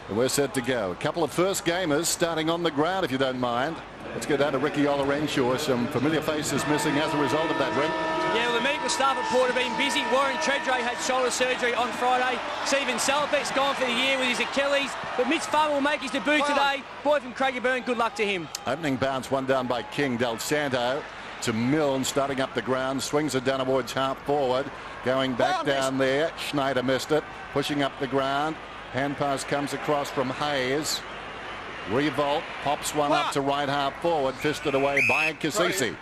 And we're set to go. A couple of first gamers starting on the ground, if you don't mind. Let's go down to Ricky Olorenshaw. Some familiar faces missing as a result of that, Rick. Yeah, well, the medical staff at Port have been busy. Warren Treadray had shoulder surgery on Friday. Stephen Salopek's gone for the year with his Achilles. But Mitch Farmer will make his debut today. Boy from Craigieburn, good luck to him. Opening bounce, one down by King. Del Santo to Milne, starting up the ground. Swings it down towards half forward. Going back down there. Schneider missed it. Pushing up the ground. Hand pass comes across from Hayes. Revolt pops one up to right half forward. Fisted away by Cassisi.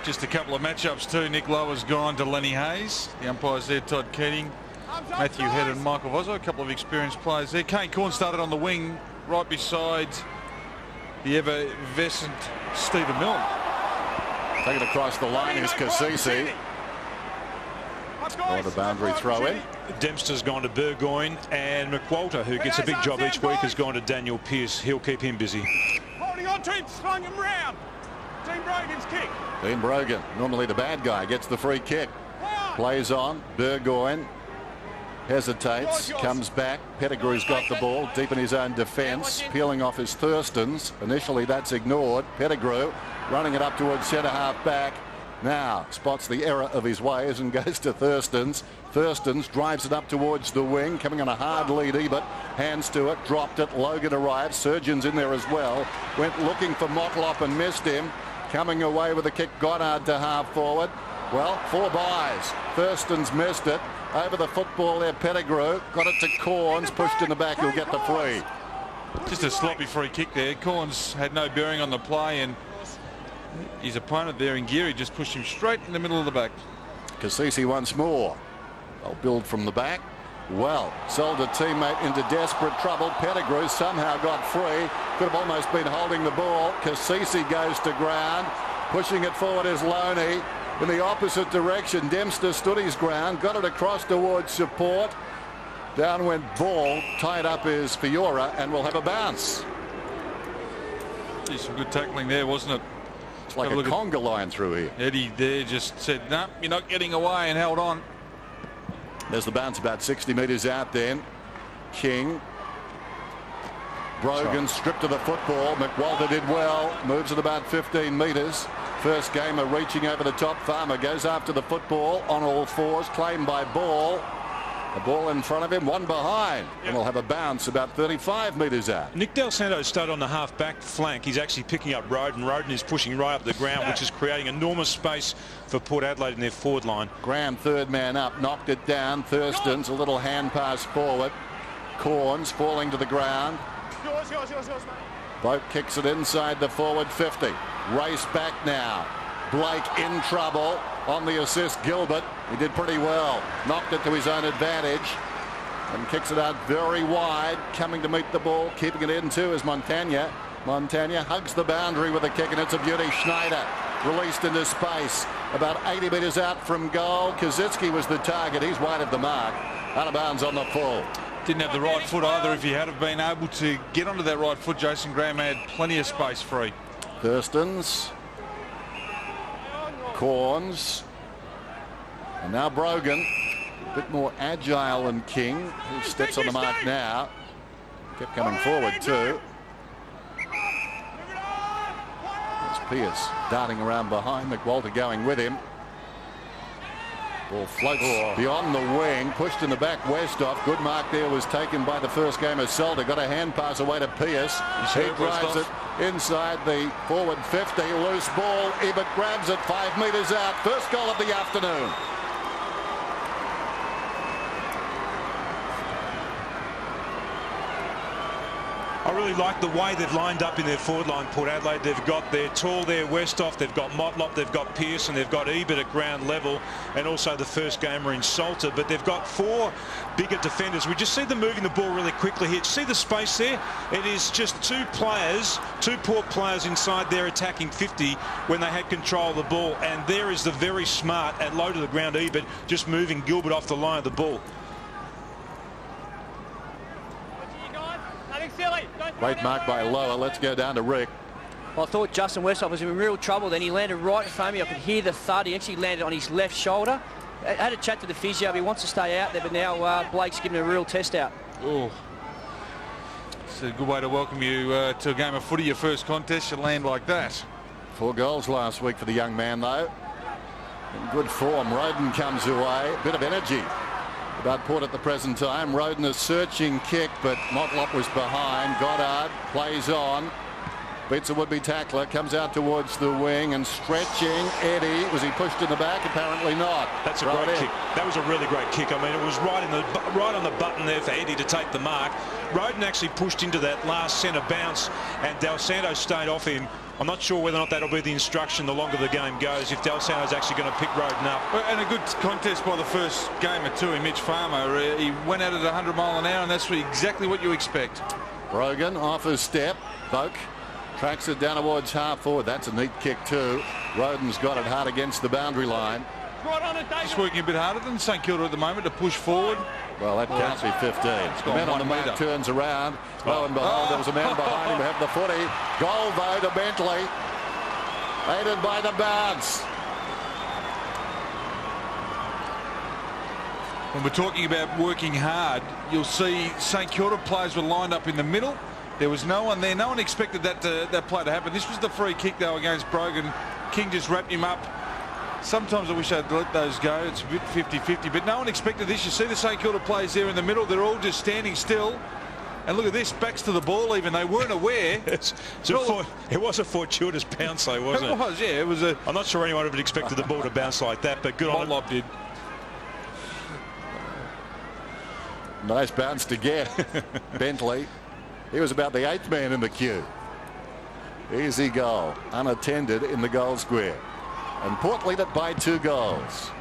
Just a couple of matchups too. Nick Lowe has gone to Lenny Hayes. The umpires there, Todd Keating, Matthew Head and Michael Vozzo. A couple of experienced players there. Kane Corn started on the wing right beside the effervescent Stephen Milne. Taken across the line is Cassisi. Or the boundary throw in. Dempster's gone to Burgoyne, and McWalter, who gets a big job each week, has gone to Daniel Pearce. He'll keep him busy. Holding on to him, throwing him round. Dean Brogan's kick. Dean Brogan, normally the bad guy, gets the free kick. Plays on. Burgoyne hesitates, comes back. Pettigrew's got the ball deep in his own defence, peeling off his Thurstons. Initially that's ignored. Pettigrew running it up towards centre half back. Now spots the error of his ways and goes to Thurstons. Thurstons drives it up towards the wing, coming on a hard lead. Ebert hands to it, dropped it. Logan arrives. Surgeon's in there as well. Went looking for Motlop and missed him. Coming away with a kick, Goddard to half forward. Well, 4 buys. Thurstons missed it. Over the football there, Pettigrew got it to Corns, pushed in the back. He'll get the free. Just a sloppy free kick there. Corns had no bearing on the play, and his opponent there in Geary just pushed him straight in the middle of the back. Cassisi once more. They'll build from the back. Well, sold a teammate into desperate trouble. Pettigrew somehow got free. Could have almost been holding the ball. Cassisi goes to ground. Pushing it forward is Loney. In the opposite direction, Dempster stood his ground. Got it across towards support. Down went ball. Tied up is Fiora and will have a bounce. Gee, some good tackling there, wasn't it? It's like a conga line through here. Eddie there just said, no, you're not getting away, and held on. There's the bounce about 60 metres out then. King. Brogan stripped to the football. McWalter did well. Moves at about 15 metres. First gamer reaching over the top. Farmer goes after the football on all fours. Claimed by Ball. A ball in front of him, one behind. And we'll have a bounce about 35 metres out. Nick Del Santo started on the half-back flank. He's actually picking up Roden. Roden is pushing right up the ground, which is creating enormous space for Port Adelaide in their forward line. Graham, third man up, knocked it down. Thurstons, a little hand pass forward. Corns falling to the ground. Yours, mate. Boat kicks it inside the forward 50. Race back now. Blake in trouble. On the assist, Gilbert. He did pretty well. Knocked it to his own advantage. And kicks it out very wide. Coming to meet the ball. Keeping it in too is Montagna. Montagna hugs the boundary with a kick, and it's a beauty. Schneider released into space. About 80 metres out from goal. Kaczynski was the target. He's wide of the mark. Out of bounds on the full. Didn't have the right foot either. If he had have been able to get onto that right foot, Jason Graham had plenty of space free. Thurstons. Corns. And now Brogan. A bit more agile than King. He steps on the mark now. Kept coming forward too. There's Pearce darting around behind. McWalter going with him. Ball floats beyond the wing, pushed in the back. Westhoff. Good mark there was taken by the first gamer Selder. Got a hand pass away to Pearce. He drives it inside the forward 50. Loose ball. Ebert grabs it 5 metres out. First goal of the afternoon. I really like the way they've lined up in their forward line, Port Adelaide. They've got their tall there, Westhoff, they've got Motlop, they've got Pearce, and they've got Ebert at ground level, and also the first gamer in Salter. But they've got 4 bigger defenders. We just see them moving the ball really quickly here. See the space there? It is just 2 players, 2 Port players inside there attacking 50 when they had control of the ball. And there is the very smart and low to the ground Ebert just moving Gilbert off the line of the ball. Great mark by Lower. Let's go down to Rick. Well, I thought Justin Westhoff was in real trouble. Then he landed right in front of me. I could hear the thud. He actually landed on his left shoulder. I had a chat to the physio. He wants to stay out there, but now Blake's giving a real test out. Oh, it's a good way to welcome you to a game of footy, your first contest. You land like that. 4 goals last week for the young man, though. In good form. Roden comes away. Bit of energy about Port at the present time. Roden a searching kick, but Motlop was behind. Goddard plays on. Beats a would-be tackler. Comes out towards the wing and stretching. Eddie. Was he pushed in the back? Apparently not. That's a great kick. That was a really great kick. I mean, it was right on the button there for Eddie to take the mark. Roden actually pushed into that last centre bounce, and Del Santo stayed off him. I'm not sure whether or not that'll be the instruction the longer the game goes, if Del Santo's actually going to pick Roden up. And a good contest by the first gamer too, Mitch Farmer. He went at it 100 mile an hour, and that's exactly what you expect. Brogan off his step. Boak tracks it down towards half forward. That's a neat kick too. Roden's got it hard against the boundary line. Just working a bit harder than St Kilda at the moment to push forward. Well, that can't be 15. The man on the mark turns around. Lo and behold, there was a man behind him who had the footy. Goal, though, to Bentley. Aided by the bounce. When we're talking about working hard, you'll see St Kilda players were lined up in the middle. There was no one there. No one expected that play to happen. This was the free kick, though, against Brogan. King just wrapped him up. Sometimes I wish I'd let those go. It's a bit 50-50, but no one expected this. You see the St Kilda players there in the middle. They're all just standing still. And look at this, backs to the ball even. They weren't aware. It was a fortuitous bounce, though, wasn't it? It was, yeah. It was a... I'm not sure anyone would have expected the ball to bounce like that, but good on Motlop did. Nice bounce to get. Bentley. He was about the 8th man in the queue. Easy goal. Unattended in the goal square. And Port lead it by 2 goals.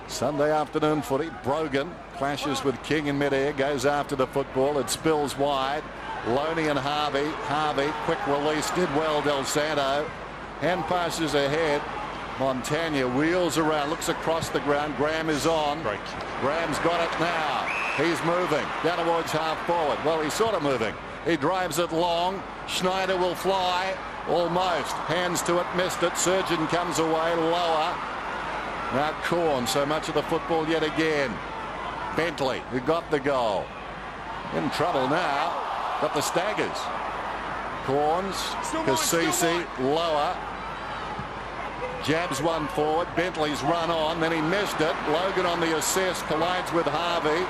Sunday afternoon footy. Brogan clashes with King in midair. Goes after the football. It spills wide. Loney and Harvey. Harvey, quick release. Did well, Del Santo. Hand passes ahead. Montagna wheels around. Looks across the ground. Graham is on. Break. Graham's got it now. He's moving. Down towards half forward. Well, he's sort of moving. He drives it long. Schneider will fly. Almost. Hands to it. Missed it. Surgeon comes away. Lower. Now Corn. So much of the football yet again. Bentley, who got the goal. In trouble now. Got the staggers. Corns. Cassisi. Lower. Jabs one forward. Bentley's run on. Then he missed it. Logan on the assist. Collides with Harvey.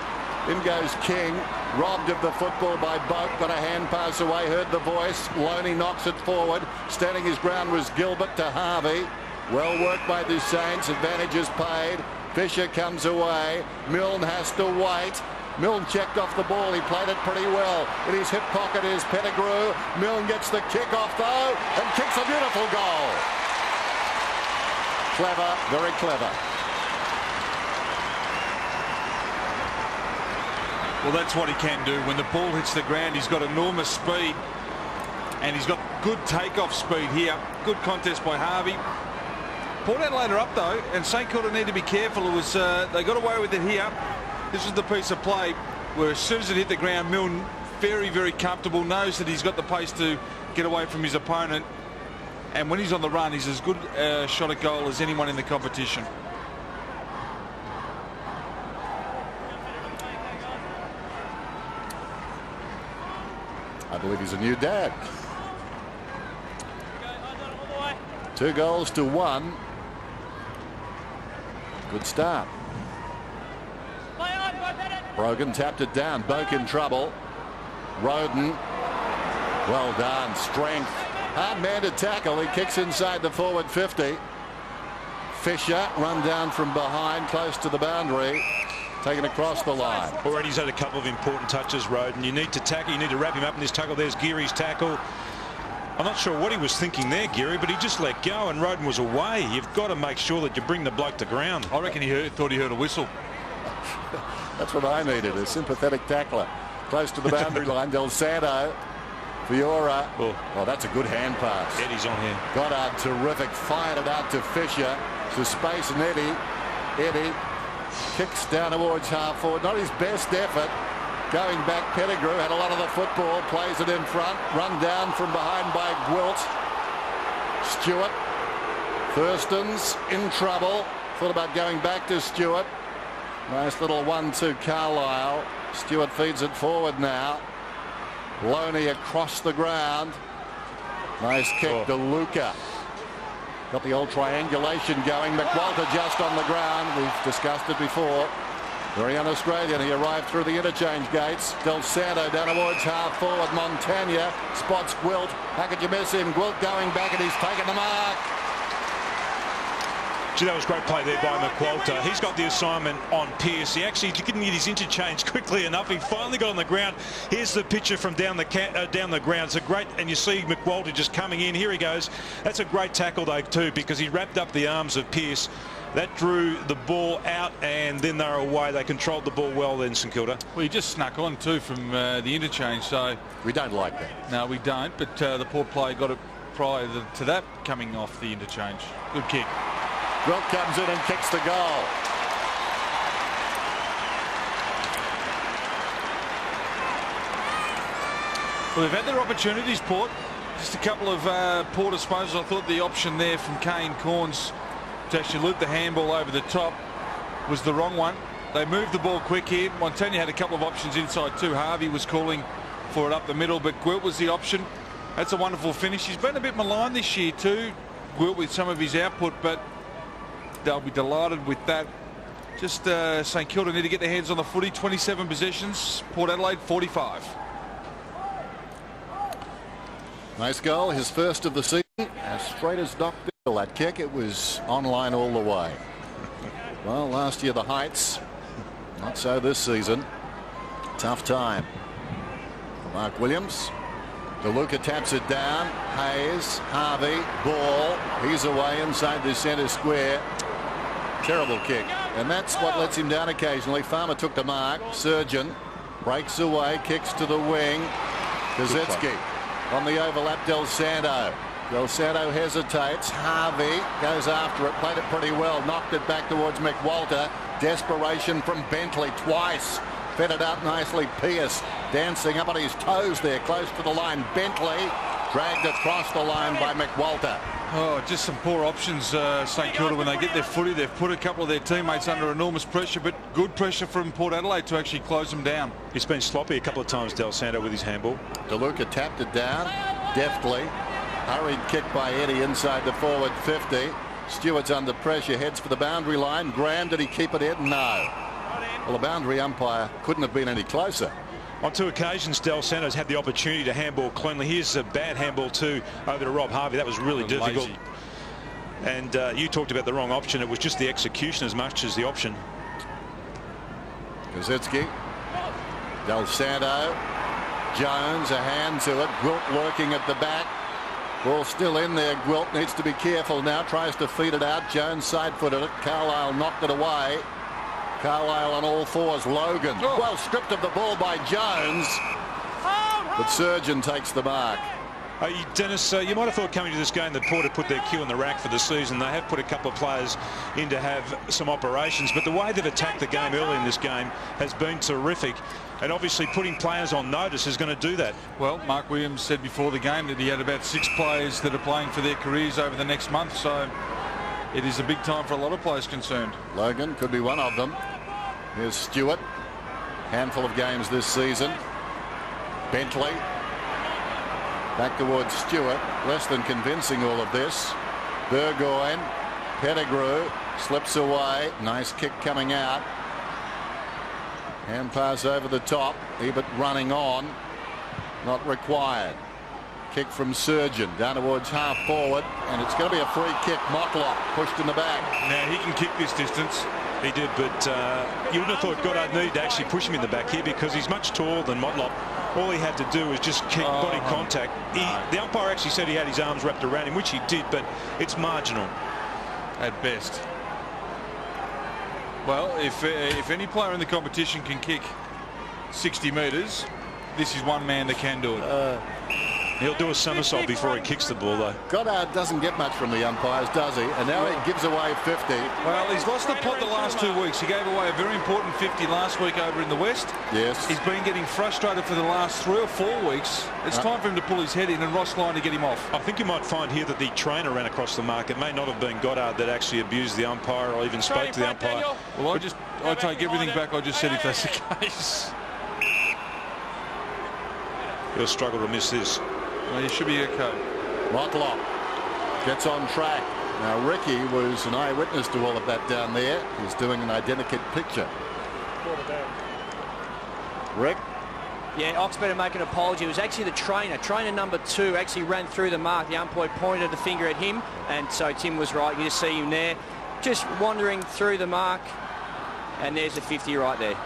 In goes King. Robbed of the football by Boak. Got a hand pass away. Heard the voice. Loney knocks it forward. Standing his ground was Gilbert to Harvey. Well worked by the Saints. Advantages paid. Fisher comes away. Milne has to wait. Milne checked off the ball. He played it pretty well. In his hip pocket is Pettigrew. Milne gets the kick off though and kicks a beautiful goal. Clever, very clever. Well, that's what he can do. When the ball hits the ground, he's got enormous speed, and he's got good takeoff speed here. Good contest by Harvey. Port Adelaide are up, though, and St Kilda need to be careful. It was they got away with it here. This was the piece of play where as soon as it hit the ground, Milne, very, very comfortable, knows that he's got the pace to get away from his opponent. And when he's on the run, he's as good a shot at goal as anyone in the competition. I believe he's a new dad. 2 goals to 1. Good start. Brogan tapped it down. Boak in trouble. Roden. Well done. Strength. Hard man to tackle. He kicks inside the forward 50. Fisher run down from behind close to the boundary. Taken across the line. Already he's had a couple of important touches, Roden. You need to tackle. You need to wrap him up in this tackle. There's Geary's tackle. I'm not sure what he was thinking there, Geary, but he just let go and Roden was away. You've got to make sure that you bring the bloke to ground. I reckon he thought he heard a whistle. That's what I needed, a sympathetic tackler. Close to the boundary line. Del Santo. Fiora. Oh, that's a good hand pass. Eddie's on here. Goddard, terrific. Fired it out to Fisher. To space and Eddie. Eddie kicks down towards half forward. Not his best effort. Going back, Pettigrew had a lot of the football. Plays it in front. Run down from behind by Gwilt. Stewart. Thurston's in trouble. Thought about going back to Stewart. Nice little 1-2 Carlisle. Stewart feeds it forward now. Loney across the ground. Nice kick to Luca. Got the old triangulation going. McWalter just on the ground. We've discussed it before. Very un-Australian. He arrived through the interchange gates. Del Santo down towards half forward. Montagna spots Gwilt. How could you miss him? Gwilt going back, and he's taken the mark. Gee, that was great play there by McWalter. He's got the assignment on Pearce. He actually couldn't get his interchange quickly enough. He finally got on the ground. Here's the picture from down the ground. It's a great, and you see McWalter just coming in. Here he goes. That's a great tackle though too, because he wrapped up the arms of Pearce. That drew the ball out, and then they're away. They controlled the ball well then, St Kilda. Well, he just snuck on too from the interchange, so we don't like that. No, we don't. But the poor player got it prior to that coming off the interchange. Good kick. Gwilt comes in and kicks the goal. Well, they've had their opportunities, Port. Just a couple of poor disposals. I thought the option there from Kane Corns to actually loop the handball over the top was the wrong one. They moved the ball quick here. Montagna had a couple of options inside too. Harvey was calling for it up the middle, but Gwilt was the option. That's a wonderful finish. He's been a bit maligned this year too, Gwilt, with some of his output, but they'll be delighted with that. Just St Kilda need to get their hands on the footy. 27 possessions. Port Adelaide 45. Nice goal, his first of the season. As straight as Knockbill, that kick. It was online all the way. Well, last year the Heights. Not so this season. Tough time. Mark Williams. DeLuca taps it down. Hayes, Harvey, ball. He's away inside the centre square. Terrible kick. And that's what lets him down occasionally. Farmer took the mark. Surgeon breaks away, kicks to the wing. Kazetsky on the overlap. Del Santo. Del Santo hesitates. Harvey goes after it. Played it pretty well. Knocked it back towards McWalter. Desperation from Bentley twice. Fed it out nicely. Pearce dancing up on his toes there, close to the line. Bentley dragged across the line by McWalter. Oh, just some poor options, St Kilda, when they get their footy. They've put a couple of their teammates under enormous pressure, but good pressure from Port Adelaide to actually close them down. He's been sloppy a couple of times, Del Santo, with his handball. DeLuca tapped it down deftly. Hurried kick by Eddie inside the forward 50. Stewart's under pressure, heads for the boundary line. Graham, did he keep it in? No. Well, the boundary umpire couldn't have been any closer. On two occasions, Del Santo's had the opportunity to handball cleanly. Here's a bad handball too over to Rob Harvey. That was really difficult. Lazy. And you talked about the wrong option. It was just the execution as much as the option. Kazetsky. Del Santo. Jones, a hand to it. Gwilt lurking at the back. Ball still in there. Gwilt needs to be careful now. Tries to feed it out. Jones side-footed it. Carlisle knocked it away. Carlisle on all fours. Logan well stripped of the ball by Jones, but Surgeon takes the mark. Dennis, you might have thought coming to this game that Port had put their cue in the rack for the season. They have put a couple of players in to have some operations, but the way they've attacked the game early in this game has been terrific, and obviously putting players on notice is going to do that. Well, Mark Williams said before the game that he had about 6 players that are playing for their careers over the next month, so it is a big time for a lot of players concerned. Logan could be one of them. Here's Stewart. Handful of games this season. Bentley. Back towards Stewart. Less than convincing, all of this. Burgoyne. Pettigrew. Slips away. Nice kick coming out. Hand pass over the top. Ebert running on. Not required. Kick from Surgeon down towards half forward, and it's going to be a free kick. Motlop pushed in the back. Now he can kick this distance. He did, but you wouldn't have thought Goddard needed to actually push him in the back here, because he's much taller than Motlop. All he had to do was just kick body contact. The umpire actually said he had his arms wrapped around him, which he did, but it's marginal at best. Well, if any player in the competition can kick 60 metres, this is one man that can do it. He'll do a somersault before he kicks the ball, though. Goddard doesn't get much from the umpires, does he? And now he gives away 50. Well, he's lost the plot the last 2 weeks. He gave away a very important 50 last week over in the West. Yes. He's been getting frustrated for the last 3 or 4 weeks. It's time for him to pull his head in and Ross Lyon to get him off. I think you might find here that the trainer ran across the mark. It may not have been Goddard that actually abused the umpire or even spoke to the umpire. Well, I take everything back I just said if that's the case. He'll struggle to miss this. Well, you should be okay. Motlop gets on track. Now, Ricky was an eyewitness to all of that down there. He's doing an identical picture. Rick? Yeah, Ox better make an apology. It was actually the trainer. Trainer number 2 actually ran through the mark. The umpire pointed the finger at him, and so Tim was right. You just see him there, just wandering through the mark, and there's the 50 right there.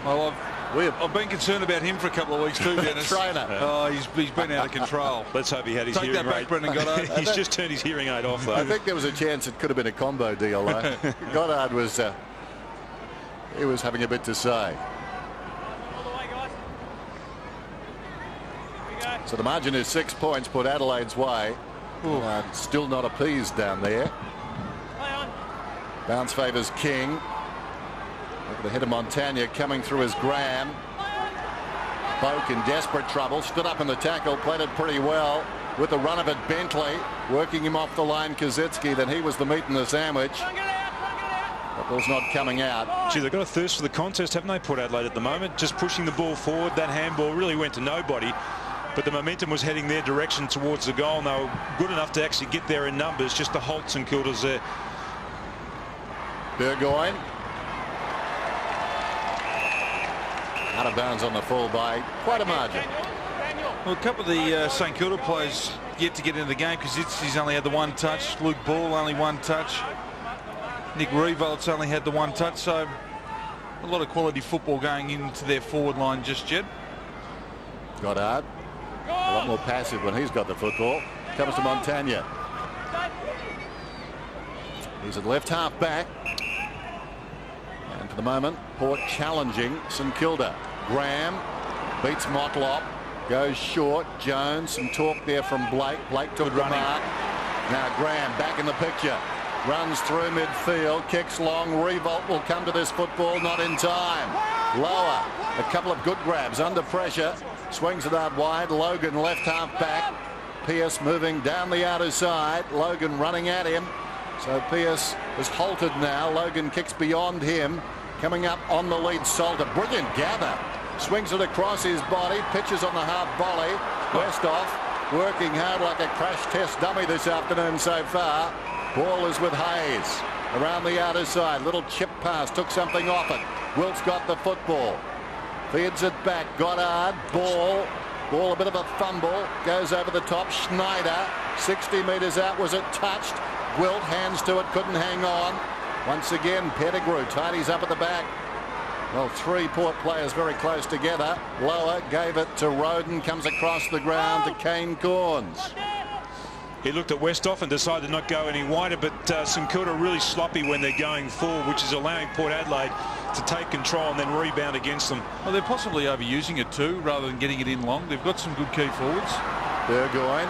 Well, I've been concerned about him for a couple of weeks too, Dennis. Trainer. Oh, he's been out of control. Let's hope he had his Take hearing that back, aid. Brendan Goddard. He's just turned his hearing aid off, though. I think there was a chance it could have been a combo deal, though. Goddard was he was having a bit to say. So the margin is 6 points, Port Adelaide's way. Still not appeased down there. Bounce favours King. Look at the hit of Montagna coming through as Graham. Boak in desperate trouble. Stood up in the tackle. Played it pretty well. With the run of it, Bentley. Working him off the line, Kazitsky. Then he was the meat in the sandwich. That ball's not coming out. Gee, they've got a thirst for the contest, haven't they, Port Adelaide, at the moment? Just pushing the ball forward. That handball really went to nobody. But the momentum was heading their direction towards the goal. And they were good enough to actually get there in numbers, just to halt St.Kilda's there. Burgoyne. Out of bounds on the full by quite a margin. Well, a couple of the St Kilda players yet to get into the game because he's only had the 1 touch. Luke Ball only 1 touch. Nick Revolt's only had the 1 touch. So a lot of quality football going into their forward line just yet. Goddard. A lot more passive when he's got the football. Comes to Montagna. He's at left half back. And for the moment, Port challenging St Kilda. Graham beats Motlop. Goes short. Jones. Some talk there from Blake. Blake took the mark. Now Graham back in the picture. Runs through midfield. Kicks long. Revolt will come to this football. Not in time. Lower. A couple of good grabs. Under pressure. Swings it out wide. Logan left half back. Pearce moving down the outer side. Logan running at him. So Pearce is halted now. Logan kicks beyond him. Coming up on the lead, Salter. Brilliant gather. Swings it across his body. Pitches on the half volley. Westhoff working hard like a crash test dummy this afternoon so far. Ball is with Hayes. Around the outer side. Little chip pass. Took something off it. Wilt's got the football. Feeds it back. Goddard. Ball. Ball a bit of a fumble. Goes over the top. Schneider. 60 metres out. Was it touched? Wilt hands to it. Couldn't hang on. Once again, Pettigrew tidies up at the back. Well, 3 Port players very close together. Lower gave it to Roden. Comes across the ground to Kane Corns. He looked at Westhoff and decided to not go any wider, but St Kilda really sloppy when they're going forward, which is allowing Port Adelaide to take control and then rebound against them. Well, they're possibly overusing it too, rather than getting it in long. They've got some good key forwards. Burgoyne.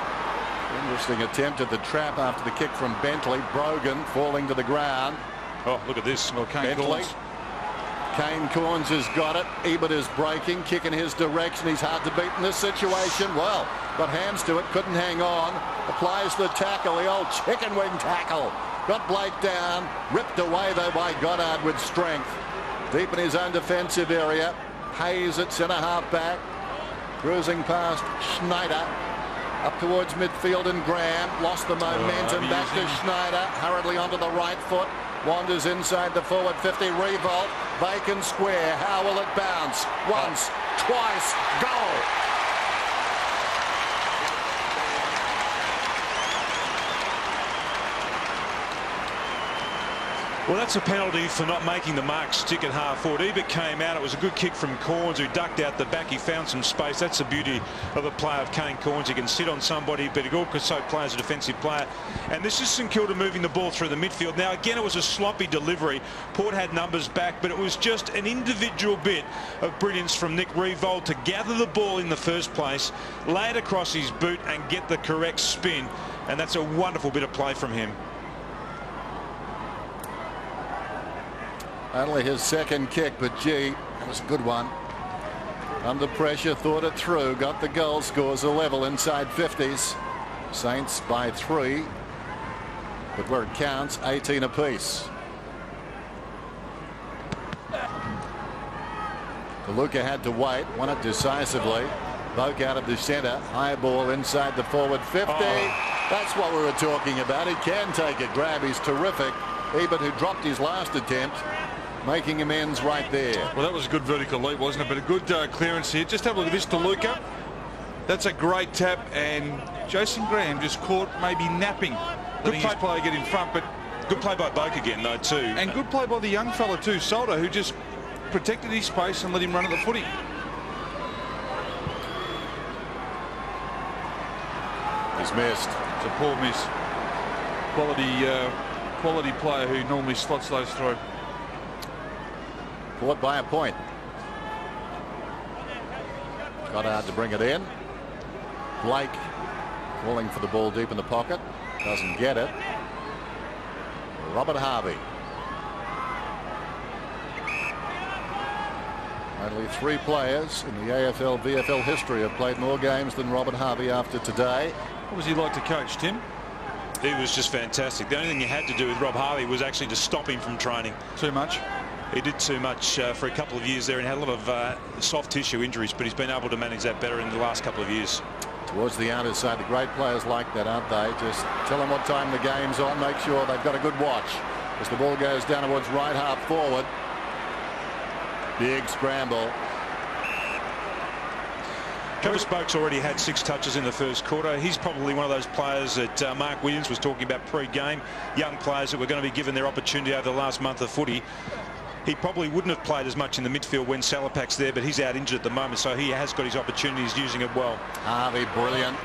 Interesting attempt at the trap after the kick from Bentley. Brogan falling to the ground. Oh, look at this. Well, Kane Corns. Kane Corns has got it. Ebert is breaking, kick in his direction. He's hard to beat in this situation. Well, got hands to it, couldn't hang on. Applies the tackle, the old chicken wing tackle. Got Blake down, ripped away though by Goddard with strength. Deep in his own defensive area. Hayes at centre half back. Cruising past Schneider. Up towards midfield and Graham. Lost the momentum. Back to Schneider. Hurriedly onto the right foot. Wanders inside the forward 50. Revolt. Vacant square. How will it bounce? Once. Twice. Goal. Well, that's a penalty for not making the mark stick at half forward. Ebert came out. It was a good kick from Corns, who ducked out the back. He found some space. That's the beauty of a player of Kane Corns. He can sit on somebody, but he also plays a defensive player. And this is St Kilda moving the ball through the midfield. Now, again, it was a sloppy delivery. Port had numbers back, but it was just an individual bit of brilliance from Nick Riewoldt to gather the ball in the first place, lay it across his boot and get the correct spin. And that's a wonderful bit of play from him. Only his second kick, but gee, that was a good one. Under pressure, thought it through, got the goal, scores a level inside 50s. Saints by 3, but where it counts, 18 apiece. DeLuca had to wait, won it decisively. Boak out of the centre, high ball inside the forward 50. That's what we were talking about. He can take a grab, he's terrific. Ebert, who dropped his last attempt, making amends right there. Well, that was a good vertical leap, wasn't it? But a good clearance here. Just have a look at this, DeLuca. That's a great tap, and Jason Graham just caught maybe napping, letting his player get in front. But good play by Boak again, though, too. And good play by the young fella too, Solder, who just protected his space and let him run at the footy. He's missed. It's a poor miss. Quality player who normally slots those through. Port by a point. Goddard to bring it in. Blake calling for the ball deep in the pocket. Doesn't get it. Robert Harvey. Only 3 players in the AFL VFL history have played more games than Robert Harvey after today. What was he like to coach, Tim? He was just fantastic. The only thing you had to do with Rob Harvey was actually to stop him from training. Too much? He did too much for a couple of years there and had a lot of soft tissue injuries, but he's been able to manage that better in the last couple of years. Towards the outside, the great players like that, aren't they? Just tell them what time the game's on, make sure they've got a good watch. As the ball goes down towards right half forward. Big scramble. Travis Boak's already had 6 touches in the first quarter. He's probably one of those players that Mark Williams was talking about pre-game. Young players that were going to be given their opportunity over the last month of footy. He probably wouldn't have played as much in the midfield when Salopak's there, but he's out injured at the moment, so he has got his opportunities, using it well. Harvey, brilliant.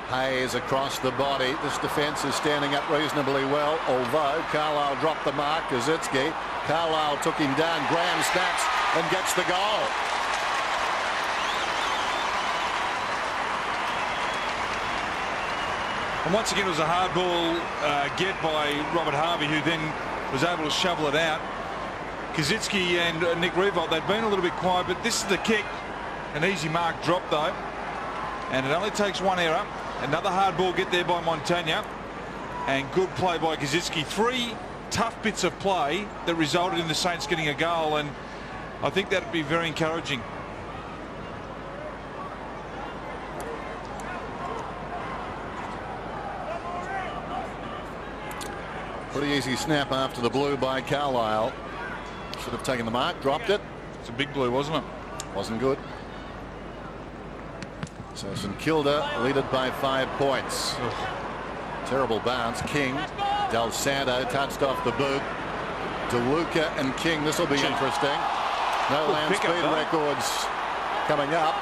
Hayes across the body. This defence is standing up reasonably well, although Carlisle dropped the mark. Kaczynski. Carlisle took him down. Graham snaps and gets the goal. And once again, it was a hard ball get by Robert Harvey, who then was able to shovel it out. Kaczynski and Nick Riewoldt, they'd been a little bit quiet, but this is the kick. An easy mark drop, though. And it only takes one error. Another hard ball get there by Montagna. And good play by Kaczynski. 3 tough bits of play that resulted in the Saints getting a goal, and I think that'd be very encouraging. Pretty easy snap after the blue by Carlisle. Should have taken the mark, dropped it. It's a big blue, wasn't it? Wasn't good. So St Kilda lead it by 5 points. Terrible bounce. King, Del Santo touched off the boot. DeLuca and King. This will be interesting. No land speed records coming up.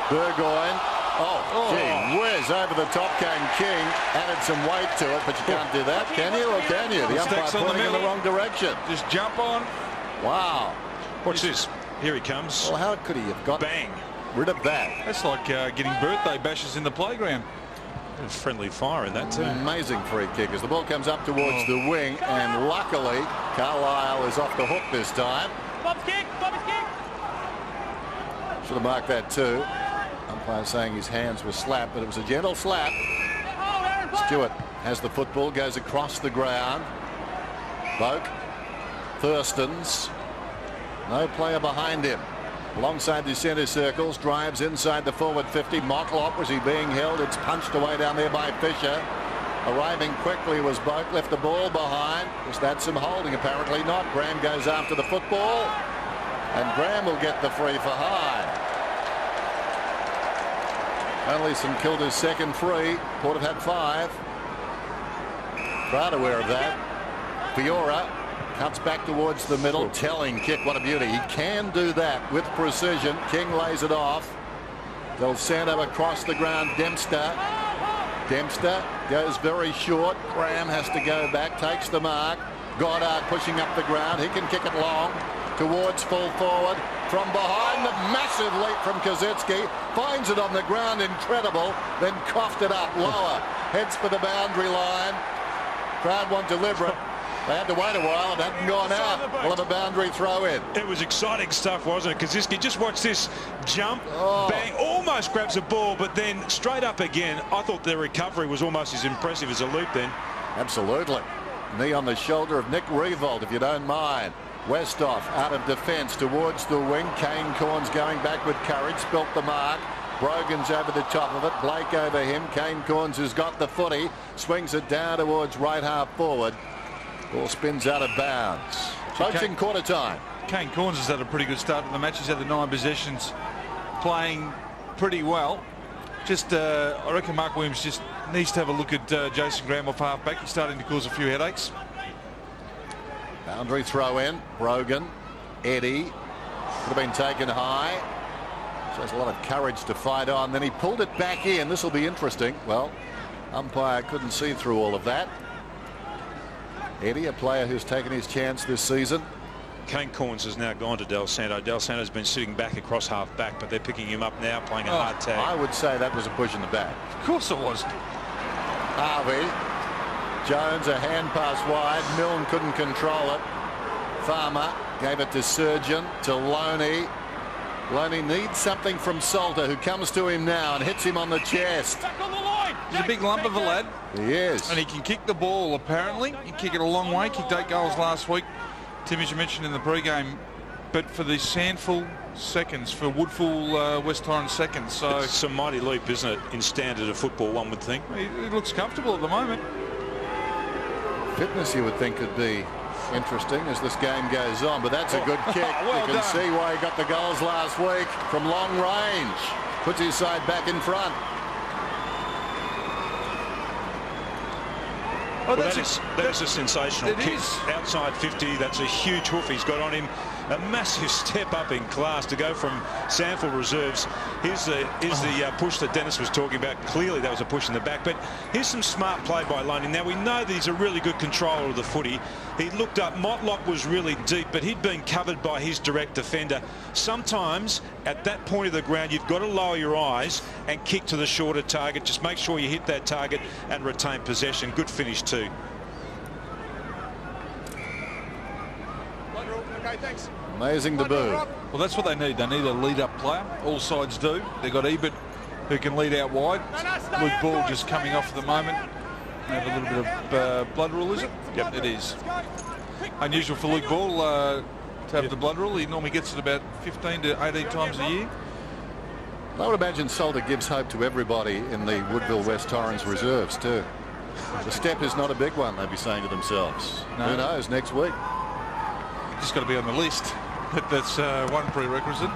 Burgoyne. Gee whiz, over the top came King. Added some weight to it, but you can't do that, can you? Or can you? The umpire pulling in the wrong direction. Just jump on. Wow. Watch this. Here he comes. Well, how could he have got bang rid of that? That's like getting birthday bashes in the playground. Friendly fire in that too. Amazing free kick as the ball comes up towards the wing, and luckily Carlisle is off the hook this time. Bob's kick. Bob's kick. Should have marked that too. Umpire saying his hands were slapped, but it was a gentle slap. Stewart has the football, goes across the ground. Boak, Thurstons, no player behind him. Alongside the centre circles, drives inside the forward 50. Motlop, was he being held? It's punched away down there by Fisher. Arriving quickly was Boak, left the ball behind. Was that some holding? Apparently not. Graham goes after the football, and Graham will get the free for high. Only St Kilda's second free. Port have had 5. Crowd aware of that. Fiora Cuts back towards the middle. Telling kick. What a beauty. He can do that with precision. King lays it off. Del Santo across the ground. Dempster goes very short. Graham has to go back. Takes the mark. Goddard pushing up the ground. He can kick it long towards full forward. From behind, the massive leap from Kosicki. Finds it on the ground. Incredible. Then coughed it up lower. Heads for the boundary line. Crowd want deliberate. They had to wait a while. It hadn't gone out. We'll have a boundary throw in. It was exciting stuff, wasn't it? Kosicki, just watch this jump, bang, almost grabs the ball, but then straight up again. I thought the recovery was almost as impressive as a loop then. Absolutely. Knee on the shoulder of Nick Revolt, if you don't mind. Westhoff out of defence towards the wing. Kane Corns going back with courage. Spilt the mark. Brogan's over the top of it. Blake over him. Kane Corns has got the footy. Swings it down towards right half forward. Ball spins out of bounds. Approaching quarter time. Kane Corns has had a pretty good start to the match. He's had the 9 possessions, playing pretty well. Just, I reckon Mark Williams just needs to have a look at Jason Graham off half-back. He's starting to cause a few headaches. Boundary throw in. Brogan. Eddie. Could have been taken high. Shows a lot of courage to fight on. Then he pulled it back in. This will be interesting. Well, umpire couldn't see through all of that. Eddie, a player who's taken his chance this season. Kane Corns has now gone to Del Santo. Del Santo's been sitting back across half back, but they're picking him up now, playing a hard tag. I would say that was a push in the back. Of course it was. Harvey. Jones, a hand pass wide. Milne couldn't control it. Farmer gave it to Surgeon, to Loney. Loney needs something from Salter, who comes to him now and hits him on the chest. He's a big lump of a lad. He is. And he can kick the ball, apparently. He can kick it a long way. Kicked 8 goals last week. Tim, as you mentioned in the pre-game, but for the Sandful seconds, for Woodfull West Torrens seconds. So it's a mighty leap, isn't it, in standard of football, one would think. He looks comfortable at the moment. Fitness, you would think, could be interesting as this game goes on, but that's a good kick. Well you can see why he got the goals last week from long range. Puts his side back in front. Well, that is a sensational kick. Outside 50, that's a huge hoof he's got on him. A massive step up in class to go from Sandful reserves. Here's the push that Dennis was talking about. Clearly that was a push in the back, but here's some smart play by Loney. Now we know that he's a really good controller of the footy. He looked up. Motlop was really deep, but he'd been covered by his direct defender. Sometimes at that point of the ground you've got to lower your eyes and kick to the shorter target. Just make sure you hit that target and retain possession. Good finish too. Okay, thanks. Amazing debut. Well, that's what they need. They need a lead-up player. All sides do. They've got Ebert, who can lead out wide. Luke Ball just coming off at the moment. They have a little bit of blood rule, is it? Yep, it is. Unusual for Luke Ball to have the blood rule. He normally gets it about 15 to 18 times a year. I would imagine Salter gives hope to everybody in the Woodville West Torrens reserves too. The step is not a big one, they'd be saying to themselves. No. Who knows, next week. Just got to be on the list. That's one prerequisite.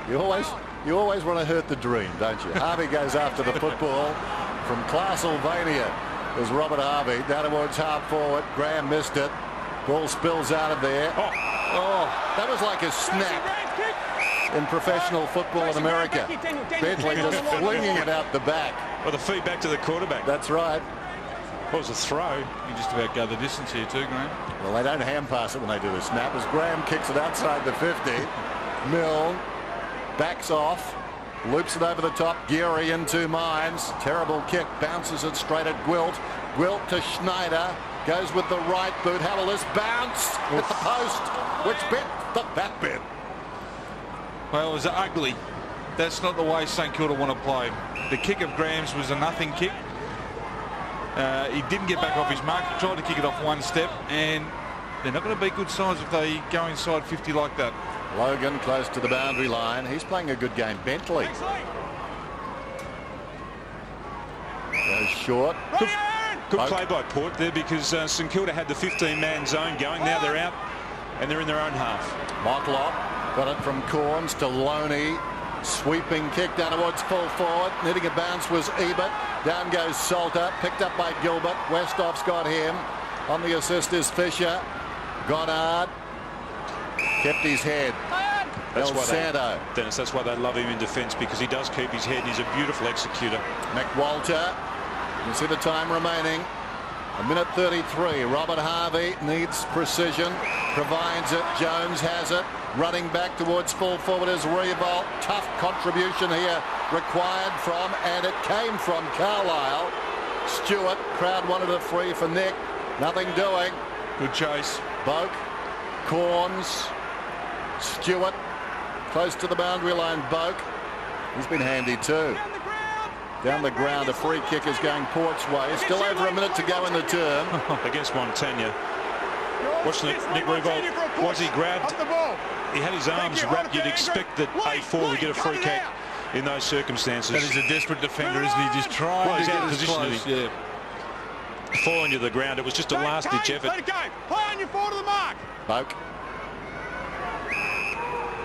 You always want to hurt the dream, don't you? Harvey goes after the football from Classylvania. There's Robert Harvey down towards half forward. Graham missed it. Ball spills out of there. Oh, that was like a snap in professional football in America. Bentley just flinging it out the back. Well, the feedback to the quarterback. That's right. What was a throw? You just about go the distance here too, Graham. Well, they don't hand pass it when they do the snap, as Graham kicks it outside the 50. Milne backs off, loops it over the top. Geary in 2 minds. Terrible kick, bounces it straight at Gwilt. Gwilt to Schneider, goes with the right boot. How will this bounce? Hit the post. Which bit? The back bit. Well, it was ugly. That's not the way St Kilda want to play. The kick of Graham's was a nothing kick. He didn't get back off his mark. He tried to kick it off one step, and they're not going to be good signs if they go inside 50 like that. Logan close to the boundary line. He's playing a good game. Bentley goes short. Good play by Port there, because St Kilda had the 15-man zone going. Now they're out and they're in their own half. Motlop got it from Corns to Loney. Sweeping kick down towards full forward. Needing a bounce was Ebert. Down goes Salter. Picked up by Gilbert. Westhoff's got him. On the assist is Fisher. Goddard kept his head. That's Dennis, that's why they love him in defence, because he does keep his head and he's a beautiful executor. McWalter, you see the time remaining. 1:33. Robert Harvey needs precision, provides it. Jones has it. Running back towards full forward is Revolt. Tough contribution here required from, and it came from Carlisle. Stewart, crowd wanted a free for Nick. Nothing doing. Good chase. Boak, Corns, Stewart, close to the boundary line. Boak, he's been handy too. Down the ground, a free kick is going Port's way. Still over a minute to go in the term. Against Montagna. Watch Nick Revolt. Was he grabbed? He had his arms wrapped. You'd expect that A4 would get a free kick in those circumstances. That is a desperate defender, isn't he? Just trying to get position. Yeah. Falling to the ground. It was just a last-ditch effort. Let it go. Play on your forward to the mark. Boak.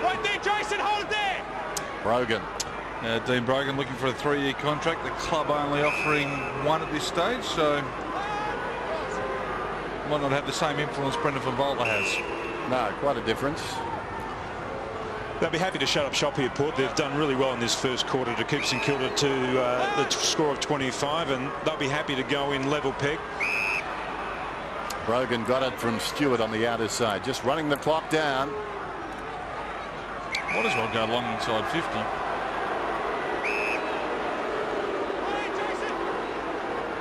Right there, Jason. Hold it there. Brogan. Dean Brogan looking for a 3-year contract. The club only offering one at this stage, so might not have the same influence Brendan Favola has. No, quite a difference. They'll be happy to shut up shop here, Port. They've done really well in this first quarter to keep St Kilda to the score of 25, and they'll be happy to go in level peg. Brogan got it from Stewart on the outer side, just running the clock down. Might as well go long inside 50.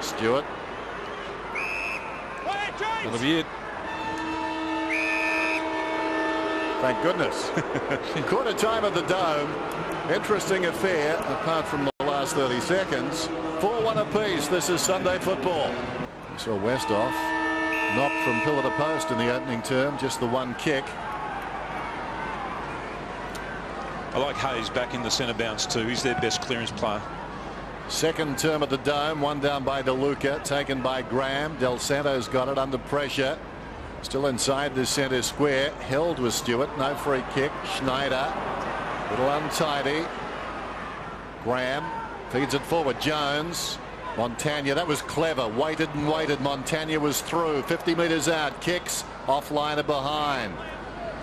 Stewart. That'll be it. Thank goodness. Quarter time at the Dome. Interesting affair, apart from the last 30 seconds. 4-1 apiece. This is Sunday football. We saw Westhoff knocked from pillar to post in the opening term. Just the one kick. I like Hayes back in the centre bounce too. He's their best clearance player. Second term at the Dome. One down by DeLuca, taken by Graham. Del Santo's got it under pressure. Still inside the centre square. Held with Stewart. No free kick. Schneider. Little untidy. Graham feeds it forward. Jones. Montagna. That was clever. Waited and waited. Montagna was through. 50 metres out. Kicks. Offliner behind.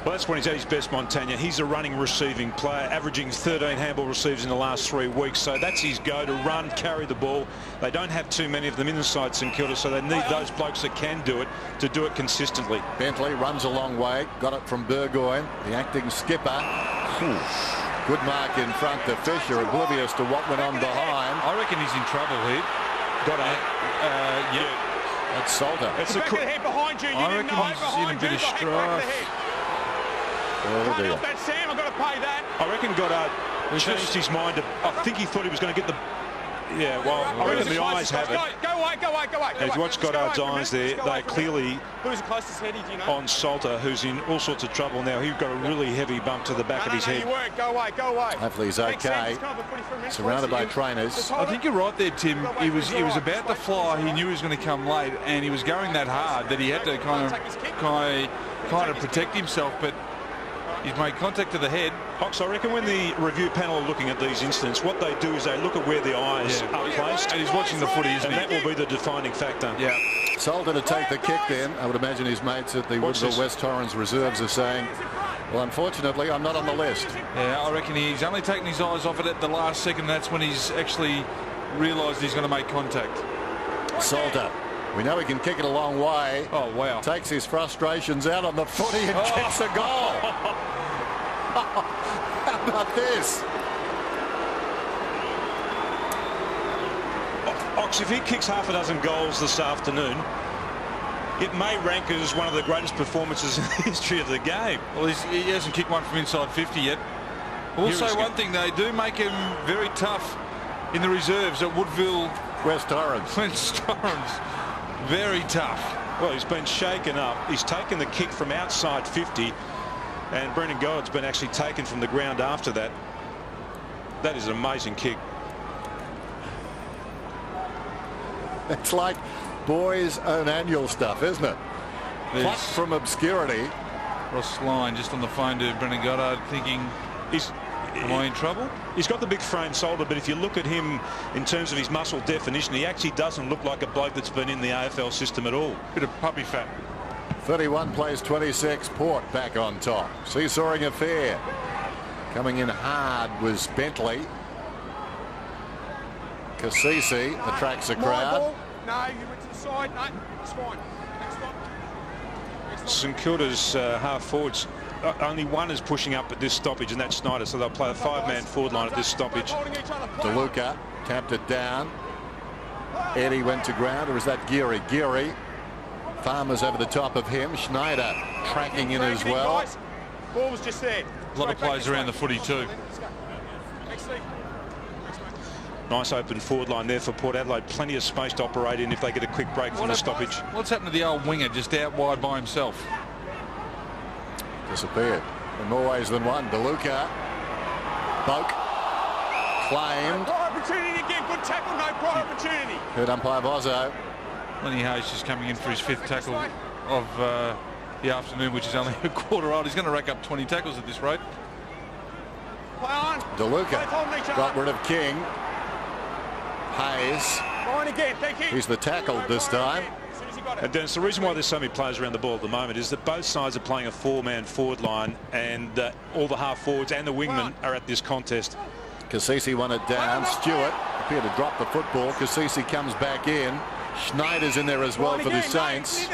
Well, that's when he's at his best, Montagna. He's a running receiving player, averaging 13 handball receives in the last 3 weeks. So that's his go, to run, carry the ball. They don't have too many of them inside St Kilda, so they need those blokes that can do it to do it consistently. Bentley runs a long way. Got it from Burgoyne, the acting skipper. Good mark in front to Fisher, oblivious to what went on behind. I reckon he's in trouble here. Got it. Yeah. That's Salter. It's the back of the head behind you. I reckon he's in a bit of strife. Can't help that, Sam. I've got to pay that. I reckon Goddard changed his mind. I think he thought he was going to get the... Yeah, well, I reckon the eyes have it. Go away, go away, go away. If you watch Goddard's eyes there, they're clearly Who's the closest head, do you know? on Salter, who's in all sorts of trouble now. He got a really heavy bump to the back of his head. You weren't. Go away, go away. Hopefully he's okay. Surrounded by trainers. I think you're right there, Tim. He was about to fly. He knew he was going to come late, and he was going that hard that he had to kind of protect himself. But he's made contact to the head. Ox, I reckon when the review panel are looking at these incidents, what they do is they look at where the eyes are placed. And he's watching the footy, isn't he? And that will be the defining factor. Yeah. Salter to take the kick then. I would imagine his mates at the Woodville West Torrens reserves are saying, well, unfortunately, I'm not on the list. Yeah, I reckon he's only taken his eyes off it at the last second. That's when he's actually realised he's going to make contact. Salter. We know he can kick it a long way. Oh, wow. Takes his frustrations out on the footy and kicks a goal. How about this? Ox, if he kicks half a dozen goals this afternoon, it may rank as one of the greatest performances in the history of the game. Well, he hasn't kicked one from inside 50 yet. Also, one thing, they do make him very tough in the reserves at Woodville West Torrens. Very tough. Well, he's been shaken up. He's taken the kick from outside 50, and Brendan Goddard's been actually taken from the ground after that. That is an amazing kick. It's like boys' own annual stuff, isn't it? Plucked from obscurity. Ross Line just on the phone to Brendan Goddard thinking, am I in trouble? He's got the big frame shoulder, but if you look at him in terms of his muscle definition, he actually doesn't look like a bloke that's been in the AFL system at all. Bit of puppy fat. 31 plays 26. Port back on top. Seesawing affair. Coming in hard was Bentley. Cassisi attracts a crowd. No, you went to the side. No, it's fine. St Kilda's half forwards, only one is pushing up at this stoppage, and that's Snyder, so they'll play a 5-man forward line at this stoppage. DeLuca tapped it down. Eddie went to ground, or is that Geary? Geary. Farmer's over the top of him. Schneider tracking in as well. Ball was just there. A lot of plays around the footy too. Nice open forward line there for Port Adelaide. Plenty of space to operate in if they get a quick break from the stoppage. What's happened to the old winger just out wide by himself? Disappeared in more ways than one. DeLuca. Boak. Claimed. Prior opportunity again. Good tackle. No prior opportunity. Heard umpire Bozzo. Lenny Hayes just coming in for his 5th tackle of the afternoon, which is only a quarter old. He's going to rack up 20 tackles at this rate. DeLuca got rid of King. Hayes. Again. Thank you. He's the tackle this time. And Dennis, the reason why there's so many players around the ball at the moment is that both sides are playing a 4-man forward line, and all the half forwards and the wingmen are at this contest. Cassisi won it down. Stewart appeared to drop the football. Cassisi comes back in. Schneider's in there as well for the Saints.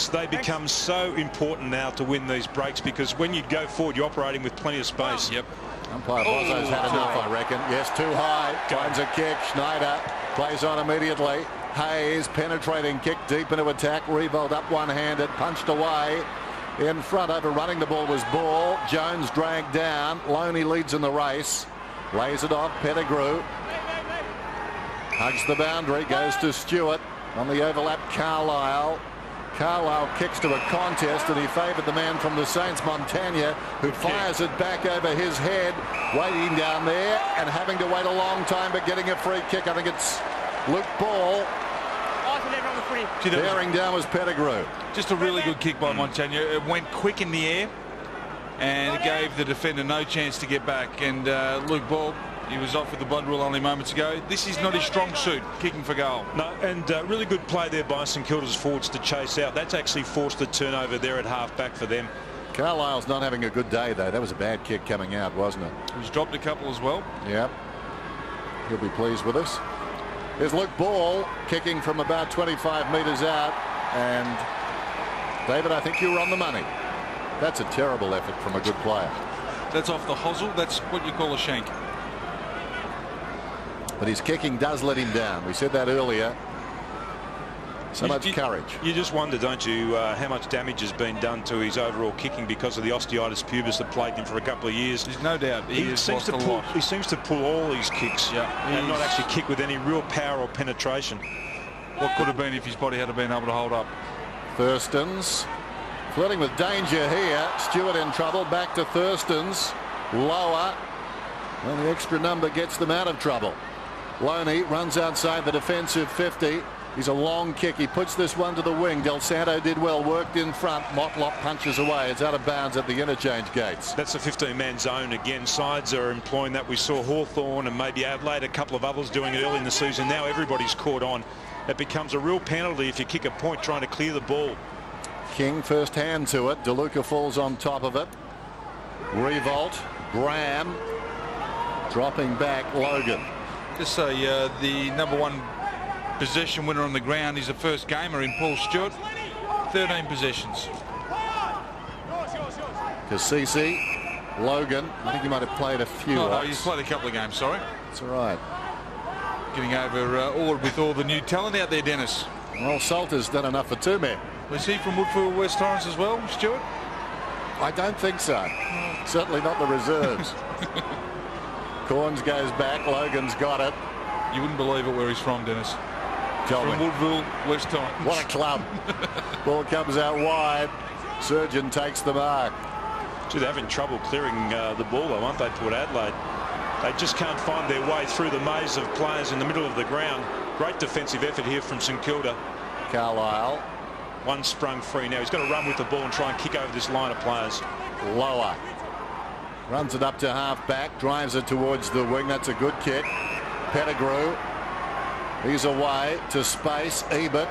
They become so important now to win these breaks, because when you go forward, you're operating with plenty of space. Yep. Umpire Bozzo's had enough, I reckon. Yes, too high. Finds a kick. Schneider plays on immediately. Hayes, penetrating kick deep into attack. Revolt up one-handed, punched away. In front, overrunning the ball was Ball. Jones dragged down. Loney leads in the race. Lays it off. Pettigrew hugs the boundary, goes to Stewart. On the overlap, Carlisle. Carlisle kicks to a contest, and he favoured the man from the Saints, Montagna, who fires it back over his head, waiting down there and having to wait a long time, but getting a free kick. I think it's Luke Ball. Bearing down was Pettigrew. Just a really good kick by Montagna. It went quick in the air, and it gave the defender no chance to get back. And Luke Ball, he was off with the blood rule only moments ago. This is not his strong suit, kicking for goal. No, and really good play there by St Kilda's forwards to chase out. That's actually forced the turnover there at half-back for them. Carlisle's not having a good day, though. That was a bad kick coming out, wasn't it? He's dropped a couple as well. Yeah. He'll be pleased with us. Here's Luke Ball kicking from about 25 metres out. And, David, I think you were on the money. That's a terrible effort from a good player. That's off the hosel. That's what you call a shank. But his kicking does let him down. We said that earlier. So much courage. You just wonder, don't you, how much damage has been done to his overall kicking because of the osteitis pubis that plagued him for a couple of years. There's no doubt. He seems to pull all these kicks, and not actually kick with any real power or penetration. What could have been if his body had been able to hold up? Thurston's flirting with danger here. Stewart in trouble. Back to Thurston's. Lower. And the extra number gets them out of trouble. Loney runs outside the defensive 50. He's a long kick. He puts this one to the wing. Del Santo did well. Worked in front. Motlop punches away. It's out of bounds at the interchange gates. That's a 15-man zone again. Sides are employing that. We saw Hawthorn and maybe Adelaide, a couple of others doing it early in the season. Now everybody's caught on. It becomes a real penalty if you kick a point trying to clear the ball. King first hand to it. DeLuca falls on top of it. Revolt. Graham dropping back. Logan. Just say the #1 possession winner on the ground is the first gamer in Paul Stewart. 13 possessions. Cassisi, Logan. I think he might have played a few. No, he's played a couple of games, sorry. That's all right. Getting over with all the new talent out there, Dennis. Well, Salter's done enough for 2 men. Was he from Woodfield West Torrens as well, Stewart? I don't think so. Certainly not the reserves. Corns goes back. Logan's got it. You wouldn't believe it where he's from, Dennis. From Woodville, West Torrens. What a club. Ball comes out wide. Surgeon takes the mark. Gee, they're having trouble clearing the ball, though, aren't they, Port Adelaide? They just can't find their way through the maze of players in the middle of the ground. Great defensive effort here from St Kilda. Carlisle. One sprung free now. He's got to run with the ball and try and kick over this line of players. Lower. Runs it up to half-back. Drives it towards the wing. That's a good kick. Pettigrew. He's away to space. Ebert.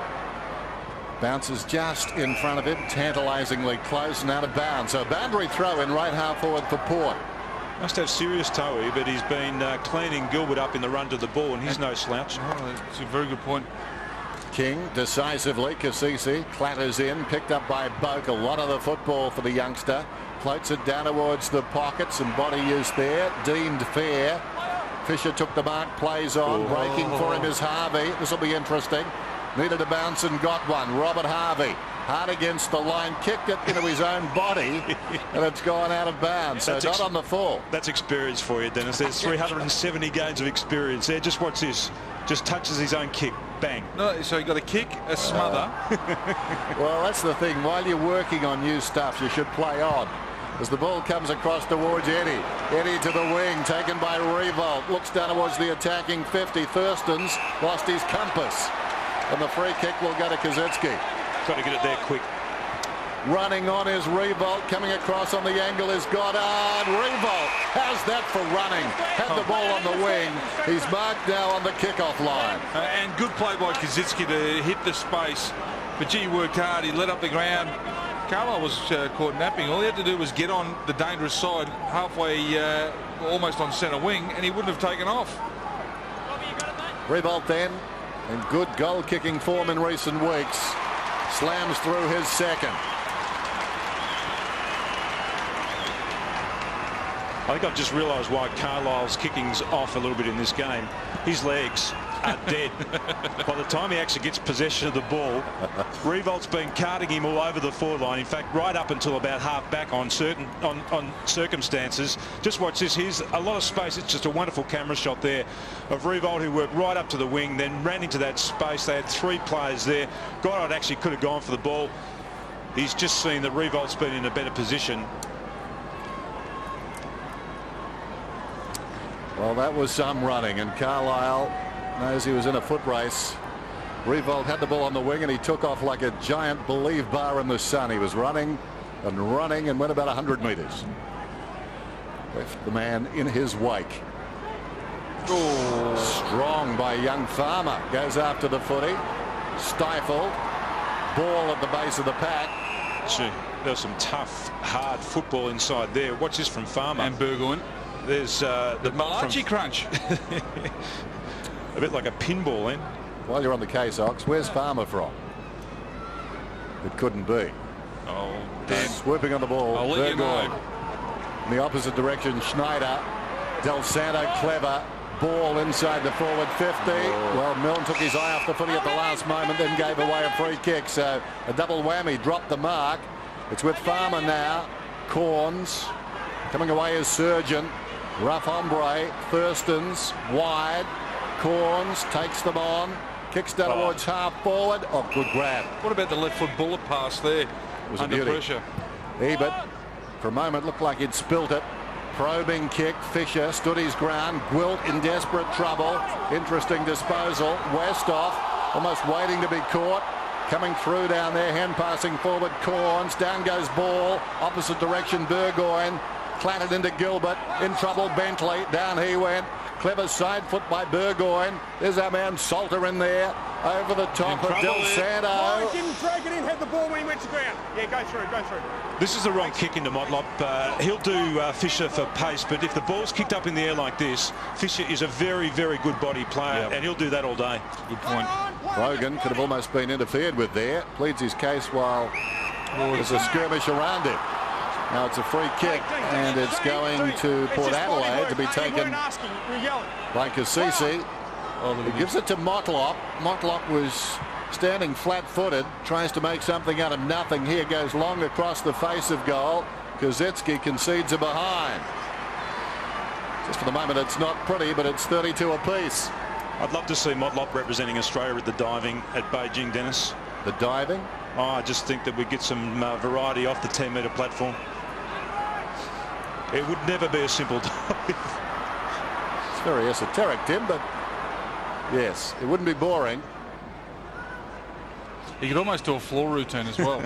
Bounces just in front of him, tantalisingly close and out of bounds. So boundary throw in right half forward for Port. Must have serious toey, but he's been cleaning Gilbert up in the run to the ball, and he's no slouch. Oh, that's a very good point. King decisively, Kasisi clatters in, picked up by Boak. A lot of the football for the youngster. Floats it down towards the pockets, and body is there, deemed fair. Fisher took the mark, plays on. Breaking for him is Harvey. This will be interesting. Needed a bounce and got one. Robert Harvey hard against the line, kicked it into his own body, and it's gone out of bounds. So not on the full. That's experience for you, Dennis. There's 370 games of experience there. Just watch this. Just touches his own kick. Bang. No, so you got a kick, a smother. Well, that's the thing. While you're working on new stuff, you should play on. As the ball comes across towards Eddie. Eddie to the wing, taken by Revolt. Looks down towards the attacking 50. Thurston's lost his compass. And the free kick will go to Kazitsky. Got to get it there quick. Running on is Revolt. Coming across on the angle is Goddard. Revolt has that for running. Had the ball on the wing. He's marked now on the kickoff line. And good play by Kazitsky to hit the space. But gee, he worked hard. He let up the ground. Carlisle was caught napping. All he had to do was get on the dangerous side halfway, almost on centre wing, and he wouldn't have taken off. Revolt then, in good goal-kicking form in recent weeks, slams through his second. I think I've just realised why Carlisle's kicking's off a little bit in this game. His legs are dead. By the time he actually gets possession of the ball, Revolt's been carting him all over the forward line. In fact, right up until about half back on circumstances. Just watch this. Here's a lot of space. It's just a wonderful camera shot there of Revolt, who worked right up to the wing, then ran into that space. They had three players there. Goddard actually could have gone for the ball. He's just seen that Revolt's been in a better position. Well, that was some running, and Carlisle knows he was in a foot race. Revolt had the ball on the wing, and he took off like a giant Believe bar in the sun. He was running and went about 100 metres. Left the man in his wake. Oh. Strong by young Farmer. Goes after the footy. Stifled. Ball at the base of the pack. Gee, there was some tough, hard football inside there. Watch this from Farmer. And Burgoyne. There's the Malachi crunch. A bit like a pinball, then. While you're on the case, Ox, where's Farmer from? It couldn't be. Oh, Dan. Swooping on the ball. I'll let you know. In the opposite direction, Schneider. Del Santo clever. Ball inside the forward 50. Oh. Well, Milne took his eye off the footy at the last moment, then gave away a free kick. So a double whammy, dropped the mark. It's with Farmer now. Corns coming away as Surgeon. Rough hombre. Thurston's wide. Corns takes them on. Kicks down towards half forward. Oh, good grab. What about the left foot bullet pass there? It was under pressure. Ebert, for a moment, looked like he'd spilt it. Probing kick. Fisher stood his ground. Gwilt in desperate trouble. Interesting disposal. Westhoff almost waiting to be caught. Coming through down there. Hand passing forward. Corns. Down goes ball. Opposite direction. Burgoyne. Clattered into Gilbert. In trouble. Bentley. Down he went. Clever side foot by Burgoyne. There's our man Salter in there. Over the top of Del Santo. Oh, he didn't drag it in, had the ball when he went to ground. Yeah, go through, go through. This is the wrong kick into Motlop. He'll do Fisher for pace, but if the ball's kicked up in the air like this, Fisher is a very, very good body player, and he'll do that all day. Good point. Rogan could have almost been interfered with there. Pleads his case while there's a skirmish around him. Now it's a free kick, and it's going to Port Adelaide to be taken by Kasisi. He gives it to Motlop. Motlop was standing flat-footed, tries to make something out of nothing here, goes long across the face of goal. Kazitsky concedes a behind. Just for the moment, it's not pretty, but it's 32 apiece. I'd love to see Motlop representing Australia at the diving at Beijing, Dennis. The diving? Oh, I just think that we get some variety off the 10-metre platform. It would never be a simple dive. It's very esoteric, Tim, but yes, it wouldn't be boring. You could almost do a floor routine as well.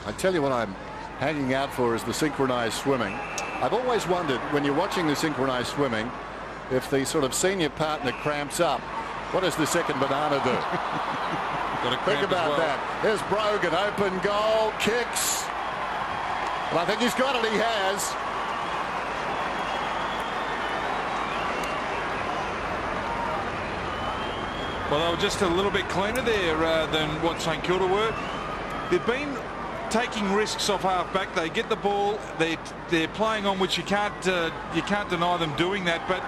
I tell you what I'm hanging out for is the synchronized swimming. I've always wondered, when you're watching the synchronized swimming, if the sort of senior partner cramps up, What does the second banana do? Think about that. There's Brogan, open goal, kicks. And I think he's got it. He has. Well, they were just a little bit cleaner there than what St Kilda were. They've been taking risks off half-back. They get the ball. They're playing on, which you can't deny them doing that. But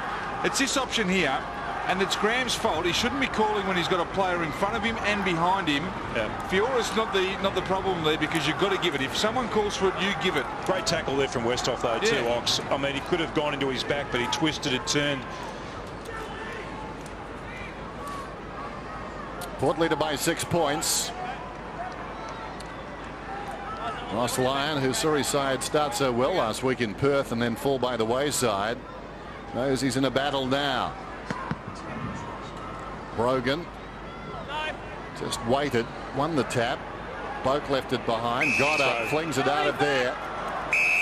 it's this option here, and it's Graham's fault. He shouldn't be calling when he's got a player in front of him and behind him. Yeah. Fiora's not the problem there, because you've got to give it. If someone calls for it, you give it. Great tackle there from Westhoff, though, too, Ox. I mean, he could have gone into his back, but he twisted it, turned. Port leader by 6 points. Ross Lyon, whose Surrey side started so well last week in Perth and then fall by the wayside, knows he's in a battle now. Brogan just waited, won the tap. Boak left it behind. Goddard flings it out of there.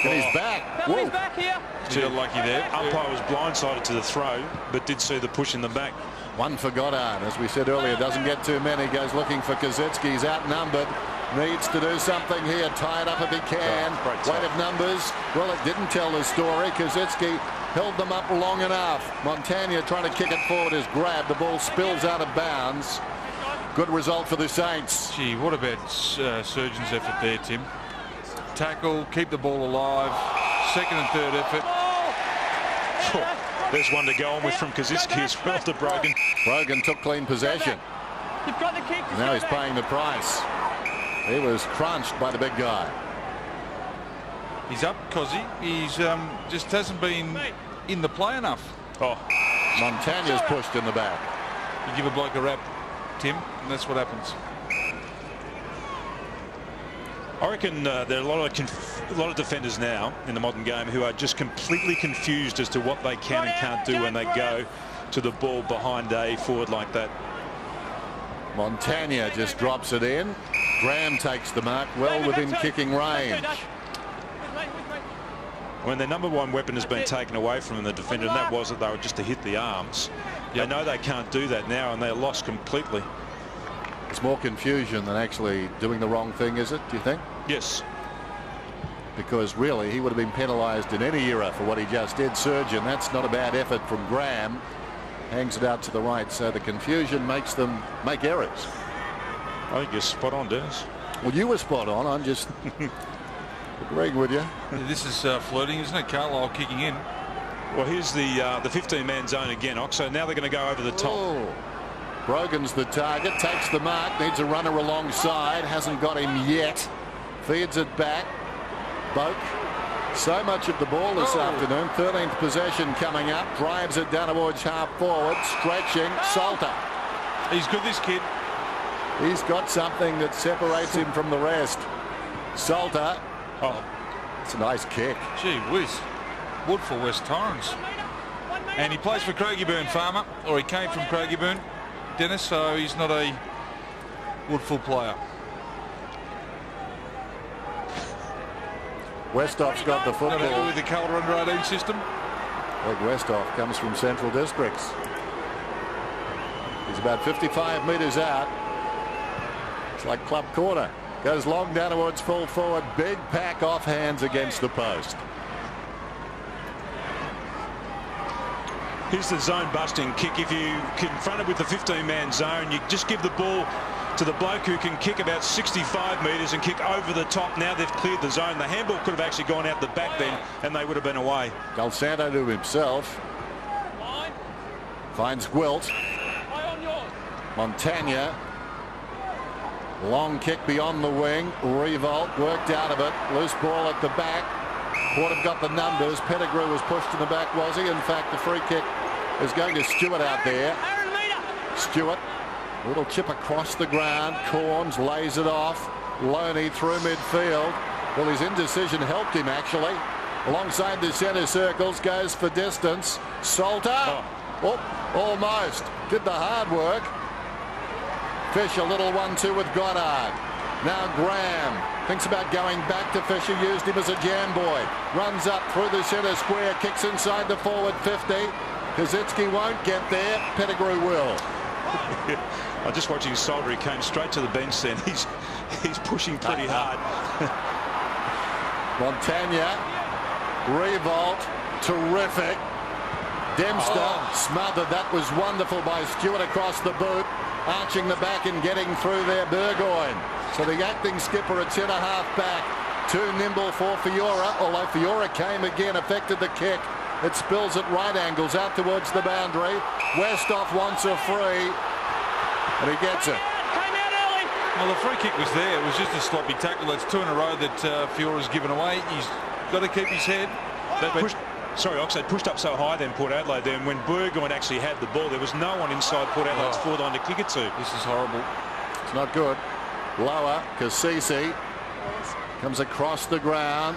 And he's back. He's back here. Too lucky there. Umpire was blindsided to the throw, but did see the push in the back. One for Goddard, as we said earlier, doesn't get too many. Goes looking for Kazitsky. He's outnumbered. Needs to do something here. Tie it up if he can. Weight of numbers. Well, it didn't tell the story. Kazitsky held them up long enough. Montagna trying to kick it forward is grabbed. The ball spills out of bounds. Good result for the Saints. Gee, what about Surgeon's effort there, Tim? Tackle, keep the ball alive. Second and third effort. There's one to go on with from Kazitsky as well to Brogan. Brogan took clean possession. You've got the kick. Now he's paying the price. He was crunched by the big guy. He's up, Cozzy. He's just hasn't been in the play enough. Oh, Montagna's pushed in the back. You give a bloke a rap, Tim, and that's what happens. I reckon there are a lot of defenders now in the modern game who are just completely confused as to what they can and can't do when they go to the ball behind a forward like that. Montagna just drops it in. Graham takes the mark well within kicking range. When their number one weapon has been taken away from them, the defender, and that was that they were just to hit the arms. They know they can't do that now, and they're lost completely. It's more confusion than actually doing the wrong thing, is it, do you think? Yes. Because really, he would have been penalised in any era for what he just did. Surgeon, that's not a bad effort from Graham. Hangs it out to the right, so the confusion makes them make errors. I think you're spot on, Dennis. Well, you were spot on. I'm just agreeing with you. This is flirting, isn't it? Carlisle kicking in. Well, here's the 15-man zone again, Ox. So now they're going to go over the top. Oh. Brogan's the target, takes the mark, needs a runner alongside, hasn't got him yet. Feeds it back. Boak. So much of the ball this afternoon. 13th possession coming up. Drives it down towards half forward. Stretching. Salter. He's good, this kid. He's got something that separates him from the rest. Salter. Oh, it's a nice kick. Gee whiz. Wood for West Torrens. And he plays for Craigieburn, Farmer, or he came from Craigieburn, Dennis, so he's not a Woodful player. Westhoff's got the football. Not happy with the Calder under 18 system. Greg Westhoff comes from Central Districts. He's about 55 metres out. It's like club corner. Goes long down towards full forward. Big pack off hands against the post. Here's the zone busting kick. If you confront it with the 15-man zone, you just give the ball to the bloke who can kick about 65 metres and kick over the top. Now they've cleared the zone. The handball could have actually gone out the back then and they would have been away. Del Santo to himself. Finds Gwilt. Montagna. Long kick beyond the wing. Revolt worked out of it. Loose ball at the back. Port have got the numbers. Pettigrew was pushed in the back, was he? In fact, the free kick is going to Stewart out there. Stewart. A little chip across the ground. Corns lays it off. Loney through midfield. Well, his indecision helped him, actually. Alongside the centre circles, goes for distance. Salter. Oh, almost. Did the hard work. Fish, a little 1-2 with Goddard. Now Graham thinks about going back to Fisher. Used him as a jam boy. Runs up through the centre square. Kicks inside the forward 50. Kazitsky won't get there. Pettigrew will. I'm just watching Solder. He came straight to the bench then. He's pushing pretty hard. Montagna, revolt, terrific. Dempster smothered. That was wonderful by Stewart across the boot, arching the back and getting through there. Burgoyne. So the acting skipper at centre half back. Too nimble for Fiora, although Fiora came again, affected the kick. It spills at right angles out towards the boundary. Westhoff wants a free, and he gets it. Well, the free kick was there. It was just a sloppy tackle. That's 2 in a row that Fiora's given away. He's got to keep his head. Oxlade pushed up so high then, Port Adelaide, then when Burgoyne actually had the ball, there was no one inside Port Adelaide's forward line to kick it to. This is horrible. It's not good. Lower, Kasisi comes across the ground.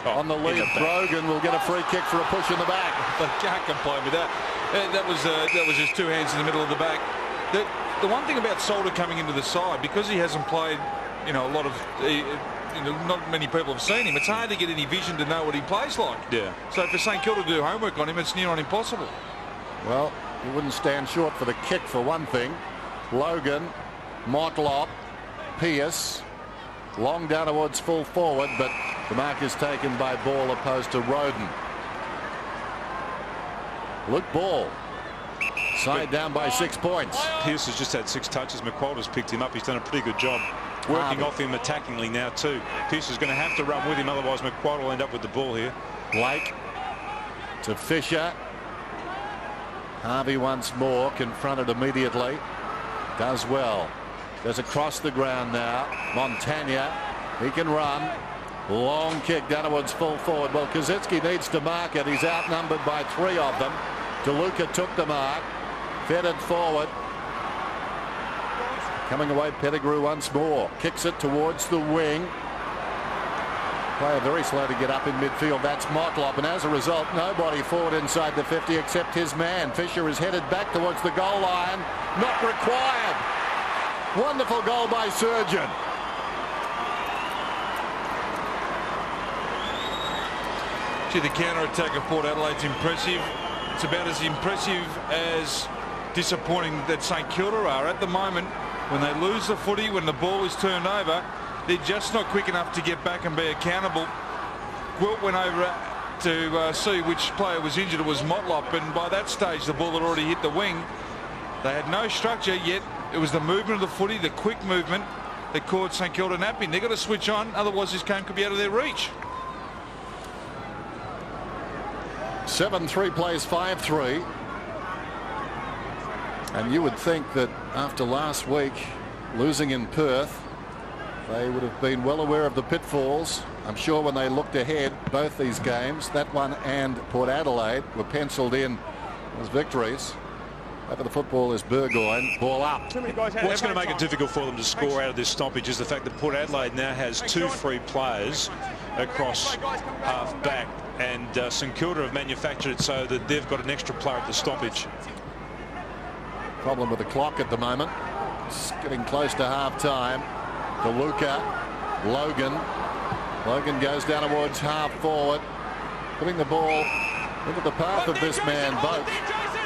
On the lead, Brogan will get a free kick for a push in the back. They can't complain with that. That was just 2 hands in the middle of the back. The one thing about Solder coming into the side, because he hasn't played, a lot of, not many people have seen him. It's hard to get any vision to know what he plays like. Yeah. So for St Kilda to do homework on him, it's near on impossible. Well, he wouldn't stand short for the kick for one thing. Logan, Motlop, Pearce. Long down towards full forward, but the mark is taken by Ball opposed to Roden. Luke Ball. Side down by 6 points. Pearce has just had 6 touches. McQualter's picked him up. He's done a pretty good job working off him attackingly now too. Pearce is going to have to run with him, otherwise McQualter will end up with the ball here. Blake to Fisher. Harvey once more confronted immediately. Does well. Goes across the ground now. Montagna, he can run. Long kick down towards full forward. Well, Kazitsky needs to mark it. He's outnumbered by 3 of them. DeLuca took the mark. Fed it forward. Coming away, Pettigrew once more. Kicks it towards the wing. Player very slow to get up in midfield. That's Motlop. And as a result, nobody forward inside the 50 except his man. Fisher is headed back towards the goal line. Not required. Wonderful goal by Surgeon. Gee, the counter-attack of Port Adelaide's impressive. It's about as impressive as disappointing that St Kilda are. At the moment, when they lose the footy, when the ball is turned over, they're just not quick enough to get back and be accountable. Wilt went over to see which player was injured. It was Motlop, and by that stage, the ball had already hit the wing. They had no structure yet. It was the movement of the footy, the quick movement, that caught St Kilda napping. They've got to switch on, otherwise this game could be out of their reach. 7-3 plays 5-3. And you would think that after last week losing in Perth, they would have been well aware of the pitfalls. I'm sure when they looked ahead, both these games, that one and Port Adelaide, were penciled in as victories. Over the football is Burgoyne. Ball up. What's going to make it difficult for them to score out of this stoppage is the fact that Port Adelaide now has 2 free players across half back, and St Kilda have manufactured it so that they've got an extra player at the stoppage. Problem with the clock at the moment. It's getting close to half time. DeLuca, Logan goes down towards half forward, putting the ball into the path of this man, Boak.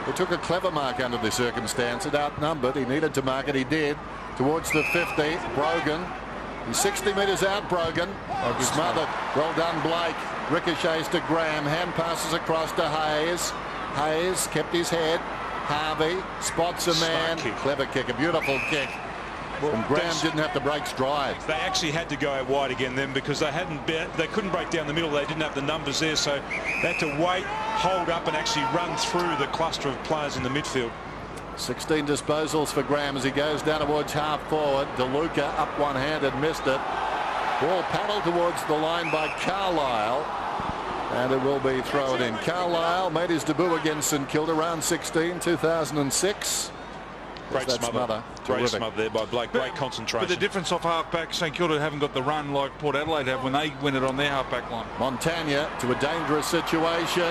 He took a clever mark under the circumstances. Outnumbered. He needed to mark it. He did. Towards the 50. Brogan. He's 60 metres out, Brogan. Smothered. Well done, Blake. Ricochets to Graham. Hand passes across to Hayes. Hayes kept his head. Harvey spots a man. Clever kick. A beautiful kick. And Graham didn't have to break stride. They actually had to go out wide again then, because they couldn't break down the middle. They didn't have the numbers there, so they had to wait, hold up, and actually run through the cluster of players in the midfield. 16 disposals for Graham as he goes down towards half forward. DeLuca up one-handed, missed it. Ball paddled towards the line by Carlisle, and it will be thrown in. Carlisle made his debut against St Kilda, round 16, 2006. Great smother. Great smother there by Blake. Great concentration. But the difference off half-back, St Kilda haven't got the run like Port Adelaide have when they win it on their half-back line. Montagna to a dangerous situation.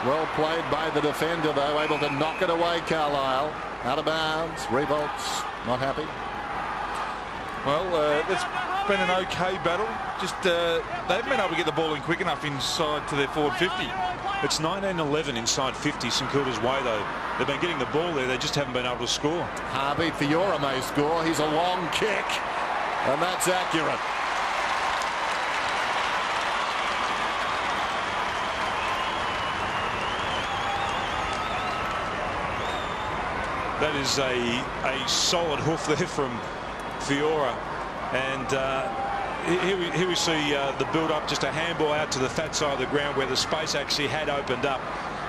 Well played by the defender, though, able to knock it away. Carlisle out of bounds. Revolts not happy. Well, it's been an okay battle. Just they haven't been able to get the ball in quick enough inside to their forward 50. It's 19-11 inside 50 St Kilda's way, though. They've been getting the ball there. They just haven't been able to score. Harvey, Fiora may score. He's a long kick, and that's accurate. That is a solid hoof there from Fiora. And here we see the build-up, just a handball out to the fat side of the ground where the space actually had opened up.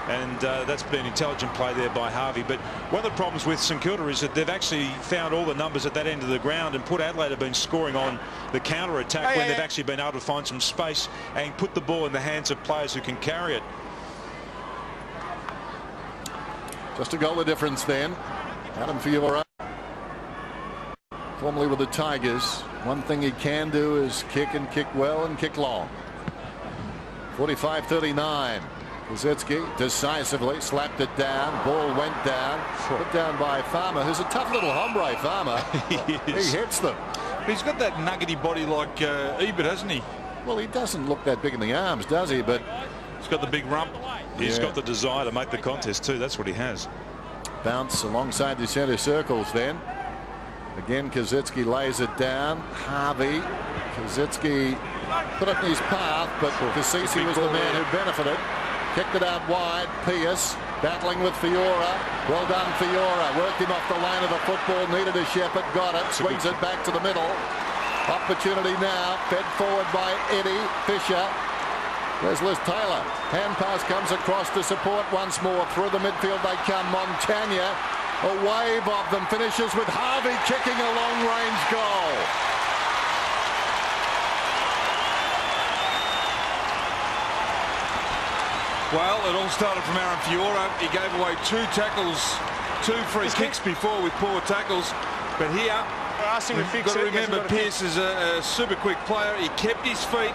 And that's been intelligent play there by Harvey. But one of the problems with St Kilda is that they've actually found all the numbers at that end of the ground, and Port Adelaide have been scoring on the counter-attack when they've actually been able to find some space and put the ball in the hands of players who can carry it. Just a goal of difference then. Adam Fiora, formerly with the Tigers. One thing he can do is kick, and kick well, and kick long. 45-39. Kazetsky decisively slapped it down. Ball went down. Put down by Farmer, who's a tough little hombre, Farmer. He hits them. He's got that nuggety body like Ebert, hasn't he? Well, he doesn't look that big in the arms, does he? But he's got the big rump. He's got the desire to make the contest too. That's what he has. Bounce alongside the centre circles then. Again, Kazetsky lays it down. Harvey. Kazetsky put it in his path, but Kasisi was the man who benefited. Kicked it out wide. Pierce battling with Fiora. Well done, Fiora. Worked him off the line of the football. Needed a shepherd. Got it. Swings it back to the middle. Opportunity now. Fed forward by Eddie Fisher. There's Liz Taylor. Hand pass comes across to support once more. Through the midfield they come. Montagna. A wave of them. Finishes with Harvey kicking a long-range goal. Well, it all started from Aaron Fiora. He gave away 2 tackles, 2 free kicks before with poor tackles. But here, you've got to remember Pierce is a super quick player. He kept his feet.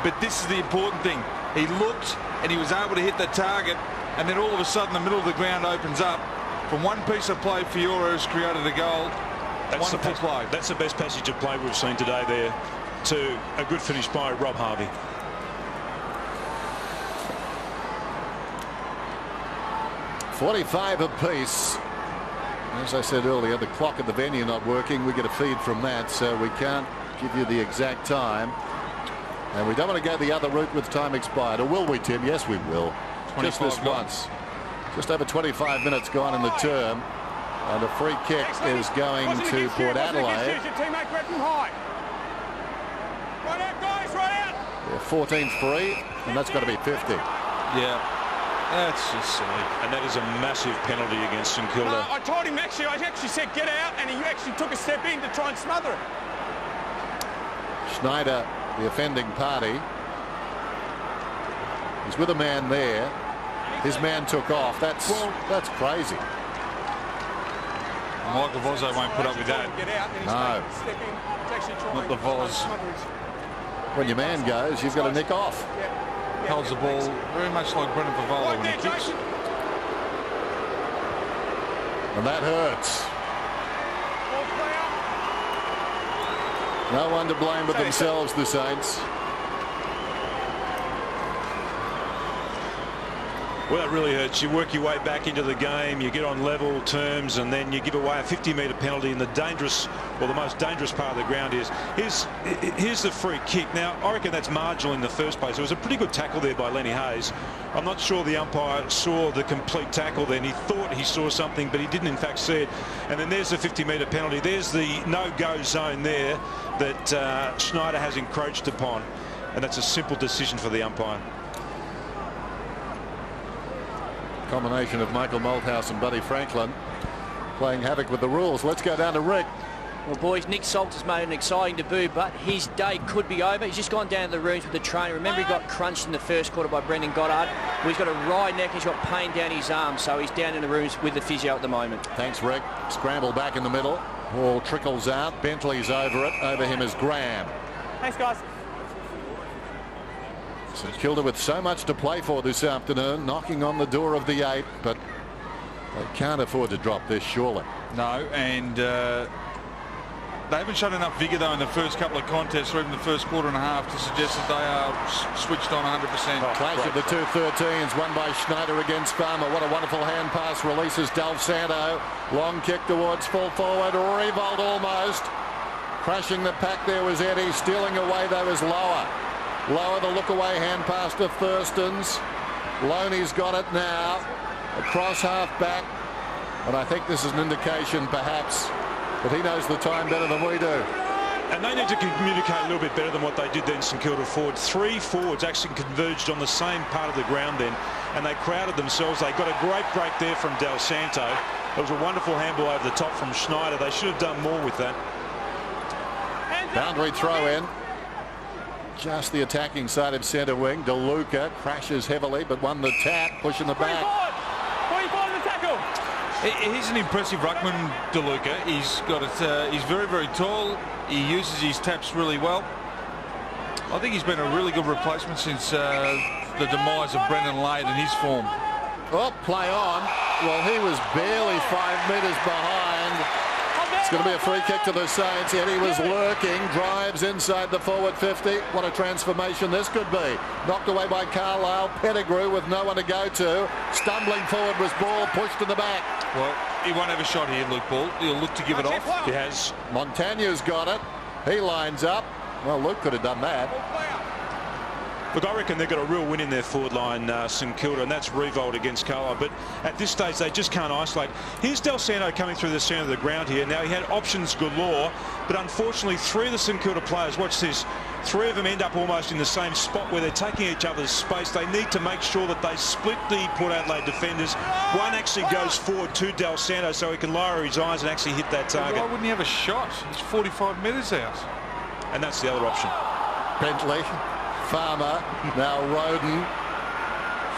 But this is the important thing. He looked and he was able to hit the target, and then all of a sudden the middle of the ground opens up. From one piece of play, Fiora has created a goal. Wonderful play. That's the best passage of play we've seen today there, to a good finish by Rob Harvey. .45 apiece. As I said earlier, the clock at the venue not working. We get a feed from that, so we can't give you the exact time. And we don't want to go the other route with time expired. Or will we, Tim? Yes, we will. Just this once. Just over 25 minutes gone in the term. And a free kick is going to Port Adelaide. Their 14th free, and that's got to be 50. Yeah, that's just silly. And that is a massive penalty against St Kilda. I told him actually, I actually said get out, and he actually took a step in to try and smother it. Schneider, the offending party. He's with a man there. His man took off. That's crazy. Michael Vozzo won't put up with that. No. Not the Voz. When your man goes, you've got to nick off. Holds the ball very much like Brendan Pavola when he kicks. And that hurts. No one to blame but themselves, the Saints. Well, that really hurts. You work your way back into the game, you get on level terms, and then you give away a 50-metre penalty in the dangerous, or the most dangerous part of the ground is. Here's the free kick. Now, I reckon that's marginal in the first place. It was a pretty good tackle there by Lenny Hayes. I'm not sure the umpire saw the complete tackle then. He thought he saw something, but he didn't in fact see it. And then there's the 50-metre penalty. There's the no-go zone there that Schneider has encroached upon. And that's a simple decision for the umpire. Combination of Michael Malthouse and Buddy Franklin playing havoc with the rules. Let's go down to Rick. Well, boys, Nick Salter's made an exciting debut, but his day could be over. He's just gone down to the rooms with the trainer. Remember, he got crunched in the first quarter by Brendan Goddard. Well, he's got a right neck. He's got pain down his arm, so he's down in the rooms with the physio at the moment. Thanks, Rick. Scramble back in the middle. Ball trickles out. Bentley's over it. Over him is Graham. Thanks, guys. St Kilda with so much to play for this afternoon, knocking on the door of the 8, but they can't afford to drop this, surely. No, and They haven't shown enough vigour, though, in the first couple of contests or even the first quarter and a half to suggest that they are switched on 100%. Clash of the two 13s, won by Schneider against Farmer. What a wonderful hand pass. Releases Del Santo. Long kick towards full forward. Revolt almost. Crushing the pack there was Eddie. Stealing away though was Lower. Lower the look away hand pass to Thurstons. Loney's got it now. Across half back. And I think this is an indication perhaps that he knows the time better than we do. And they need to communicate a little bit better than what they did then, St Kilda forward. 3 forwards actually converged on the same part of the ground then, and they crowded themselves. They got a great break there from Del Santo. It was a wonderful handball over the top from Schneider. They should have done more with that. Boundary throw in. Just the attacking side of centre wing. DeLuca crashes heavily, but won the tap, pushing the back. 24 in the tackle. He's an impressive ruckman, DeLuca. He's got it. He's very, very tall. He uses his taps really well. I think he's been a really good replacement since the demise of Brendan Lade in his form. Oh, play on. Well, he was barely 5 metres behind. It's going to be a free kick to the Saints. Eddie was lurking, drives inside the forward 50. What a transformation this could be. Knocked away by Carlisle. Pettigrew with no one to go to. Stumbling forward was Ball, pushed to the back. Well, he won't have a shot here, Luke Ball. He'll look to give it off. He has. Montagne's got it. He lines up. Well, Luke could have done that. Look, I reckon they've got a real win in their forward line, St Kilda, and that's Revolt against Carlisle. But at this stage, they just can't isolate. Here's Del Santo coming through the centre of the ground here. Now, he had options galore, but unfortunately, 3 of the St Kilda players, watch this, 3 of them end up almost in the same spot where they're taking each other's space. They need to make sure that they split the Port Adelaide defenders. One actually goes forward to Del Santo so he can lower his eyes and actually hit that target. Why wouldn't he have a shot? He's 45 metres out. And that's the other option. Bentley. Farmer, now Roden,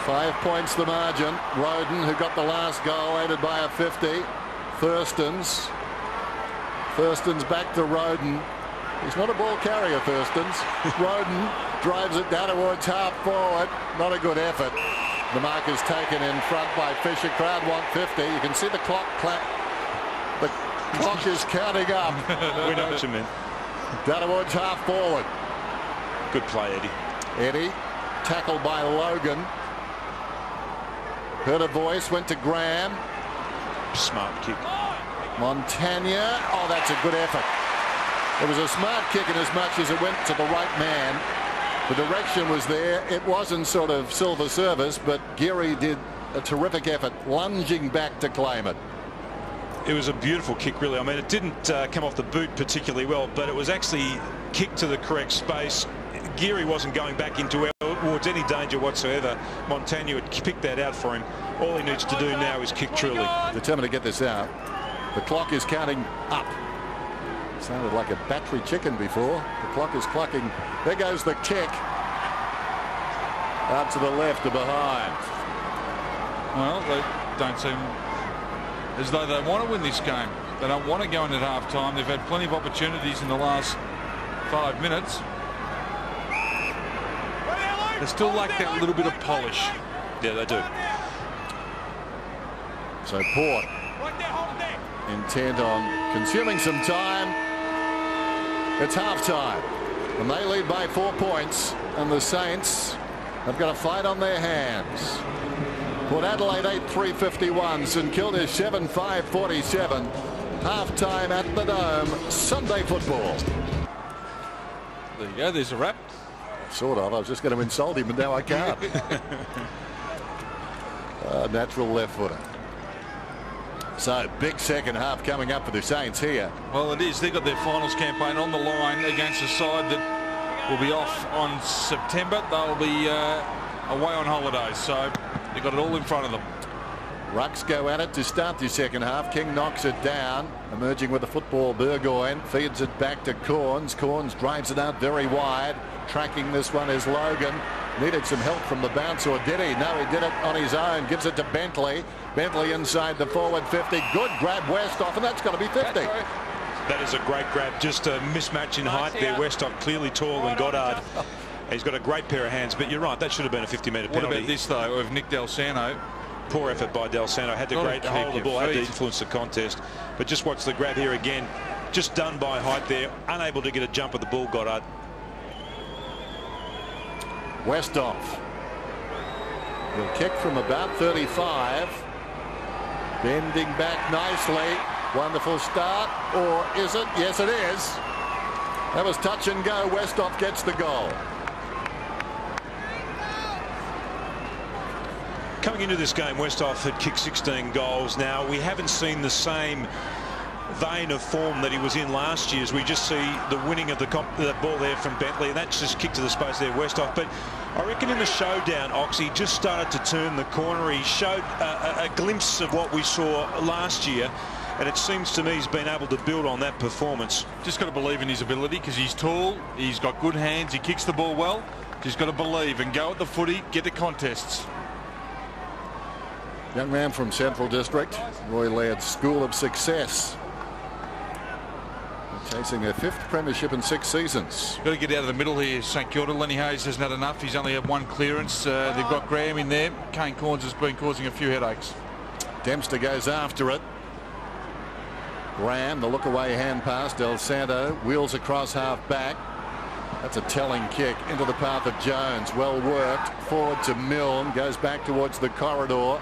5 points the margin. Roden, who got the last goal, aided by a 50. Thurstons back to Roden. He's not a ball carrier, Thurstons. Roden drives it down towards half forward. Not a good effort. The mark is taken in front by Fisher. Crowd want 50. You can see the clock clap. The clock is counting up. We know what you mean. Down towards half forward. Good play, Eddie. Eddie, tackled by Logan. Heard a voice, went to Graham. Smart kick. Montagna. Oh, that's a good effort. It was a smart kick in as much as it went to the right man. The direction was there. It wasn't sort of silver service, but Geary did a terrific effort, lunging back to claim it. It was a beautiful kick, really. I mean, it didn't come off the boot particularly well, but it was actually kicked to the correct space. Geary wasn't going back towards any danger whatsoever. Montagna had picked that out for him. All he needs to do now is kick truly. Determined to get this out. The clock is counting up. Sounded like a battery chicken before. The clock is clucking. There goes the kick. Out to the left or behind. Well, they don't seem as though they want to win this game. They don't want to go in at half time. They've had plenty of opportunities in the last 5 minutes. They still lack that little bit of polish. Yeah, they do. So Port intent on consuming some time. It's half time and they lead by 4 points, and the Saints have got a fight on their hands. Port Adelaide 8-3-51, St Kilda 7-5-47. Half time at the Dome. Sunday football. There you go, there's a wrap. Sort of. I was just going to insult him, but now I can't. Natural left footer. So big second half coming up for the Saints here. Well, it is. They've got their finals campaign on the line against a side that will be off on September. They'll be away on holidays, so they've got it all in front of them. Rucks go at it to start the second half. King knocks it down. Emerging with the football, Burgoyne feeds it back to Corns. Corns drives it out very wide. Tracking this one is Logan. Needed some help from the bounce, or did he? No, he did it on his own. Gives it to Bentley. Bentley inside the forward 50. Good grab, Westhoff, and that's got to be 50. That is a great grab. Just a mismatch in height there. Westhoff clearly taller than Goddard. He's got a great pair of hands, but you're right. That should have been a 50-metre penalty. What about this, though, of Nick Del Santo? Poor effort by Del Santo. Had the great hold of the ball, had to influence the contest. But just watch the grab here again. just done by height there, unable to get a jump at the ball, Goddard. Westhoff will kick from about 35. Bending back nicely. Wonderful start. Or is it? Yes, it is. That was touch and go. Westhoff gets the goal. Coming into this game, Westhoff had kicked 16 goals. Now, we haven't seen the same vein of form that he was in last year, as we just see the winning of the ball there from Bentley, and that's just kicked to the space there, Westhoff. But I reckon in the showdown, Oxy just started to turn the corner. He showed a glimpse of what we saw last year, and it seems to me he's been able to build on that performance. Just got to believe in his ability, because he's tall, he's got good hands, he kicks the ball well. He's got to believe and go at the footy, get the contests. Young man from Central District, Roy Laird's School of Success. Chasing their 5th premiership in 6 seasons. Got to get out of the middle here, St Kilda. Lenny Hayes hasn't had enough. He's only had 1 clearance. They've got Graham in there. Kane Corns has been causing a few headaches. Dempster goes after it. Graham, the look away hand pass. Del Santo wheels across half back. That's a telling kick into the path of Jones. Well worked. Forward to Milne. Goes back towards the corridor.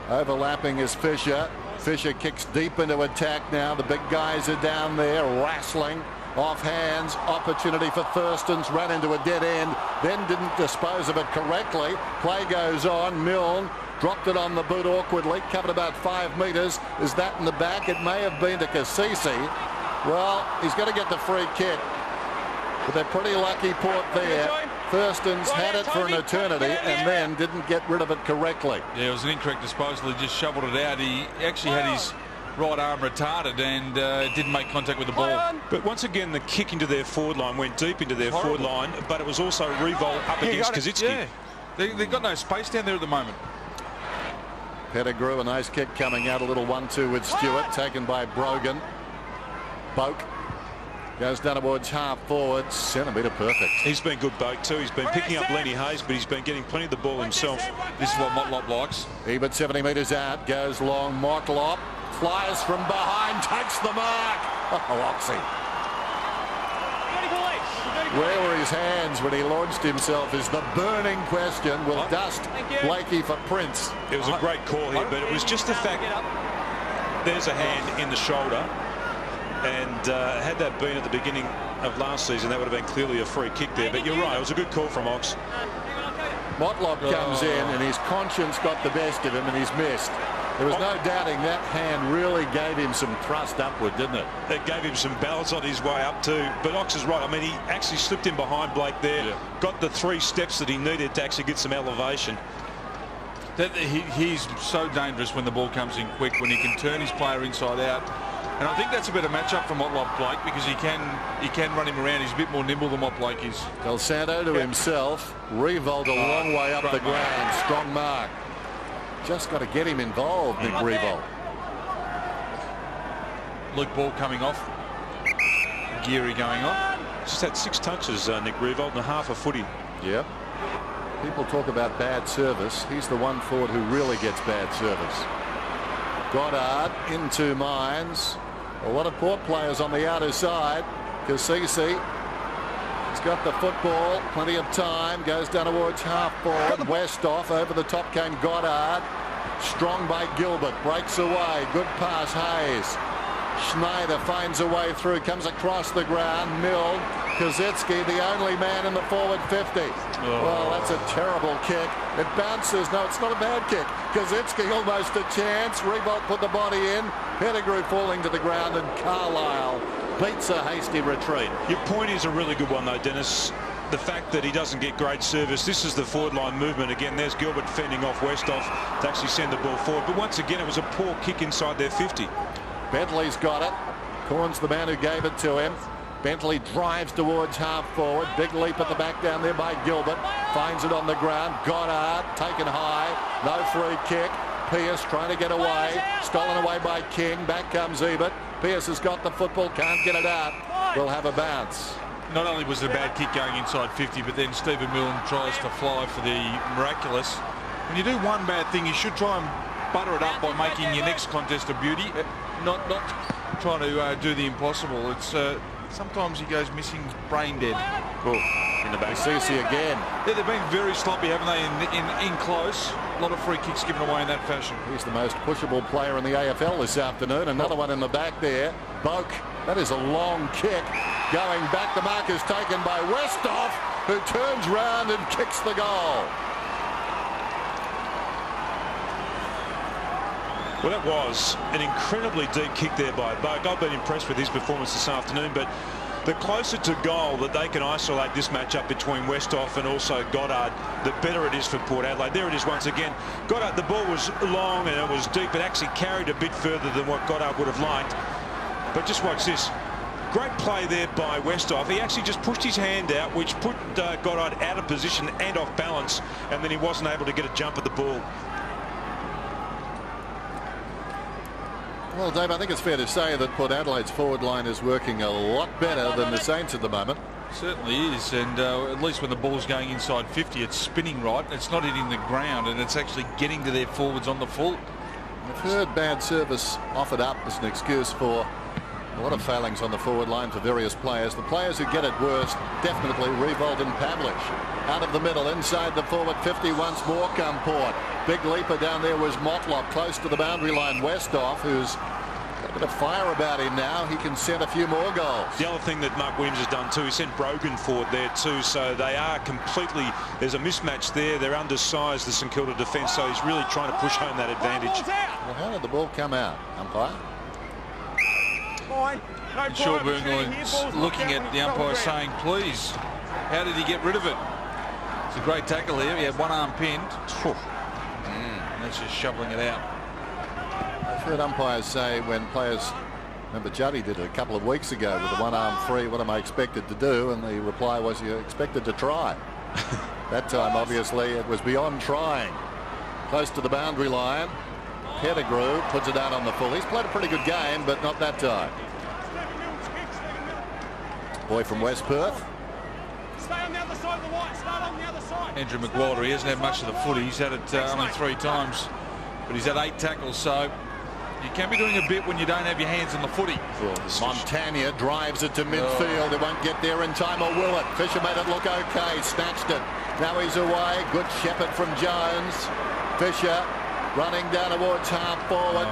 Overlapping is Fisher. Fisher kicks deep into attack now. The big guys are down there wrestling off hands. Opportunity for Thurston's, run into a dead end, then didn't dispose of it correctly. Play goes on. Milne dropped it on the boot awkwardly, covered about 5 metres. Is that in the back? It may have been to Cassisi. Well, he's going to get the free kick, but they're pretty lucky, Port, there. Thurston's had it for an eternity and then didn't get rid of it correctly. Yeah, it was an incorrect disposal. He just shoveled it out. He actually had his right arm retarded and didn't make contact with the ball. But once again, the kick into their forward line went deep into their forward line, but it was also revolt up against Kazitsky. Yeah. They've got no space down there at the moment. Pettigrew, a nice kick coming out, a little 1-2 with Stewart, taken by Brogan. Boak goes down towards half forward, centimetre perfect. He's been good, Boak, too. He's been picking up Lenny Hayes, but he's been getting plenty of the ball himself. This is what Motlop likes. Ebert 70 metres out, goes long. Motlop flies from behind, takes the mark. Oh, Oxy. Where were his hands when he launched himself is the burning question. Will dust Blakey for Prince. It was a great call here, but it was just the fact there's a hand in the shoulder. And had that been at the beginning of last season, that would have been clearly a free kick there. But you're right, it was a good call from Ox. Motlop comes in and his conscience got the best of him and he's missed. There was no doubting that hand really gave him some thrust upward, didn't it? It gave him some balance on his way up too. But Ox is right. I mean, he actually slipped in behind Blake there, got the 3 steps that he needed to actually get some elevation. He's so dangerous when the ball comes in quick, when he can turn his player inside out. And I think that's a better matchup for Motlop Blake, because he can run him around. He's a bit more nimble than what Blake is. Del Santo to himself. Revolt a long way up the ground. Strong mark. Just got to get him involved, Nick Revolt. Luke Ball coming off. Geary going on. Just had 6 touches, Nick Revolt, and a half a footy. Yeah. People talk about bad service. He's the one forward who really gets bad service. Goddard into Mines. A lot of Port players on the outer side. Cassisi. He's got the football. Plenty of time. Goes down towards half forward. Westhoff. Over the top came Goddard. Strong by Gilbert. Breaks away. Good pass, Hayes. Schneider finds a way through. Comes across the ground. Milne. Kazitsky, the only man in the forward 50. Well, that's a terrible kick. It bounces. No, it's not a bad kick. Kazitsky almost a chance. Revolt put the body in. Pettigrew falling to the ground, and Carlisle beats a hasty retreat. Your point is a really good one, though, Dennis. The fact that he doesn't get great service. This is the forward line movement again. There's Gilbert fending off Westhoff to actually send the ball forward. But once again, it was a poor kick inside their 50. Bentley's got it. Corn's the man who gave it to him. Bentley drives towards half forward. Big leap at the back down there by Gilbert. Finds it on the ground. Goddard taken high. No free kick. Pearce trying to get away. Stolen away by King. Back comes Ebert. Pearce has got the football. Can't get it out. Will have a bounce. Not only was it a bad kick going inside 50, but then Stephen Milne tries to fly for the miraculous. When you do one bad thing, you should try and butter it up by making your next contest a beauty. Not trying to do the impossible. It's sometimes he goes missing, brain dead. Cool. In the back. CC again. Yeah, they've been very sloppy, haven't they, in close. A lot of free kicks given away in that fashion. He's the most pushable player in the AFL this afternoon. Another one in the back there. Boak. That is a long kick. Going back, the mark is taken by Westhoff, who turns round and kicks the goal. Well, that was an incredibly deep kick there by Boak. I've been impressed with his performance this afternoon, but the closer to goal that they can isolate this matchup between Westhoff and also Goddard, the better it is for Port Adelaide. There it is once again. Goddard, the ball was long and it was deep. It actually carried a bit further than what Goddard would have liked. But just watch this. Great play there by Westhoff. He actually just pushed his hand out, which put Goddard out of position and off balance, and then he wasn't able to get a jump at the ball. Well, Dave, I think it's fair to say that Port Adelaide's forward line is working a lot better than the Saints at the moment. Certainly is, and at least when the ball's going inside 50, it's spinning right. It's not hitting the ground, and it's actually getting to their forwards on the full. I've heard bad service offered up as an excuse for a lot of failings on the forward line for various players. The players who get it worst, definitely Revolt and Pavlich. Out of the middle, inside the forward 50 once more come Port. Big leaper down there was Motlop, close to the boundary line. Westhoff, who's got a bit of fire about him now. He can set a few more goals. The other thing that Mark Williams has done too, he sent Brogan forward there too, so they are completely, there's a mismatch there. They're undersized, the St Kilda defence, so he's really trying to push home that advantage. Well, how did the ball come out, umpire? And Shawburn looking at the umpire saying, please, how did he get rid of it? It's a great tackle here. He had one arm pinned. And that's just shoveling it out. I've heard umpires say when players, remember Juddy did it a couple of weeks ago with the one arm free, what am I expected to do? And the reply was, you're expected to try. That time, obviously, it was beyond trying. Close to the boundary line. Pettigrew puts it out on the full. He's played a pretty good game, but not that time. Boy from West Perth. Stay on the other side of the white. Start on the other side. Andrew McWilder, he hasn't had much of the footy. He's had it only 3 times, but he's had 8 tackles, so you can be doing a bit when you don't have your hands on the footy. Montagna drives it to midfield. It won't get there in time, or will it? Fisher made it look okay, snatched it. Now he's away. Good shepherd from Jones. Fisher running down towards half forward.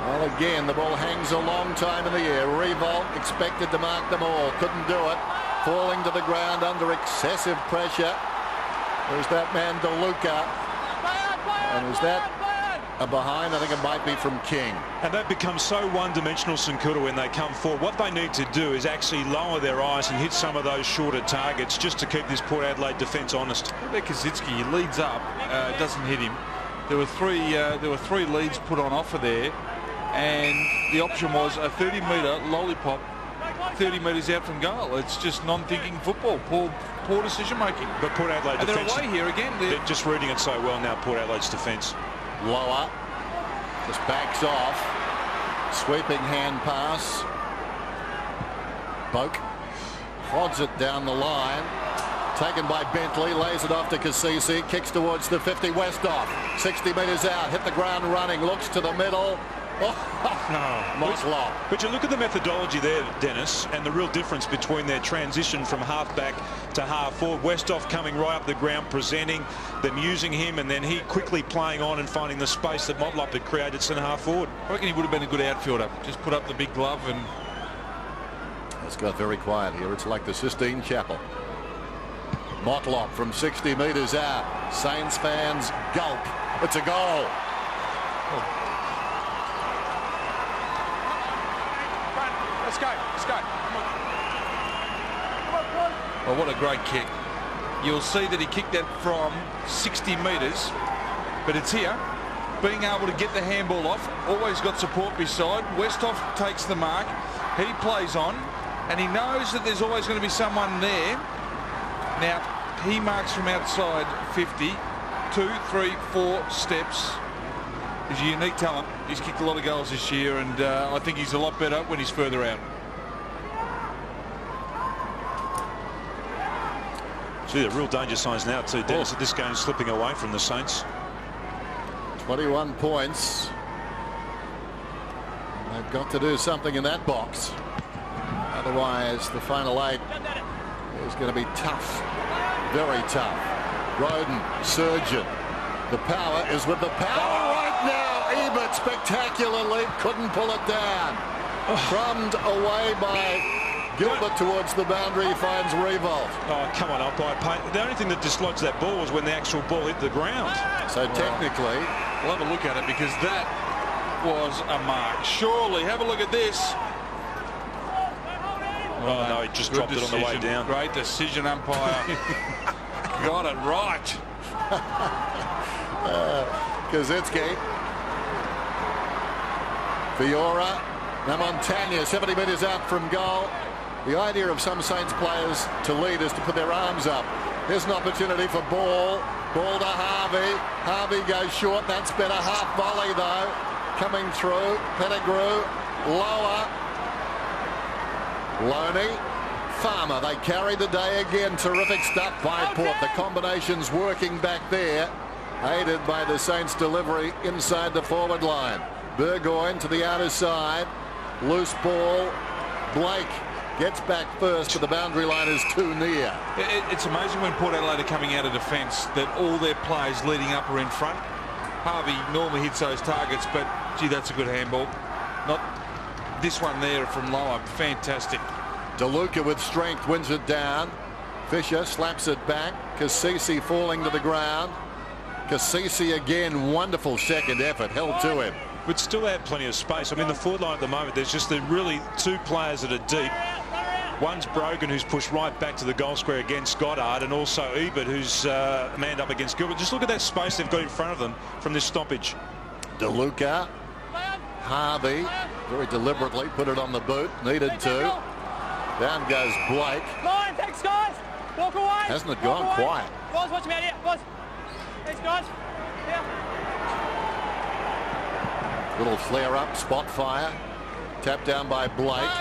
Well, again, the ball hangs a long time in the air. Revolt expected to mark them all. Couldn't do it. Falling to the ground under excessive pressure. There's that man, DeLuca. And is that a behind? I think it might be from King. And they've become so one-dimensional, St Kilda, when they come forward. What they need to do is actually lower their eyes and hit some of those shorter targets just to keep this Port Adelaide defence honest. Kaczynski, he leads up, doesn't hit him. There were three leads put on offer there, and the option was a 30-metre lollipop 30 metres out from goal. It's just non-thinking football. Poor decision-making. But Port Adelaide defence, they're away here again. They're just reading it so well now, Port Adelaide's defence. Lower. Just backs off. Sweeping hand pass. Boak prods it down the line. Taken by Bentley, lays it off to Cassisi, kicks towards the 50, Westhoff, 60 metres out, hit the ground running, looks to the middle. Motlop. But you look at the methodology there, Dennis, and the real difference between their transition from half-back to half-forward. Westhoff coming right up the ground, presenting, them using him, and then he quickly playing on and finding the space that Motlop had created centre-half forward. I reckon he would have been a good outfielder. Just put up the big glove and... It's got very quiet here. It's like the Sistine Chapel. Motlop from 60 metres out. Saints fans gulp. It's a goal. Let's go. Let's go. Come on. Well, what a great kick. You'll see that he kicked that from 60 metres, but it's here. Being able to get the handball off, always got support beside. Westhoff takes the mark. He plays on, and he knows that there's always going to be someone there. Now, he marks from outside 50, 2, 3, 4 steps. He's a unique talent. He's kicked a lot of goals this year, and I think he's a lot better when he's further out. Gee, the real danger signs now too, Dennis, that this game's slipping away from the Saints. 21 points. They've got to do something in that box. Otherwise, the final 8 is going to be tough. Very tough. Roden, Surgeon. The power is with the power right now. Ebert spectacularly couldn't pull it down. Crumbed away by Gilbert towards the boundary. He finds Revolt. Oh, come on, umpire. The only thing that dislodged that ball was when the actual ball hit the ground. So technically, we'll have a look at it because that was a mark. Surely, have a look at this. Oh, no, he just dropped it on the way down. Great decision, umpire. Got it right. Kaczynski. Fiora. Now Montagna, 70 metres out from goal. The idea of some Saints players to lead is to put their arms up. Here's an opportunity for ball. Ball to Harvey. Harvey goes short. That's better. Half volley, though. Coming through. Pettigrew. Lower. Loney. Farmer. They carry the day again. Terrific stuff by Port. The combination's working back there. Aided by the Saints' delivery inside the forward line. Burgoyne to the outer side. Loose ball. Blake gets back first, but the boundary line is too near. It's amazing when Port Adelaide are coming out of defence that all their players leading up are in front. Harvey normally hits those targets, but gee, that's a good handball. Not this one there from lower. Fantastic. DeLuca with strength wins it down. Fisher slaps it back. Cassisi falling to the ground. Cassisi again, wonderful second effort, held to him. But still had plenty of space. I mean, the forward line at the moment, there's just really 2 players that are deep. One's Brogan, who's pushed right back to the goal square against Goddard, and also Ebert, who's manned up against Gilbert. Just look at that space they've got in front of them from this stoppage. DeLuca. Harvey very deliberately put it on the boot. Needed to. Down goes Blake. Line, thanks, guys. Walk away. Hasn't it gone quiet? Guys, watch me out here. Guys. Thanks, guys. Yeah. Little flare up, spot fire. Tapped down by Blake.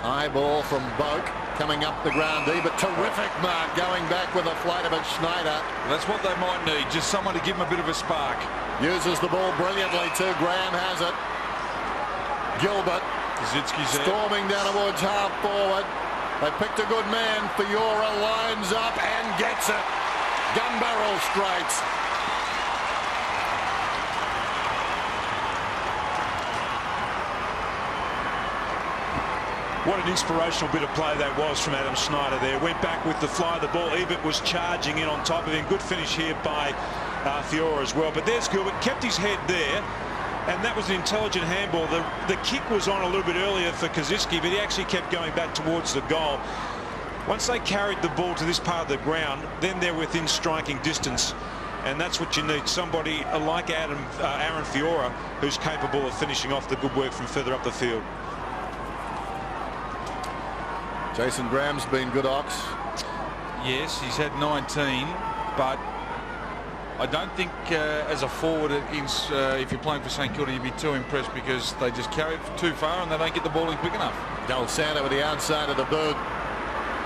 High ball from Boak. Coming up the ground, but terrific mark going back with a flight of it, Schneider. That's what they might need, just someone to give them a bit of a spark. Uses the ball brilliantly too. Graham has it. Gilbert. Kaczynski's storming down towards half forward. They picked a good man. Fiora lines up and gets it. Gun barrel straights. What an inspirational bit of play that was from Adam Schneider there. Went back with the fly of the ball. Ebert was charging in on top of him. Good finish here by Fiora as well. But there's Gilbert. Kept his head there. And that was an intelligent handball. The kick was on a little bit earlier for Kaczynski, but he actually kept going back towards the goal. Once they carried the ball to this part of the ground, then they're within striking distance. And that's what you need. Somebody like Aaron Fiora, who's capable of finishing off the good work from further up the field. Jason Graham's been good, Ox. Yes, he's had 19, but I don't think as a forward, if you're playing for St Kilda, you'd be too impressed because they just carry it too far and they don't get the ball in quick enough. Del Santo with the outside of the boot.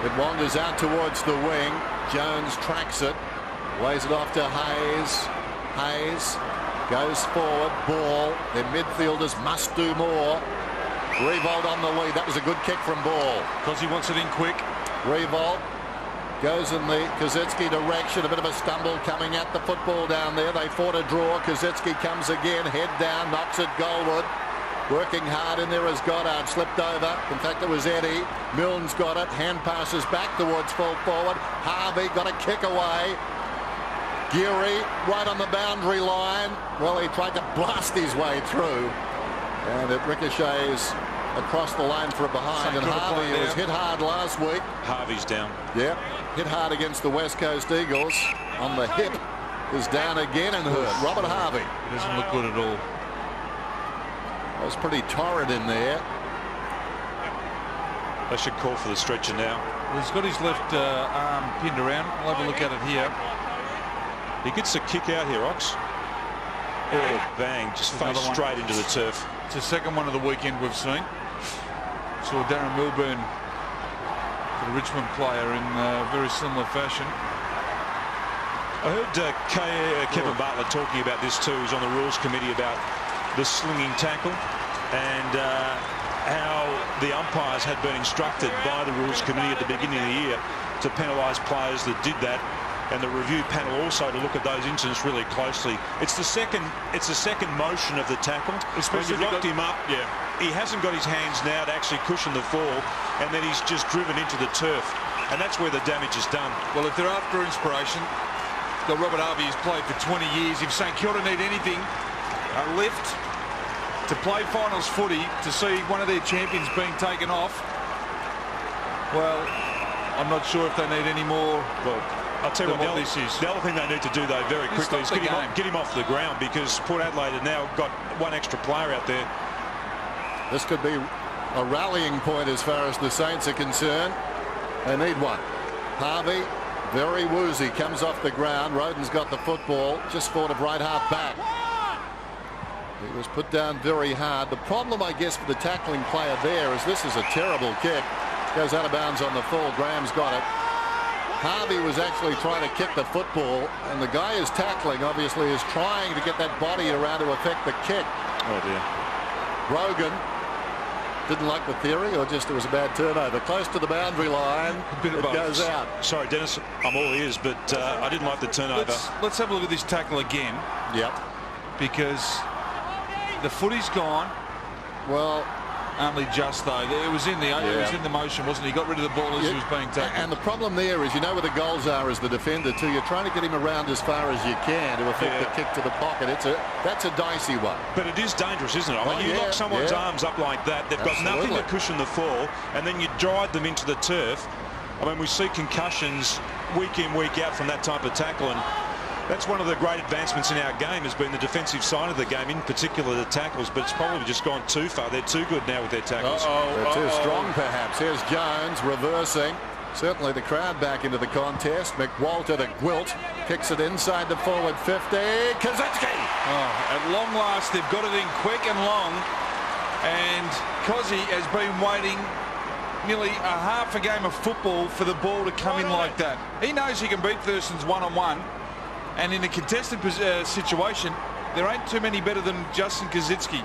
It wanders out towards the wing. Jones tracks it. Lays it off to Hayes. Hayes goes forward. Ball. Their midfielders must do more. Revolt on the lead. That was a good kick from Ball. Because he wants it in quick. Revolt goes in the Kaczynski direction. A bit of a stumble coming at the football down there. They fought a draw. Kaczynski comes again. Head down. Knocks it goalward. Working hard in there as Goddard slipped over. In fact, it was Eddie. Milne's got it. Hand passes back towards full forward. Harvey got a kick away. Geary right on the boundary line. Well, he tried to blast his way through. And it ricochets across the line for a behind. And Harvey was hit hard last week. Harvey's down. Yep. Hit hard against the West Coast Eagles. On the hip. Is down again and hurt. Robert Harvey. It doesn't look good at all. That was pretty torrid in there. They should call for the stretcher now. Well, he's got his left arm pinned around. We'll have a look at it here. He gets a kick out here, Ox. Oh, bang. Just face straight into the turf. It's the second one of the weekend we've seen. Saw Darren Milburn, the Richmond player, in very similar fashion. I heard Kevin Bartlett talking about this too. He's on the rules committee about the slinging tackle. and how the umpires had been instructed by the Rules Committee at the beginning of the year to penalise players that did that, and the review panel also to look at those incidents really closely. It's the second motion of the tackle. Especially when you locked him up, he hasn't got his hands now to actually cushion the fall, and then he's just driven into the turf, and that's where the damage is done. Well, if they're after inspiration, Robert Harvey has played for 20 years. If St Kilda need anything, a lift to play finals footy, to see one of their champions being taken off, well, I'm not sure if they need any more. Well, I'll tell you what this is. The other thing they need to do, though, very quickly is get him off the ground, because Port Adelaide have now got one extra player out there. This could be a rallying point as far as the Saints are concerned. They need one. Harvey, very woozy, comes off the ground. Roden's got the football, just forward of right half back. He was put down very hard. The problem, I guess, for the tackling player there is this is a terrible kick. Goes out of bounds on the full. Graham's got it. Harvey was actually trying to kick the football, and the guy who's tackling obviously is trying to get that body around to affect the kick. Oh dear. Brogan didn't like the theory, or just it was a bad turnover. Close to the boundary line, it goes out. Sorry, Dennis, I'm all ears, but I didn't like the turnover. Let's have a look at this tackle again. Yep. Because the footy's gone. Well, only just though. It was in the motion, wasn't he? He got rid of the ball as he was being tackled. And the problem there is, you know where the goals are as the defender too. You're trying to get him around as far as you can to affect the kick to the pocket. That's a dicey one. But it is dangerous, isn't it? I mean, you lock someone's arms up like that, they've got nothing to cushion the fall, and then you drive them into the turf. I mean, we see concussions week in, week out from that type of tackle, and that's one of the great advancements in our game, has been the defensive side of the game, in particular the tackles, but it's probably just gone too far. They're too good now with their tackles. They're too strong, perhaps. Here's Jones reversing. Certainly the crowd back into the contest. McWalter to Gwilt. Kicks it inside the forward 50. Kaczynski! At long last, they've got it in quick and long, and Kozzy has been waiting nearly a half a game of football for the ball to come in like that. He knows he can beat Thurston's one-on-one. And in a contested situation, there ain't too many better than Justin Kaczynski.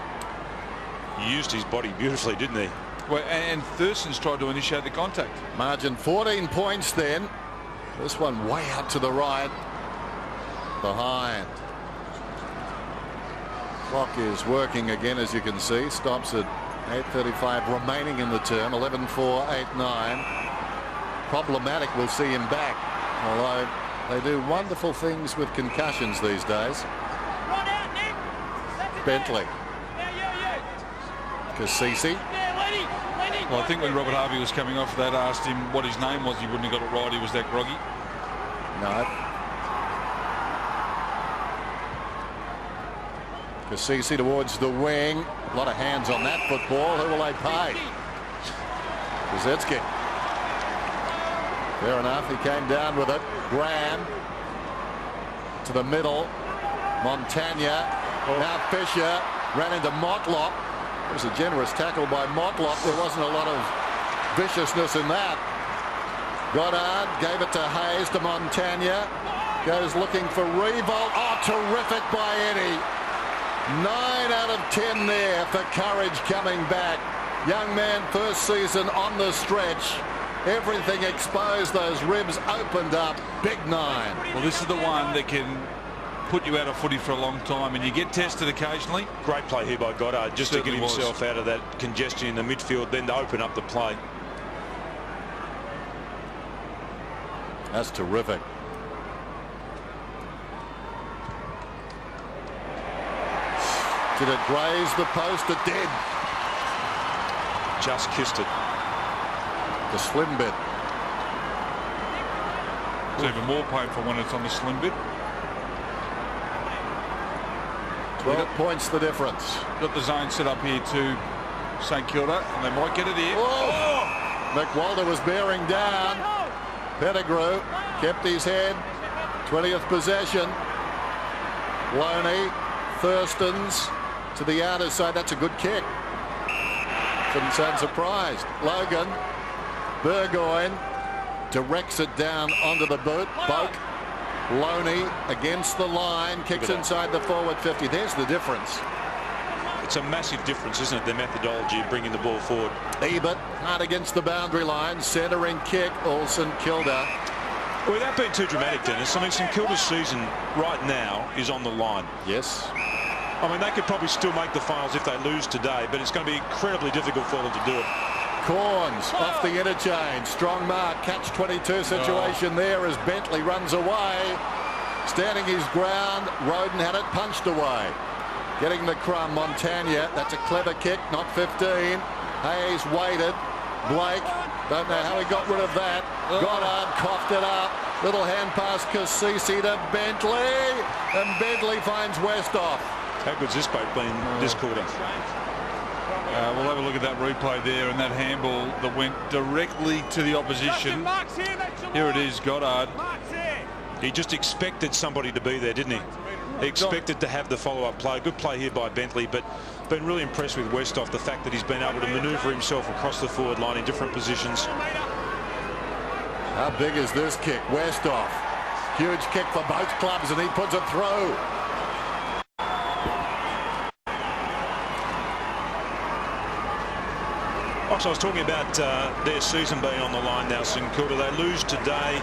He used his body beautifully, didn't he? Well, and Thurston's tried to initiate the contact. Margin 14 points then. This one way out to the right. Behind. Clock is working again, as you can see. Stops at 8:35 remaining in the term. 11-4, 8-9. Problematic, we'll see him back. Although they do wonderful things with concussions these days. Bentley. Cassisi. Well, I think when Robert Harvey was coming off that, asked him what his name was. He wouldn't have got it right. He was that groggy. No. Cassisi towards the wing. A lot of hands on that football. Who will they pay? Kaczynski. Fair enough. He came down with it. Graham to the middle. Montagna. Now Fisher ran into Motlop. It was a generous tackle by Motlop. There wasn't a lot of viciousness in that. Goddard gave it to Hayes, to Montagna. Goes looking for Revolt. Oh, terrific by Eddie. 9 out of 10 there for Courage coming back. Young man, first season on the stretch. Everything exposed, those ribs opened up. Big 9. Well, this is the one that can put you out of footy for a long time, and you get tested occasionally. Great play here by Goddard, just to get himself out of that congestion in the midfield, then to open up the play. That's terrific. Did it graze the post? It did. Just kissed it. The slim bit. It's even more painful when it's on the slim bit. 12 points the difference. Got the zone set up here to St Kilda, and they might get it here. McWalter was bearing down. Pettigrew kept his head. 20th possession. Loney, Thurston's to the outer side. That's a good kick. Shouldn't sound surprised. Logan, Burgoyne directs it down onto the boot. Boak. Loney against the line, kicks inside the forward 50. There's the difference. It's a massive difference, isn't it, their methodology of bringing the ball forward. Ebert hard against the boundary line, centering kick, all St Kilda. Well, without being too dramatic, Dennis, I mean, St Kilda's season right now is on the line. Yes. I mean, they could probably still make the finals if they lose today, but it's going to be incredibly difficult for them to do it. Corns off the interchange. Strong mark, catch-22 situation there as Bentley runs away. Standing his ground, Roden had it punched away. Getting the crumb, Montagna. That's a clever kick, not 15. Hayes waited. Blake, don't know how he got rid of that. Goddard coughed it up. Little hand pass, Cassisi to Bentley. And Bentley finds Westhoff. How good's this boat been this quarter? We'll have a look at that replay there, and that handball that went directly to the opposition. Here it is, Goddard. He just expected somebody to be there, didn't he? He expected to have the follow-up play. Good play here by Bentley, but been really impressed with Westhoff, the fact that he's been able to manoeuvre himself across the forward line in different positions. How big is this kick? Westhoff. Huge kick for both clubs, and he puts it through. I was talking about their season being on the line now, St Kilda. They lose today.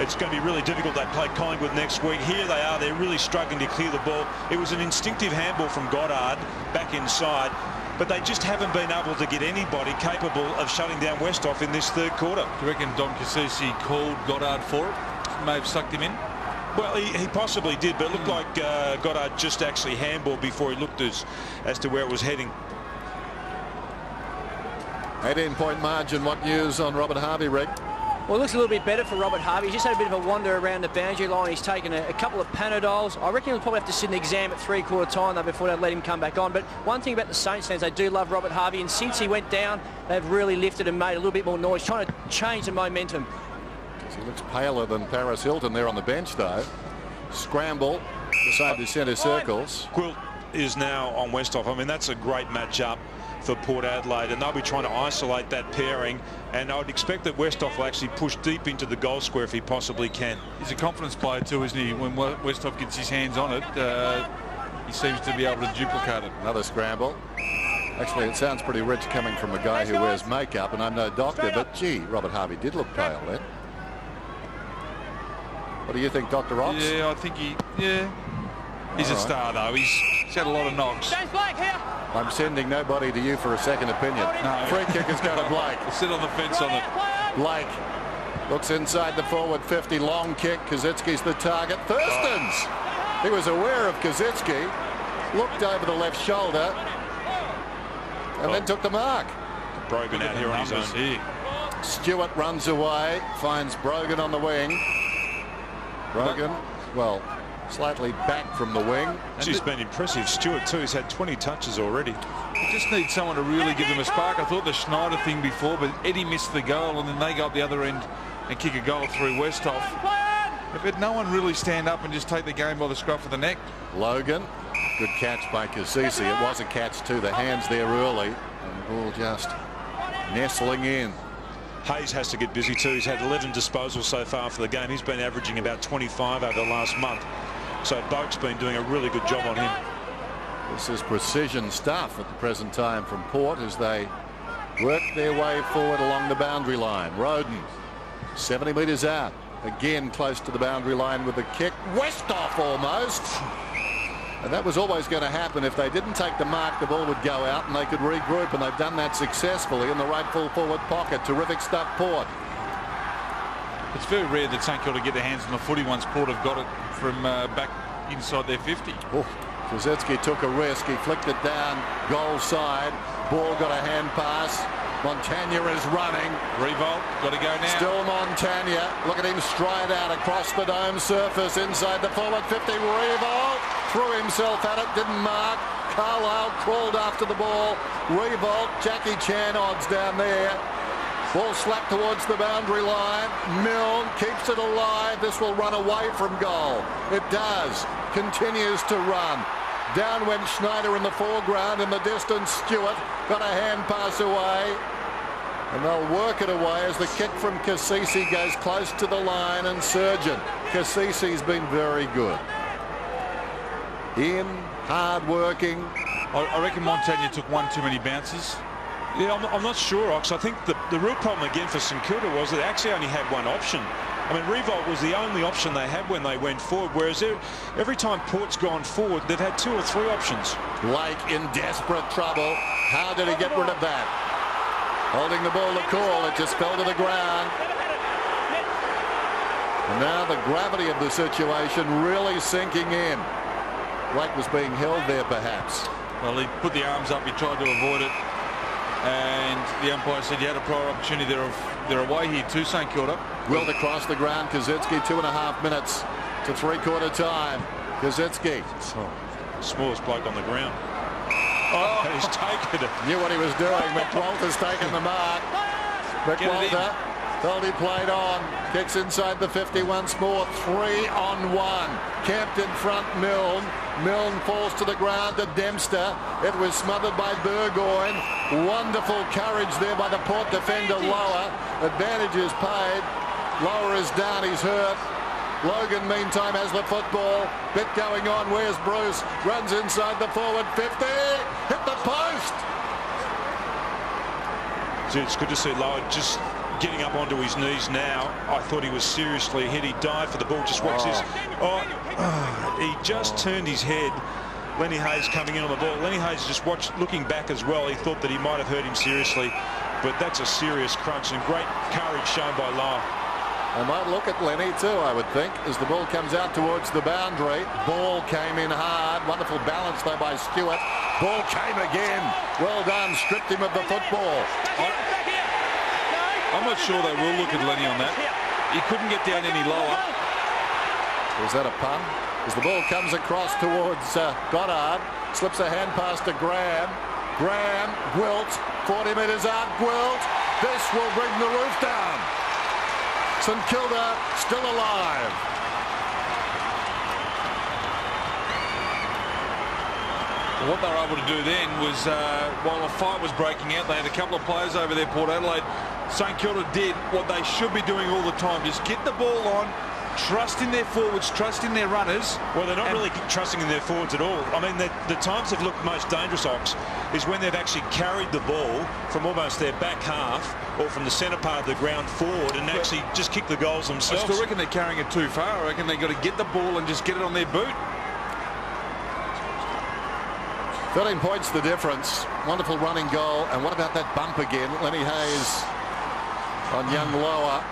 It's going to be really difficult. They play Collingwood next week. Here they are. They're really struggling to clear the ball. It was an instinctive handball from Goddard back inside, but they just haven't been able to get anybody capable of shutting down Westhoff in this third quarter. Do you reckon Don Cassisi called Goddard for it? May have sucked him in? Well, he possibly did, but it looked like Goddard just actually handballed before he looked as to where it was heading. 18-point margin. What news on Robert Harvey, Rick? Well, it looks a little bit better for Robert Harvey. He's just had a bit of a wander around the boundary line. He's taken a couple of Panadols. I reckon he'll probably have to sit an exam at three-quarter time, though, before they let him come back on. But one thing about the Saints fans, they do love Robert Harvey, and since he went down, they've really lifted and made a little bit more noise, trying to change the momentum. He looks paler than Paris Hilton there on the bench, though. Scramble beside the centre circles. Quilt is now on Westhoff. I mean, that's a great match-up for Port Adelaide, and they'll be trying to isolate that pairing, and I would expect that Westhoff will actually push deep into the goal square if he possibly can. He's a confidence player too, isn't he? When Westhoff gets his hands on it, he seems to be able to duplicate it. Another scramble. Actually, it sounds pretty rich coming from a guy who wears makeup, and I'm no doctor, but gee, Robert Harvey did look pale then. What do you think, Dr. Ox? Yeah, I think he's a star, though. He's had a lot of knocks. I'm sending nobody to you for a second opinion. No. Free kick is going to Blake. We'll sit on the fence on it. Blake looks inside the forward 50. Long kick. Kaczynski's the target. Thurstons. He was aware of Kaczynski. Looked over the left shoulder. And then took the mark. Brogan out here on his own. Here. Stewart runs away. Finds Brogan on the wing. Brogan, well, slightly back from the wing. She's been impressive. Stewart too. He's had 20 touches already. You just need someone to really give them a spark. I thought the Schneider thing before, but Eddie missed the goal, and then they go up the other end and kick a goal through Westhoff. But no one really stand up and just take the game by the scruff of the neck. Logan, good catch by Cassisi. It was a catch to the hands there early, and the ball just nestling in. Hayes has to get busy too. He's had 11 disposals so far for the game. He's been averaging about 25 over the last month. So Boak's been doing a really good job on him. This is precision stuff at the present time from Port as they work their way forward along the boundary line. Roden, 70 metres out. Again close to the boundary line with the kick. Westhoff almost. And that was always going to happen. If they didn't take the mark, the ball would go out and they could regroup, and they've done that successfully in the right full forward pocket. Terrific stuff, Port. It's very rare that St Kilda get their hands on the footy once Port have got it from back inside their 50. Oh, Kaczynski took a risk. He flicked it down goal side. Ball got a hand pass. Montagna is running. Revolt, got to go now. Still Montagna. Look at him stride out across the dome surface inside the forward 50. Revolt threw himself at it, didn't mark. Carlisle crawled after the ball. Revolt, Jackie Chan odds down there. Ball slapped towards the boundary line. Milne keeps it alive. This will run away from goal. It does. Continues to run. Down went Schneider in the foreground. In the distance, Stewart got a hand pass away. And they'll work it away as the kick from Cassisi goes close to the line, and Surgeon. Cassisi's been very good. In, hard working, I reckon Montagna took one too many bounces. Yeah, I'm not sure, Ox. I think the real problem again for St Kilda was they actually only had one option. I mean, revolt was the only option they had when they went forward, whereas every time Port's gone forward, they've had 2 or 3 options. Blake in desperate trouble. How did he get rid of that? Holding the ball to call, it just fell to the ground. And now the gravity of the situation really sinking in. Blake was being held there, perhaps. Well, he put the arms up, he tried to avoid it. And the umpire said you had a prior opportunity. They're away here to St Kilda. Willed across the ground. Kaczynski 2.5 minutes to 3/4 time. Kaczynski. Smallest bloke on the ground. Oh, he's taken it. Knew what he was doing. McWalter's taken the mark. McWalter felt he played on. Kicks inside the 50 once more. 3-on-1. Camped in front, Milne. Milne falls to the ground to Dempster. It was smothered by Burgoyne. Wonderful courage there by the Port defender, Lower. Advantage is paid. Lower is down, he's hurt. Logan, meantime, has the football. Bit going on. Where's Bruce? Runs inside the forward 50. Hit the post. Gee, it's good to see Lower just getting up onto his knees now. I thought he was seriously hit. He dived for the ball. Just watch this. He just turned his head. Lenny Hayes coming in on the ball. Lenny Hayes just looking back as well. He thought that he might have hurt him seriously, but that's a serious crunch and great courage shown by Lower. I might look at Lenny too, I would think, as the ball comes out towards the boundary. Ball came in hard. Wonderful balance though by Stewart. Ball came again. Well done. Stripped him of the football. I'm not sure they will look at Lenny on that. He couldn't get down any lower. Was that a pun? As the ball comes across towards Goddard, slips a hand pass to Graham. Graham, Gwilt, 40 metres out, Gwilt. This will bring the roof down. St Kilda still alive. What they were able to do then was, while a fight was breaking out, they had a couple of players over there, Port Adelaide. St Kilda did what they should be doing all the time, just get the ball on, trust in their forwards, trust in their runners. Well, they're not really trusting in their forwards at all. I mean, the times they've looked most dangerous, Ox, is when they've actually carried the ball from almost their back half or from the centre part of the ground forward and actually just kick the goals themselves. I still reckon they're carrying it too far. I reckon they've got to get the ball and just get it on their boot. 13 points the difference. Wonderful running goal. And what about that bump again? Lenny Hayes on young Lower.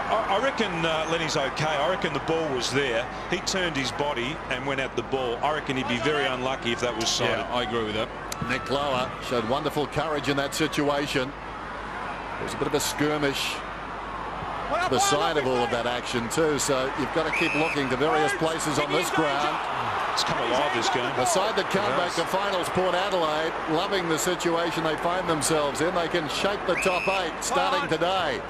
I reckon Lenny's okay. I reckon the ball was there. He turned his body and went at the ball. I reckon he'd be very unlucky if that was sided. Yeah, I agree with that. Nick Lower showed wonderful courage in that situation. There was a bit of a skirmish to the side of all of that action too, so you've got to keep looking to various places on this ground. It's come alive, this game. A side that come back to finals, Port Adelaide, loving the situation they find themselves in. They can shape the top 8 starting today.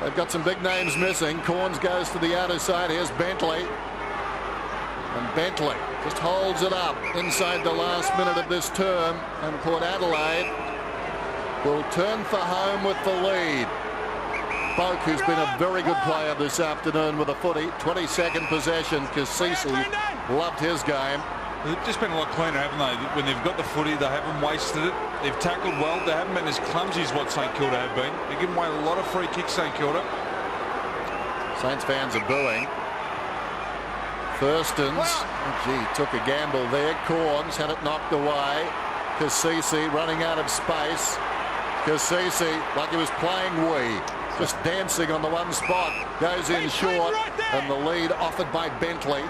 They've got some big names missing. Corns goes to the outer side. Here's Bentley. And Bentley just holds it up inside the last minute of this term. And Port Adelaide will turn for home with the lead. Boak, who's been a very good player this afternoon with a footy. 22nd possession. Kaczynski loved his game. They've just been a lot cleaner, haven't they? When they've got the footy, they haven't wasted it. They've tackled well. They haven't been as clumsy as what St Kilda have been. They've given away a lot of free kicks, St Kilda. Saints fans are booing. Thurstons, took a gamble there. Corns had it knocked away. Kaczynski running out of space. Kaczynski, like he was playing wee, just dancing on the one spot, goes in short, and the lead offered by Bentley.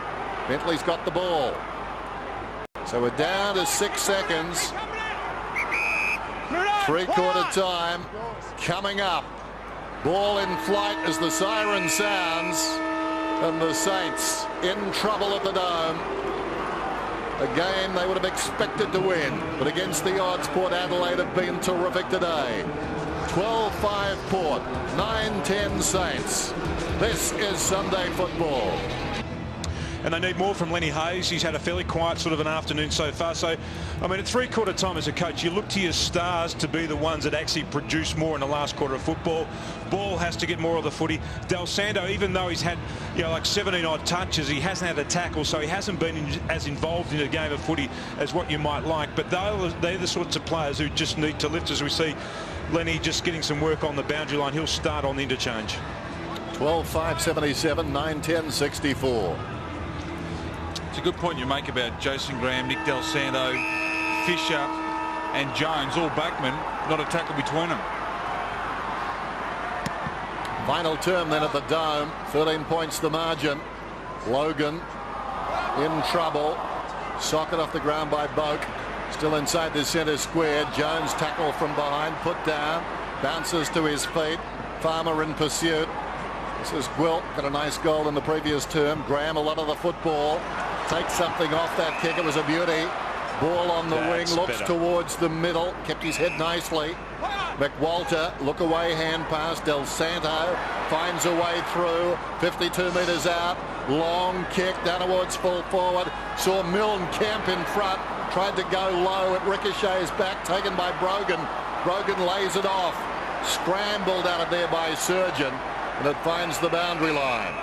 Bentley's got the ball. So we're down to 6 seconds. 3/4 time coming up. Ball in flight as the siren sounds, and the Saints in trouble at the Dome. A game they would have expected to win, but against the odds, Port Adelaide have been terrific today. 12-5 Port, 9-10 Saints. This is Sunday football. and they need more from Lenny Hayes. He's had a fairly quiet sort of an afternoon so far. So, I mean, at three-quarter time as a coach, you look to your stars to be the ones that actually produce more in the last quarter of football. Ball has to get more of the footy. Del Santo, even though he's had, you know, like 17 odd touches, he hasn't had a tackle, so he hasn't been as involved in a game of footy as what you might like. But they're the sorts of players who just need to lift. As we see Lenny just getting some work on the boundary line, he'll start on the interchange. 12-5-77, 9-10-64. It's a good point you make about Jason Graham, Nick Del Santo, Fisher and Jones, all backmen, not a tackle between them. Final term then at the Dome, 13 points the margin. Logan in trouble. Socket off the ground by Boak. Still inside the centre square. Jones tackle from behind, put down, bounces to his feet. Farmer in pursuit. This is Gwilt, got a nice goal in the previous term. Graham, a lot of the football. Takes something off that kick. It was a beauty. Ball on the wing, looks towards the middle. Kept his head nicely. McWalter, look away, hand pass. Del Santo finds a way through. 52 metres out. Long kick down towards full forward. Saw Milne Kemp in front. Tried to go low. It ricochets back. Taken by Brogan. Brogan lays it off. Scrambled out of there by Surgeon. And it finds the boundary line.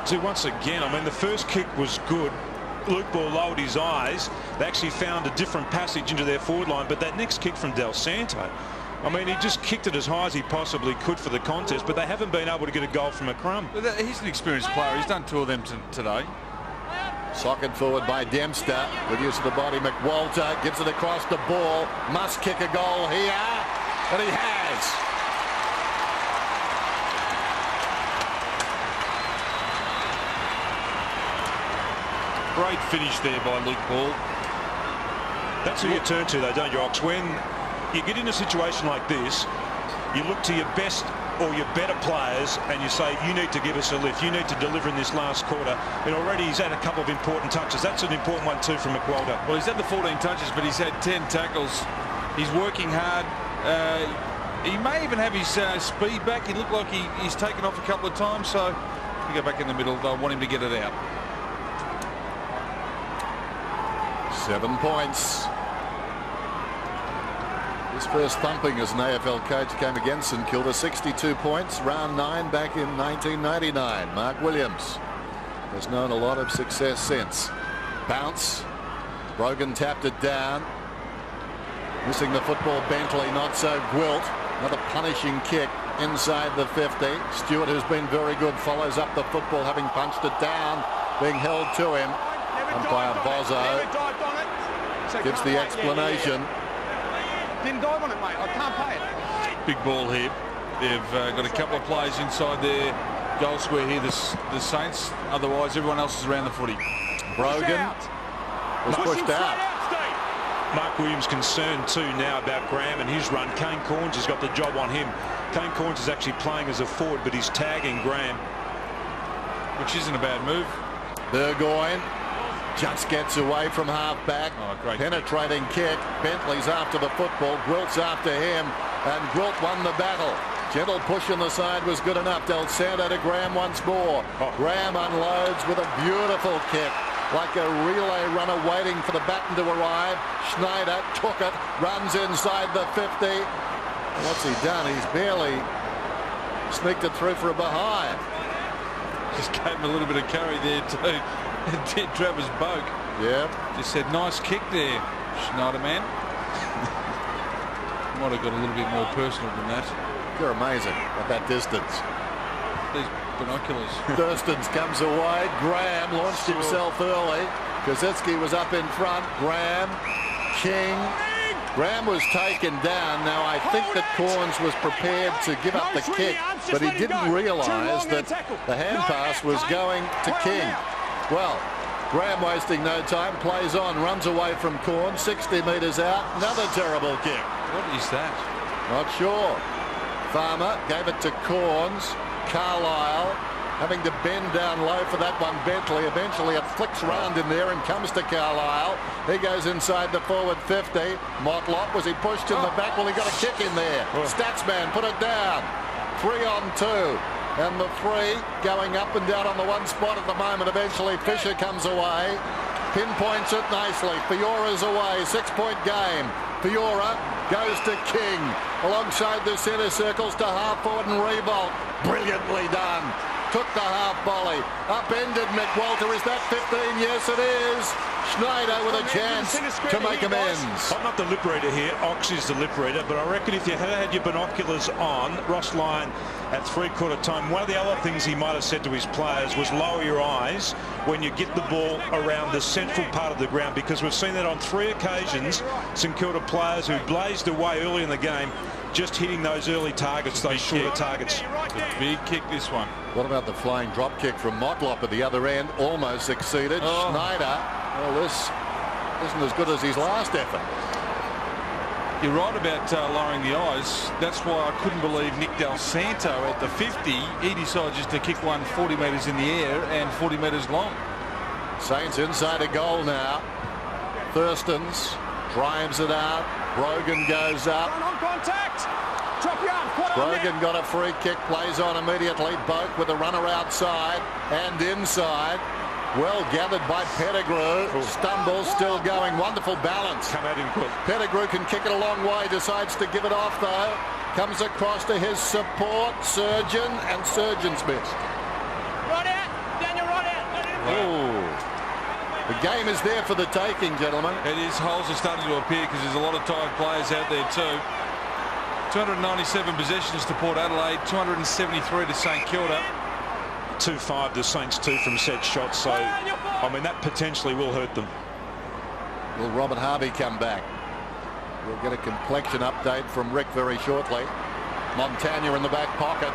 See, once again, I mean, the first kick was good. Luke Ball lowered his eyes. They actually found a different passage into their forward line. But that next kick from Del Santo, I mean, he just kicked it as high as he possibly could for the contest. But they haven't been able to get a goal from a crumb. He's an experienced player. He's done two of them today. Socket forward by Dempster. Good use of the body. McWalter gives it across the ball. Must kick a goal here. And he has. Great finish there by Luke Ball. That's who you turn to, though, don't you, Ox? When you get in a situation like this, you look to your best or your better players and you say, you need to give us a lift. You need to deliver in this last quarter. And already he's had a couple of important touches. That's an important one, too, from McWalter. Well, he's had the 14 touches, but he's had 10 tackles. He's working hard. He may even have his speed back. He looked like he's taken off a couple of times. So if you go back in the middle, they'll want him to get it out. 7 points. His first thumping as an AFL coach came against St.Kilda. 62 points, round 9 back in 1999. Mark Williams has known a lot of success since. Bounce. Brogan tapped it down. Missing the football, Bentley, not so. Gwilt. Another punishing kick inside the 50. Stewart, who's been very good, follows up the football, having punched it down, being held to him. Umpire Bozzo gives the explanation. Didn't dive on it, mate. I can't pay it. Big ball here. They've got a couple of players inside their goal square here, the Saints. Otherwise, everyone else is around the footy. Brogan was pushed out. Mark Williams concerned too now about Graham and his run. Kane Corns has got the job on him. Kane Corns is actually playing as a forward, but he's tagging Graham, which isn't a bad move. Burgoyne just gets away from half back. Great penetrating kick. Bentley's after the football. Gwilt's after him, and Gwilt won the battle. Gentle push in the side was good enough. Del Santo to Graham once more. Graham unloads with a beautiful kick, like a relay runner waiting for the baton to arrive. Schneider took it, runs inside the 50. What's he done? He's barely sneaked it through for a behind. Just gave him a little bit of carry there too. Did Travis Boak. Yeah. Just said, nice kick there, Schneider man. Might have got a little bit more personal than that. You're amazing at that distance. These binoculars. Thurstons comes away. Graham launched himself early. Kozinski was up in front. Graham, King. Graham was taken down. Now I think that Corns was prepared to give up the kick, but he didn't realise that the hand pass was going to King. Well, Graham wasting no time, plays on, runs away from Corns, 60 metres out. Another terrible kick. What is that? Not sure. Farmer gave it to Corns. Carlisle having to bend down low for that one. Bentley, eventually it flicks round in there and comes to Carlisle. He goes inside the forward 50. Motlop, was he pushed in the back? Well, he got a kick in there. Statsman put it down. 3 on 2. And the three going up and down on the one spot at the moment. Eventually Fisher comes away. Pinpoints it nicely. Fiora's away. 6-point game. Fiora goes to King. Alongside the centre circles to half forward and Revolt. Brilliantly done. Took the half volley. Upended McWalter. Is that 15? Yes, it is. Schneider with a chance to make amends. I'm not the lip reader here. Ox is the lip reader, but I reckon if you had your binoculars on, Ross Lyon at three-quarter time, one of the other things he might have said to his players was lower your eyes when you get the ball around the central part of the ground, because we've seen that on 3 occasions. St Kilda players who blazed away early in the game, just hitting those early targets, those shorter targets. It's a big kick, this one. What about the flying drop kick from Motlop at the other end? Almost succeeded. Schneider, well, this isn't as good as his last effort. You're right about lowering the eyes. That's why I couldn't believe Nick Del Santo at the 50. He decided just to kick one 40 metres in the air and 40 metres long. Saints inside a goal now. Thurstons drives it out. Brogan goes up. On contact. Drop your arm. Brogan got a free kick, plays on immediately. Boak with a runner outside and inside. Well gathered by Pettigrew. Stumbles, still going. Wonderful balance. Come at him quick. Pettigrew can kick it a long way. Decides to give it off though. Comes across to his support, Surgeon, and Surgeon's missed. Right out. Daniel, right out. Oh. The game is there for the taking, gentlemen. It is. Holes are starting to appear because there's a lot of tired players out there too. 297 possessions to Port Adelaide, 273 to St Kilda. 2-5 to Saints 2 from set shots, so I mean that potentially will hurt them. Will Robert Harvey come back? We'll get a complexion update from Rick very shortly. Montagna in the back pocket.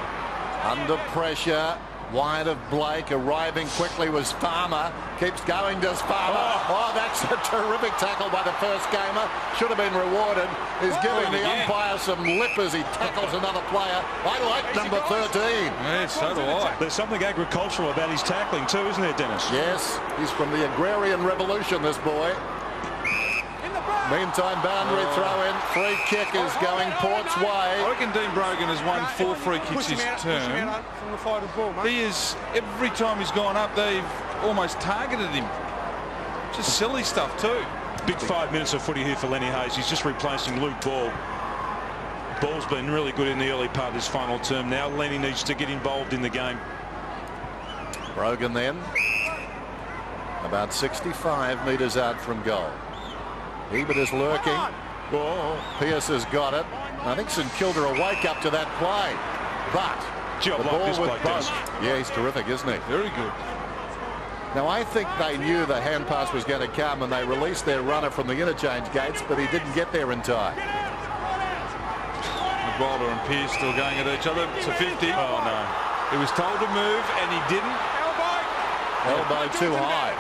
Under pressure. Wide of Blake. Arriving quickly was Farmer. Keeps going, does Farmer. Oh, that's a terrific tackle by the first gamer. Should have been rewarded. He's giving the umpire some lip as he tackles another player. I like number 13. Yes, so do I. There's something agricultural about his tackling too, isn't there, Dennis? Yes, he's from the Agrarian Revolution, this boy. Meantime, boundary throw in. Free kick is going Port's way. I reckon Dean Brogan has won 4 free kicks this term. He is, every time he's gone up, they've almost targeted him. Just silly stuff too. Big 5 minutes of footy here for Lenny Hayes. He's just replacing Luke Ball. Ball's been really good in the early part of this final term. Now Lenny needs to get involved in the game. Brogan then. About 65 metres out from goal. Ebert is lurking. Oh, Pearce has got it. I think St Kilda will wake up to that play. But the ball with Boak. Yeah, he's terrific, isn't he? Very good. Now, I think they knew the hand pass was going to come and they released their runner from the interchange gates, but he didn't get there in time. McWalter and Pearce still going at each other. It's a 50. Oh, no. He was told to move and he didn't. Elbow too high.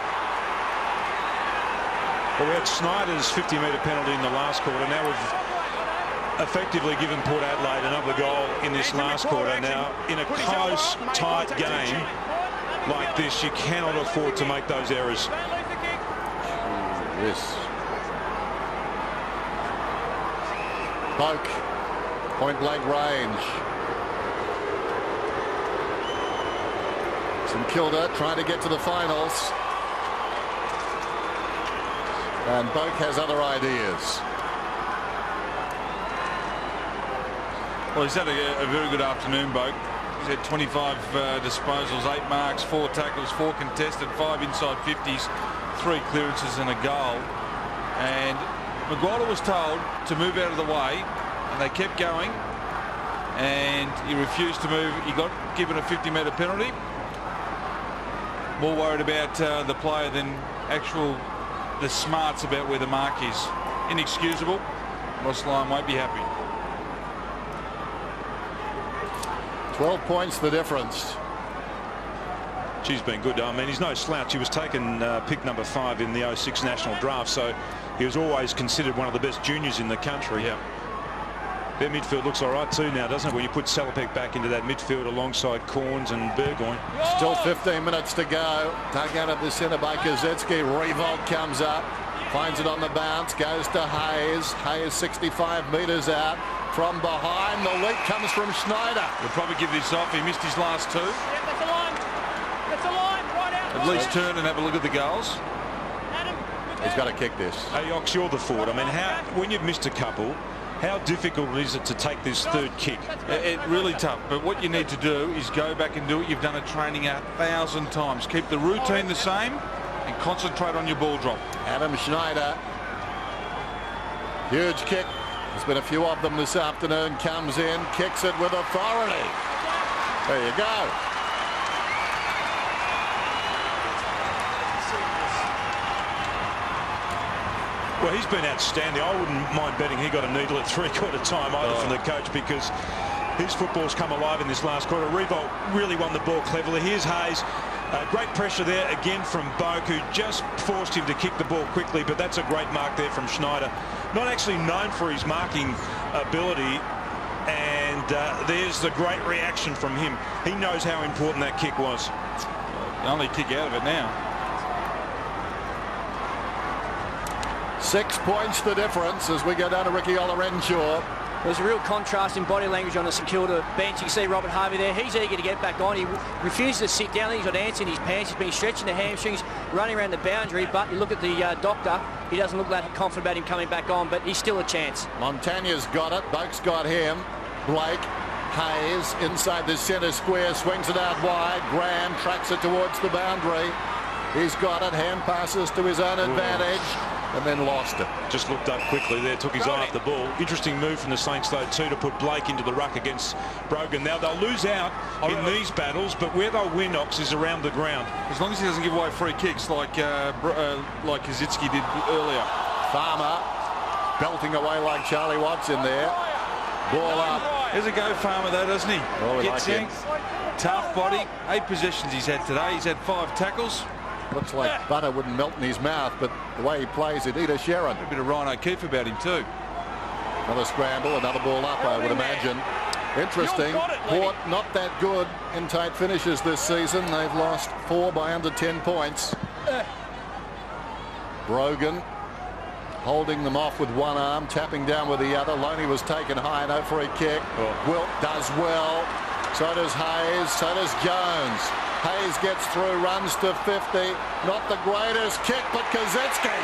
Well, we had Snyder's 50-metre penalty in the last quarter. Now we've effectively given Port Adelaide another goal in this last quarter. Now, in a close, tight game like this, you cannot afford to make those errors. Yes. Boak, point-blank range. St Kilda trying to get to the finals. And Boak has other ideas. Well, he's had a very good afternoon, Boak. He's had 25 disposals, 8 marks, 4 tackles, 4 contested, 5 inside 50s, 3 clearances and a goal. And McWalter was told to move out of the way, and they kept going, and he refused to move. He got given a 50-metre penalty. More worried about the player than the smarts about where the mark is. Inexcusable. Ross Lyon won't be happy. 12 points the difference. She's been good. I mean, he's no slouch. He was taken pick number 5 in the 06 national draft, so he was always considered one of the best juniors in the country. Yeah. Their midfield looks all right too now, doesn't it? When you put Salopek back into that midfield alongside Corns and Burgoyne. Still 15 minutes to go. Dug out of the centre by Kazetsky. Revolt comes up. Finds it on the bounce, goes to Hayes. Hayes 65 metres out. From behind, the leap comes from Schneider. He'll probably give this off. He missed his last two. Yep, that's a line. That's a line. Right out. At least turn and have a look at the goals. Adam, He's got to kick this. Hey, Ox, you're the forward. I mean, when you've missed a couple, how difficult is it to take this third kick? It's really tough, but what you need to do is go back and do it. You've done it training 1,000 times. Keep the routine the same and concentrate on your ball drop. Adam Schneider. Huge kick. There's been a few of them this afternoon. Comes in, kicks it with authority. There you go. Well, he's been outstanding. I wouldn't mind betting he got a needle at three-quarter time either from the coach, because his football's come alive in this last quarter. Revolt really won the ball cleverly. Here's Hayes. Great pressure there again from Boak, who just forced him to kick the ball quickly, but that's a great mark there from Schneider. Not actually known for his marking ability, and there's the great reaction from him. He knows how important that kick was. The only kick out of it now. 6 points the difference as we go down to Ricky Olorenshaw. There's a real contrast in body language on the St Kilda bench. You can see Robert Harvey there. He's eager to get back on. He refuses to sit down. He's got ants in his pants. He's been stretching the hamstrings, running around the boundary. But you look at the doctor, he doesn't look that confident about him coming back on, but he's still a chance. Montagna's got it. Boak's got him. Blake, Hayes inside the centre square, swings it out wide. Graham tracks it towards the boundary. He's got it. Hand passes to his own advantage. And then lost it. Just looked up quickly there, took his eye off the ball. Interesting move from the Saints, though, too, to put Blake into the ruck against Brogan. Now, they'll lose out in these battles, but where they'll win, Ox, is around the ground. As long as he doesn't give away free kicks like Kazitsky did earlier. Farmer belting away like Charlie Watts in there. Ball up. There's a go Farmer, though, doesn't he? Oh, we Gets like in. him. Tough body. 8 possessions he's had today. He's had 5 tackles. Looks like butter wouldn't melt in his mouth, but the way he plays it, Ida Sharon. A bit of Ryan O'Keefe about him too. Another scramble, another ball up, I would imagine. Interesting. Port not that good in tight finishes this season. They've lost 4 by under 10 points. Brogan holding them off with one arm, tapping down with the other. Loney was taken high, no free kick. Wilt does well. So does Hayes, so does Jones. Hayes gets through, runs to 50. Not the greatest kick, but Kazitsky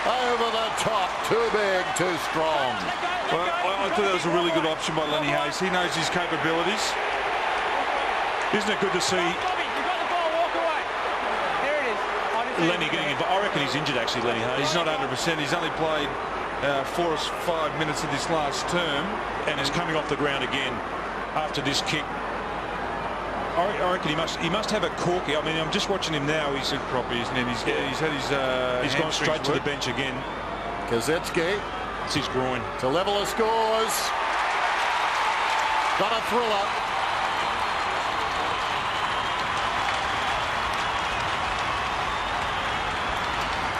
over the top. Too big, too strong. Well, I thought that was a really good option by Lenny Hayes. He knows his capabilities. Isn't it good to see Lenny getting involved? I reckon he's injured, actually, Lenny Hayes. He's not 100%. He's only played 4 or 5 minutes of this last term. And is coming off the ground again after this kick. I reckon he must have a corky. I mean, I'm just watching him now. He's a property, isn't it? He's had his he's gone straight to the bench again. Kazitsky. It's his groin. To level of scores. Got a thriller.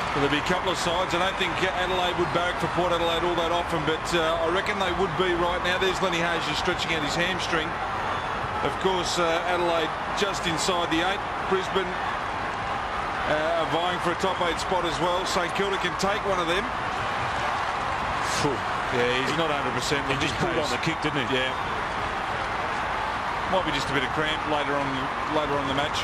Well, there'll be a couple of sides. I don't think Adelaide would barrack for Port Adelaide all that often, but I reckon they would be right now. There's Lenny Hayes just stretching out his hamstring. Of course, Adelaide just inside the 8. Brisbane are vying for a top 8 spot as well. St Kilda can take one of them. Yeah, he's not 100%. He just pulled on the kick, didn't he? Yeah. Might be just a bit of cramp later on in the match.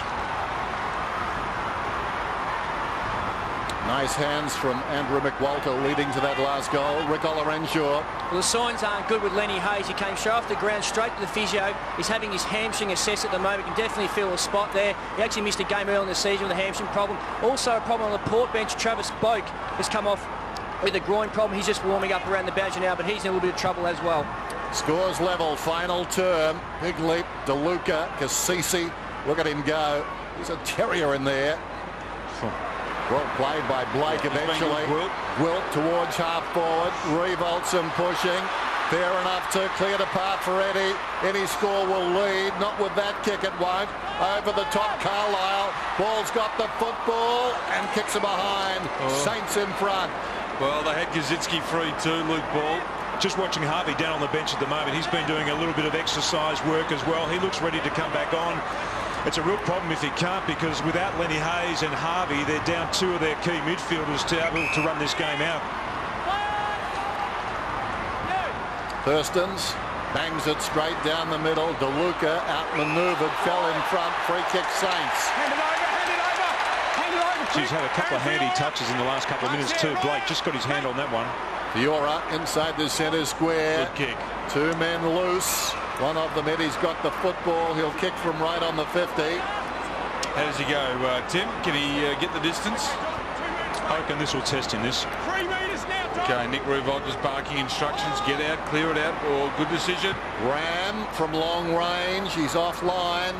Nice hands from Andrew McWalter leading to that last goal. Rick Olorenshaw. Well, the signs aren't good with Lenny Hayes. He came straight off the ground, straight to the physio. He's having his hamstring assessed at the moment. You can definitely feel a spot there. He actually missed a game early in the season with a hamstring problem. Also a problem on the Port bench. Travis Boak has come off with a groin problem. He's just warming up around the boundary now, but he's in a little bit of trouble as well. Scores level, final term. Big leap, DeLuca, Cassisi. Look at him go. He's a terrier in there. Well played by Blake eventually. Wilt towards half forward. Revolts and pushing. Fair enough to clear the path for Eddie. Any score will lead. Not with that kick, it won't. Over the top, Carlisle. Ball's got the football and kicks it behind. Saints in front. Well, they had Kazitsky free too, Luke Ball. Just watching Harvey down on the bench at the moment. He's been doing a little bit of exercise work as well. He looks ready to come back on. It's a real problem if he can't, because without Lenny Hayes and Harvey, they're down 2 of their key midfielders to be able to run this game out. Thurstons bangs it straight down the middle. DeLuca outmaneuvered, fell in front. Free kick Saints. Hand it over, hand it over, hand it over. She's had a couple of handy touches in the last couple of minutes too. Blake just got his hand on that one. Fiora inside the centre square. Good kick. 2 men loose. One of them, Eddie's got the football. He'll kick from right on the 50. How does he go, Tim? Can he get the distance? I reckon this will test him, this. 3 metres now, Tom. Okay, Nick Revolt just barking instructions. Get out, clear it out. Or good decision. Ram from long range. He's offline.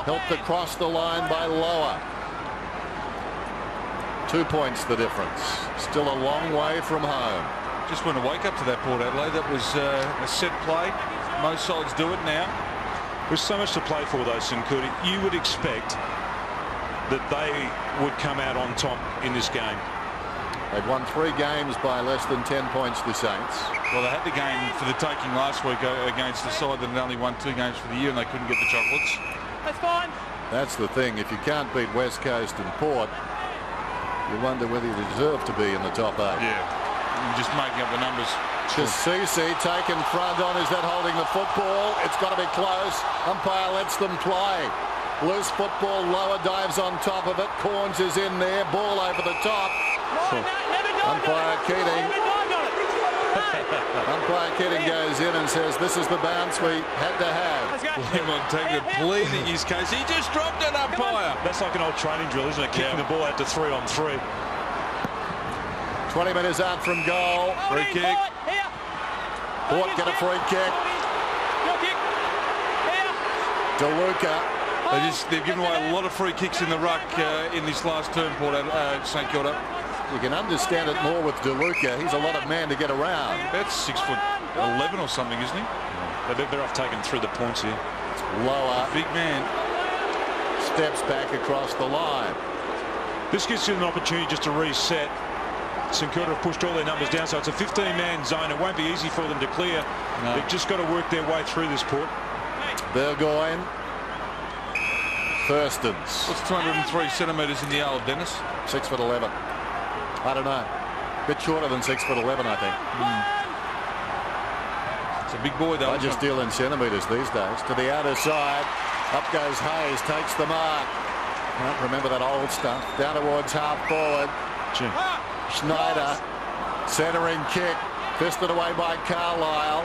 Helped across the line by Lower. 2 points the difference. Still a long way from home. Just want to wake up to that, Port Adelaide. That was a set play. Most sides do it now. There's so much to play for, though, St Kilda. You would expect that they would come out on top in this game. They've won 3 games by less than 10 points, the Saints. Well, they had the game for the taking last week against the side that had only won 2 games for the year, and they couldn't get the chocolates. That's fine. That's the thing. If you can't beat West Coast and Port, you wonder whether you deserve to be in the top 8. Yeah, you're just making up the numbers. Cassisi taken front on. Is that holding the football? It's got to be close. Umpire lets them play. Loose football. Lower dives on top of it. Corns is in there. Ball over the top. Umpire Keating. Umpire Keating goes in and says, this is the bounce we had to have. William Montagna pleading his case. He just dropped an umpire. That's like an old training drill, isn't it? Kicking the ball out to 3-on-3. 20 metres out from goal. Free kick. Port get a free kick. DeLuca. They've given away a lot of free kicks in the ruck in this last term, St Kilda. You can understand it more with DeLuca. He's a lot of man to get around. That's 6'11" or something, isn't he? They're better off taking through the points here. Lower. Big man. Steps back across the line. This gives you an opportunity just to reset. St Kilda have pushed all their numbers down, so it's a 15-man zone. It won't be easy for them to clear. No. They've just got to work their way through this, Port. Burgoyne. Thurstons. What's 203 centimetres in the old, Dennis? 6'11". I don't know. A bit shorter than 6'11", I think. It's a big boy, though. I just deal in centimetres these days. To the outer side. Up goes Hayes. Takes the mark. Can't remember that old stuff. Down towards half forward. Schneider. Centering kick. Fisted away by Carlisle.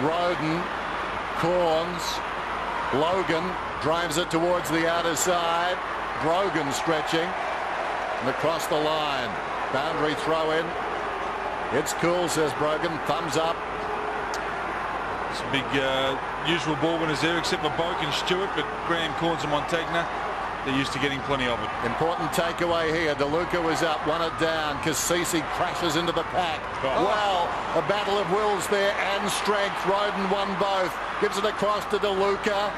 Roden. Corns. Logan drives it towards the outer side. Brogan stretching. And across the line. Boundary throw in. It's cool, says Brogan. Thumbs up. It's a big usual ball winners there, except for Boak and Stewart, but Graham, Corns and Montagna, they're used to getting plenty of it. Important takeaway here. DeLuca was up, won it down. Cassisi crashes into the pack. Well, a battle of wills there and strength. Roden won both. Gives it across to DeLuca.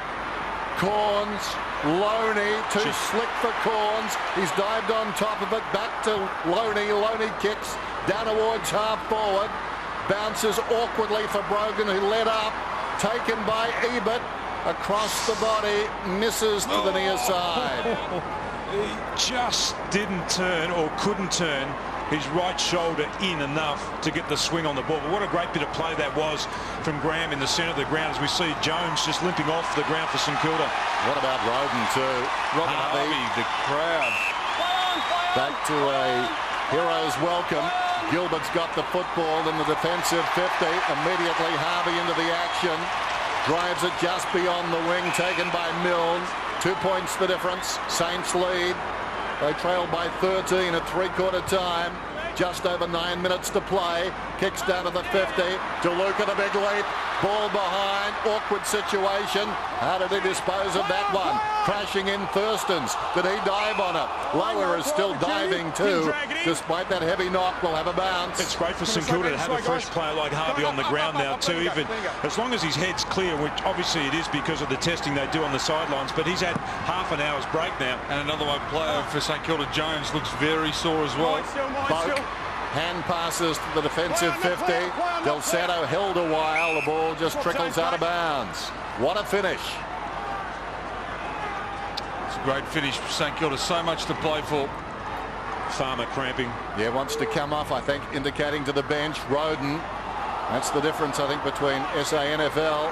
Corns. Loney, too slick for Corns. He's dived on top of it. Back to Loney. Loney kicks down towards half forward. Bounces awkwardly for Brogan, who led up. Taken by Ebert. Across the body. Misses to the near side. He just didn't turn, or couldn't turn, his right shoulder in enough to get the swing on the ball. But what a great bit of play that was from Graham in the centre of the ground, as we see Jones just limping off the ground for St Kilda. What about Roden too? Robert Harvey, the crowd. Back to a hero's welcome. Gilbert's got the football in the defensive 50. Immediately Harvey into the action. Drives it just beyond the wing, taken by Milne. 2 points the difference. Saints lead. They trail by 13 at three-quarter time. Just over 9 minutes to play. Kicks down to the 50. DeLuca the big leap. Ball behind. Awkward situation. How did he dispose of that one? Crashing in Thurstons. Did he dive on it? Lower is still diving too. Despite that heavy knock, will have a bounce. It's great for St Kilda to have a fresh player like Harvey on the ground now too. Even as long as his head's clear, which obviously it is because of the testing they do on the sidelines, but he's had half an hour's break now. And another one player for St Kilda, Jones, looks very sore as well. Boak. Hand passes to the defensive 50. Del Santo held a while. The ball just trickles out of bounds. What a finish. Great finish for St Kilda. So much to play for. Farmer cramping. Yeah, wants to come off, I think, indicating to the bench. Roden. That's the difference, I think, between SANFL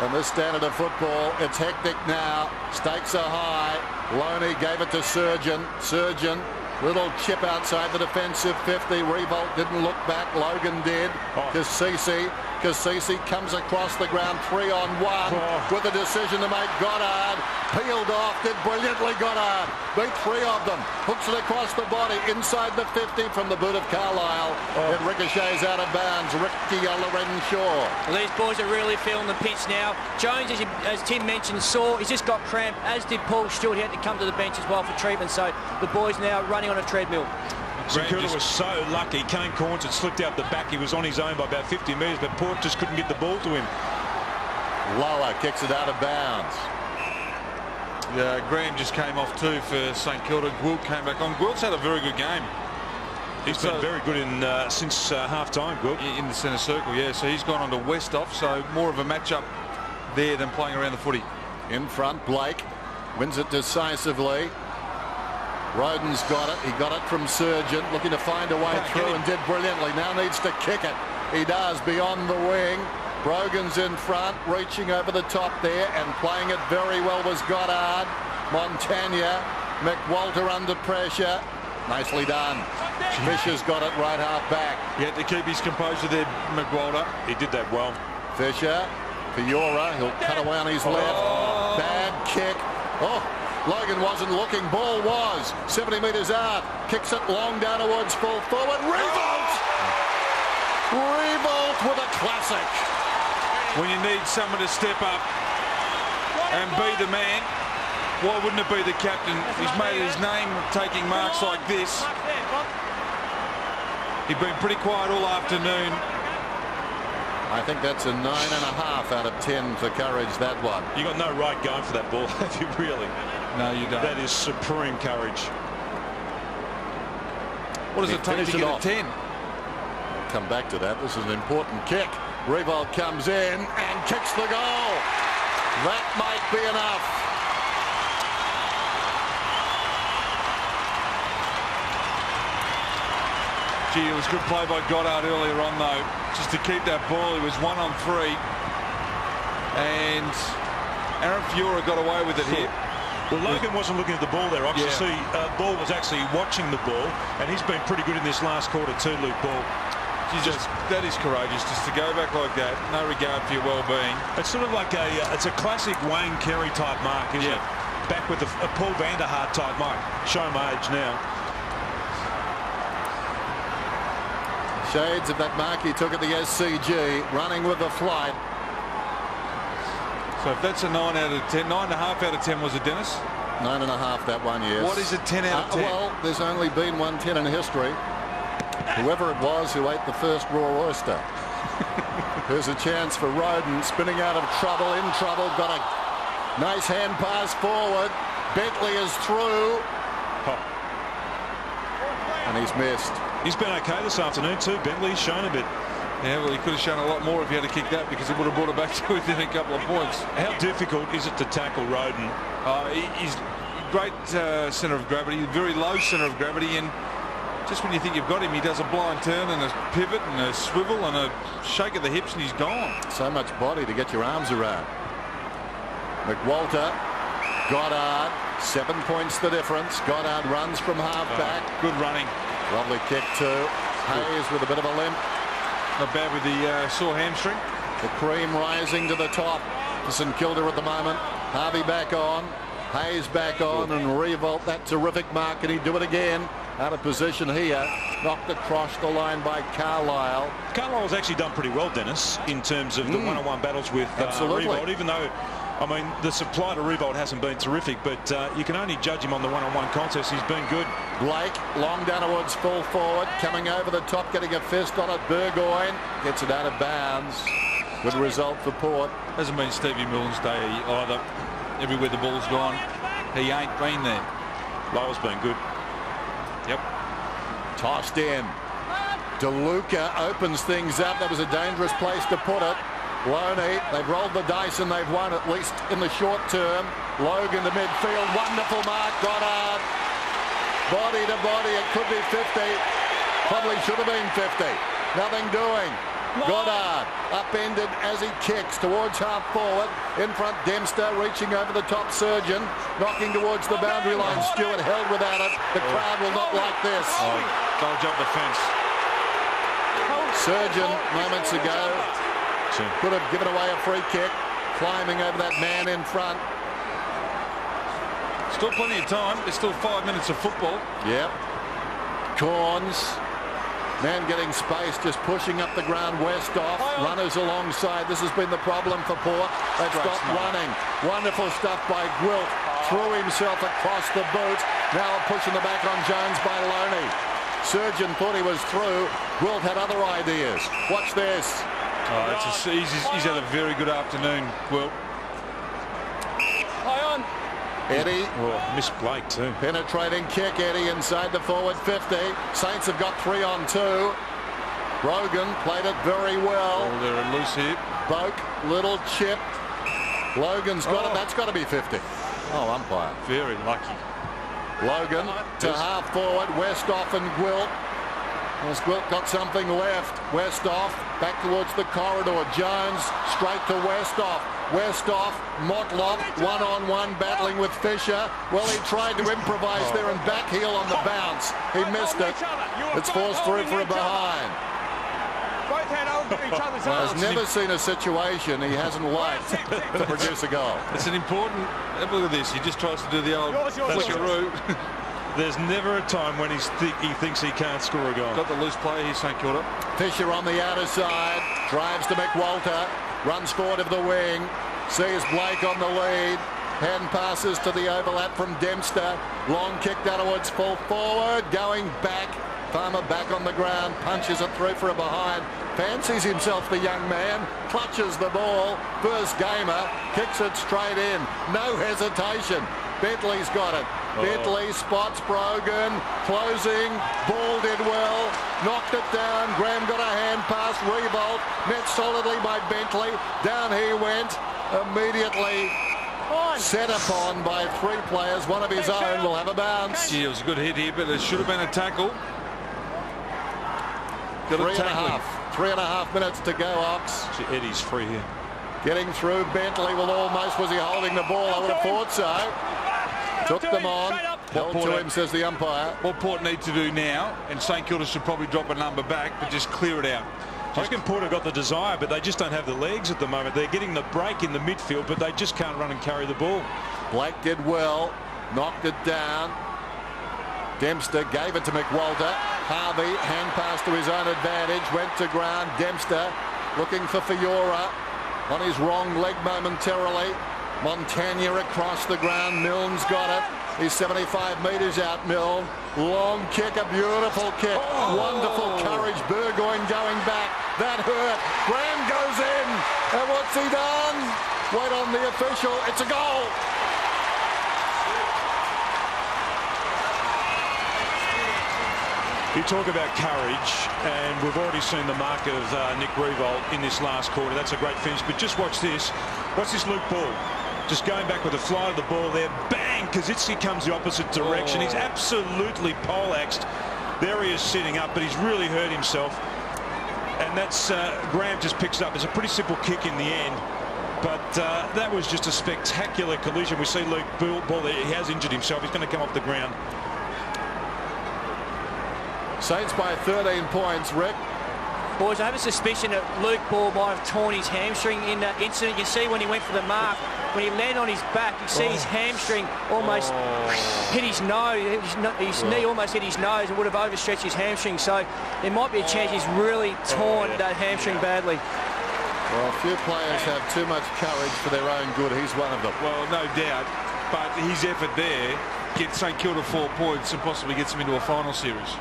and this standard of football. It's hectic now. Stakes are high. Loney gave it to Surgeon. Surgeon, little chip outside the defensive 50. Revolt didn't look back. Logan did. Cassisi comes across the ground 3-on-1 with a decision to make. Goddard peeled off, did brilliantly. Goddard beat 3 of them, hooks it across the body inside the 50 from the boot of Carlisle. It ricochets out of bounds. Ricky Lorenshore. Well, these boys are really feeling the pinch now. Jones, as Tim mentioned, he's just got cramp, as did Paul Stewart. He had to come to the bench as well for treatment, so the boys now running on a treadmill. St Kilda was so lucky. Kane Corns had slipped out the back. He was on his own by about 50 metres, but Port just couldn't get the ball to him. Lower kicks it out of bounds. Yeah, Graham just came off too for St Kilda. Gwilt came back on. Gwilt's had a very good game. He's been very good since half-time, Gwilt. In the centre circle, yeah. So he's gone on to Westhoff, so more of a match-up there than playing around the footy. In front, Blake wins it decisively. Roden's got it. He got it from Surgeon, looking to find a way through and did brilliantly. Now needs to kick it. He does, beyond the wing. Brogan's in front, reaching over the top there and playing it very well was Goddard. Montagna, McWalter under pressure. Nicely done. Fisher's got it right half back. He had to keep his composure there, McWalter. He did that well. Fisher, Fiora, he'll cut away on his left. Bad kick. Logan wasn't looking. Ball was 70 metres out. Kicks it long down towards full forward. Revolt! Revolt with a classic. When you need someone to step up and be the man, why wouldn't it be the captain? He's made his name taking marks like this. He's been pretty quiet all afternoon. I think that's a 9.5 out of 10 for courage, that one. You got no right going for that ball, have you really? No, you don't. That is supreme courage. What does it take to get a 10? I'll come back to that. This is an important kick. Revolt comes in and kicks the goal. That might be enough. Gee, it was good play by Goddard earlier on, though, just to keep that ball. He was 1-on-3. And Aaron Fiora got away with it here. Well, Logan wasn't looking at the ball there. Obviously, Ball was actually watching the ball, and he's been pretty good in this last quarter too, Luke Ball. That is courageous, just to go back like that. No regard for your well-being. It's sort of like it's a classic Wayne Carey type mark, isn't it? Back with a Paul Vanderhart type mark. Show my age now. Shades of that mark he took at the SCG, running with the flight. So if that's a 9 out of 10, 9.5 out of 10 was it, Dennis? 9.5, that one, yes. What is a 10 out of 10? Well, there's only been one 10 in history. Whoever it was who ate the first raw oyster. There's a chance for Roden, spinning out of trouble, in trouble, got a nice hand pass forward. Bentley is through. And he's missed. He's been okay this afternoon too. Bentley's shown a bit. Yeah, well, he could have shown a lot more if he had to kick that, because it would have brought it back to within a couple of points. How difficult is it to tackle Roden? He's great centre of gravity, very low centre of gravity, and just when you think you've got him, he does a blind turn and a pivot and a swivel and a shake of the hips, and he's gone. So much body to get your arms around. McWalter, Goddard, 7 points the difference. Goddard runs from half back. Good running. Lovely kick too. Hayes with a bit of a limp. Not bad with the sore hamstring. The cream rising to the top for St Kilda at the moment. Harvey back on. Hayes back on, and Revolt, that terrific mark. Can he do it again? Out of position here. Knocked across the line by Carlisle. Carlisle's actually done pretty well, Dennis, in terms of the one-on-one battles with Revolt, even though, I mean, the supply to Revolt hasn't been terrific, but you can only judge him on the one-on-one contest. He's been good. Blake, long down towards full forward, coming over the top, getting a fist on it. Burgoyne gets it out of bounds. Good result for Port. Hasn't been Stevie Milne's day either. Everywhere the ball's gone, he ain't been there. Lyle's been good. Yep. Tossed in. DeLuca opens things up. That was a dangerous place to put it. Loney, they've rolled the dice and they've won, at least in the short term. Logan to midfield. Wonderful mark. Goddard. Body to body. It could be 50. Probably should have been 50. Nothing doing. Goddard upended as he kicks towards half forward. In front, Dempster reaching over the top. Surgeon knocking towards the boundary line. Stewart held without it. The crowd will not like this. They'll jump the fence. Surgeon moments ago could have given away a free kick, climbing over that man in front. Still plenty of time. There's still 5 minutes of football. Yep. Corns. Man getting space, just pushing up the ground. West off. Runners alongside. This has been the problem for Port. They've stopped running. Wonderful stuff by Gwilt. Threw himself across the boot. Now pushing the back on Jones by Loney. Surgeon thought he was through. Gwilt had other ideas. Watch this. He's had a very good afternoon, Gwilt. Eddie. Missed Blake too. Penetrating kick. Eddie inside the forward 50. Saints have got 3 on 2. Brogan played it very well. They're loose here. Boak, little chip. Logan's got it. That's got to be 50. Oh, umpire. Very lucky. Logan to half forward. Westhoff and Gwilt. Has Gwilt got something left? Westhoff back towards the corridor. Jones straight to Westhoff. Westhoff, Motlop, one-on-one battling with Fisher. Well, he tried to improvise there and back heel on the bounce. He missed it. It's forced through for a behind. Both had over each other's arms. Has never seen a situation he hasn't liked to produce a goal. It's an important... Look at this. He just tries to do the old flickaroo. There's never a time when he thinks he can't score a goal. Got the loose play here, St Kilda. Fisher on the outer side. Drives to McWalter. Runs forward of the wing. Sees Blake on the lead. Hand passes to the overlap from Dempster. Long kick downwards, full forward. Going back. Farmer back on the ground. Punches it through for a behind. Fancies himself the young man. Clutches the ball. First gamer. Kicks it straight in. No hesitation. Bentley's got it. Bentley spots Brogan. Closing. Ball did well. Knocked it down. Graham got a hand pass. Revolt. Met solidly by Bentley. Down he went. Immediately set upon by 3 players. One of his own will have a bounce. Yeah, it was a good hit here, but it should have been a tackle. 3.5 minutes to go, Ox. Eddie's free here. Getting through. Bentley will almost... Was he holding the ball? I would have thought so. Took them on. Held to him, says the umpire. What Port need to do now, and St Kilda should probably drop a number back, but just clear it out. I reckon Port have got the desire, but they just don't have the legs at the moment. They're getting the break in the midfield, but they just can't run and carry the ball. Blake did well. Knocked it down. Dempster gave it to McWalter. Harvey, hand pass to his own advantage. Went to ground. Dempster looking for Fiora on his wrong leg momentarily. Montagna across the ground. Milne's got it. He's 75 metres out, Milne. Long kick, a beautiful kick. Wonderful courage. Burgoyne going back. That hurt. Graham goes in. And what's he done? Wait on the official. It's a goal. You talk about courage, and we've already seen the mark of Nick Revolt in this last quarter. That's a great finish, but just watch this. Watch this Luke Ball. Just going back with the fly of the ball there. Bang! Kazitsky comes the opposite direction. He's absolutely poleaxed. There he is sitting up, but he's really hurt himself. And that's Graham just picks it up. It's a pretty simple kick in the end. But that was just a spectacular collision. We see Luke Ball there. He has injured himself. He's going to come off the ground. Saints by 13 points, Rick. Boys, I have a suspicion that Luke Ball might have torn his hamstring in that incident. You see when he went for the mark, when he landed on his back, you see his hamstring almost hit his nose. His knee almost hit his nose and would have overstretched his hamstring. So there might be a chance he's really torn that hamstring badly. Well, a few players have too much courage for their own good. He's one of them. Well, no doubt. But his effort there gets St Kilda 4 points and possibly gets them into a final series.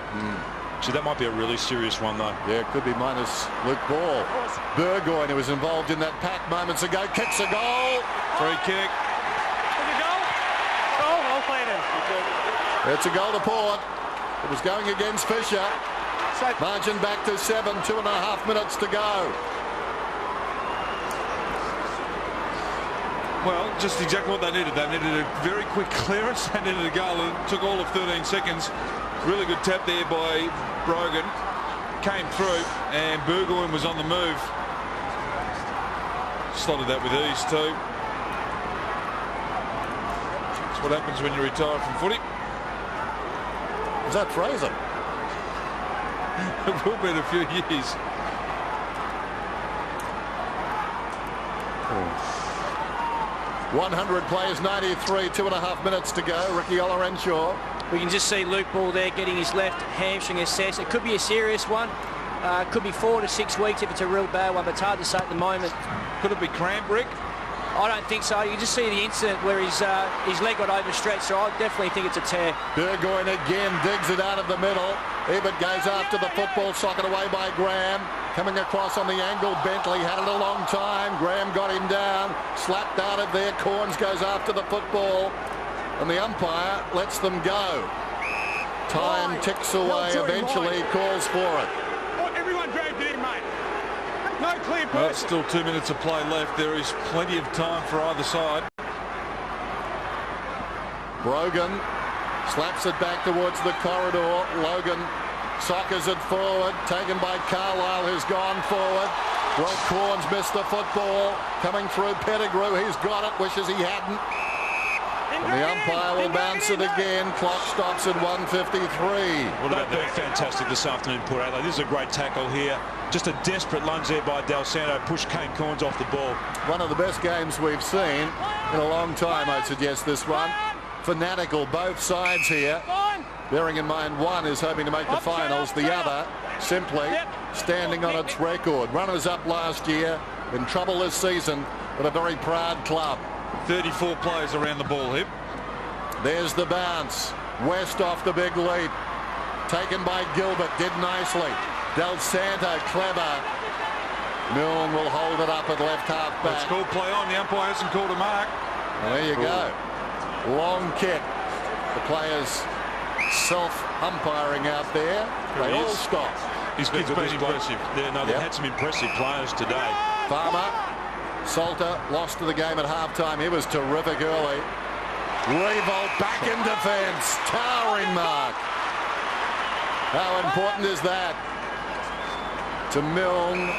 Gee, that might be a really serious one, though. Yeah, it could be minus Luke Ball. Burgoyne, who was involved in that pack moments ago, kicks a goal. Free kick. Is it goal? Goal, well played in. It's a goal to Port. It was going against Fisher. Margin back to 7, 2.5 minutes to go. Well, just exactly what they needed. They needed a very quick clearance. They needed a goal. It took all of 13 seconds. Really good tap there by Brogan. Came through, and Burgoyne was on the move. Slotted that with ease too. That's what happens when you retire from footy. Is that Fraser? It will be in a few years. 100 plays, 93, 2.5 minutes to go. Ricky Olorenshaw. We can just see Luke Ball there getting his left hamstring assessed. It could be a serious one. Could be 4 to 6 weeks if it's a real bad one, but it's hard to say at the moment. Could it be cramp, Rick? I don't think so. You just see the incident where his leg got overstretched, so I definitely think it's a tear. Burgoyne again digs it out of the middle. Ebert goes after the football, socket away by Graham. Coming across on the angle, Bentley had it a long time. Graham got him down, slapped out of there. Corns goes after the football, and the umpire lets them go. Time ticks away, eventually calls for it. Everyone dragged it in, mate. No clear person. Well, still 2 minutes of play left. There is plenty of time for either side. Brogan slaps it back towards the corridor. Logan sockers it forward, taken by Carlisle, who's gone forward. Well, Corns missed the football. Coming through Pettigrew, he's got it, wishes he hadn't. And the umpire will bounce it again. Clock stops at 1:53. Well, they've been fantastic this afternoon, Port Adelaide. This is a great tackle here. Just a desperate lunge there by Del Santo. Pushed Kane Corns off the ball. One of the best games we've seen in a long time, I'd suggest, this one. Fanatical, both sides here. Bearing in mind one is hoping to make the finals, the other simply standing on its record. Runners up last year, in trouble this season, but a very proud club. 34 players around the ball here. There's the bounce. West off the big leap. Taken by Gilbert, did nicely. Del Santo, clever. Milne will hold it up at left half back. It's called play on. The umpire hasn't called a mark. Well, there you go. Long kick. The players self-umpiring out there. They all stop. He's been impressive. Yeah, no, they've had some impressive players today. Farmer, Salter lost to the game at halftime. He was terrific early. Revolt back in defence. Towering mark. How important is that? To Milne.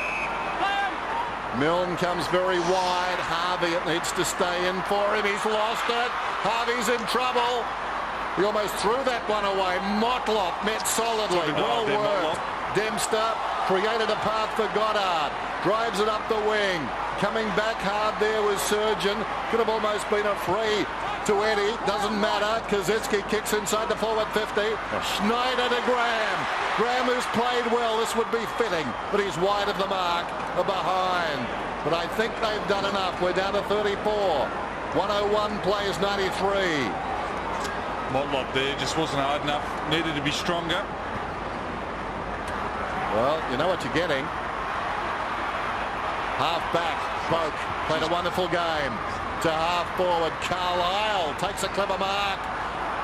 Milne comes very wide. Harvey, it needs to stay in for him. He's lost it. Harvey's in trouble. He almost threw that one away. Motlop met solidly. Well worked. Dempster created a path for Goddard. Drives it up the wing. Coming back hard there was Surgeon. Could have almost been a free to Eddie. Doesn't matter. Kaczynski kicks inside the forward 50. Schneider to Graham. Graham, who's played well. This would be fitting, but he's wide of the mark. Behind. But I think they've done enough. We're down to 34. 101 plays 93. Motlop there just wasn't hard enough. Needed to be stronger. Well, you know what you're getting. Half back, Boak played a wonderful game. To half forward, Carlisle takes a clever mark.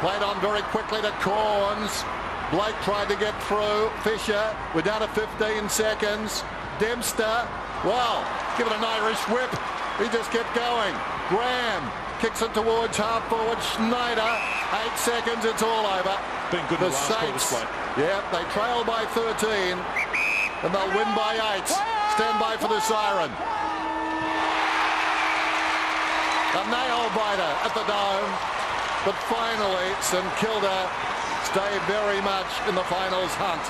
Played on very quickly to Corns. Blake tried to get through. Fisher, we're down to 15 seconds. Dempster, well, give it an Irish whip. He just kept going. Graham kicks it towards half forward. Schneider, 8 seconds, it's all over. Been good in the last quarter display. Yeah, they trail by 13 and they'll win by 8. Stand by for the siren. A nail biter at the Dome, but finally St.Kilda stay very much in the finals hunt.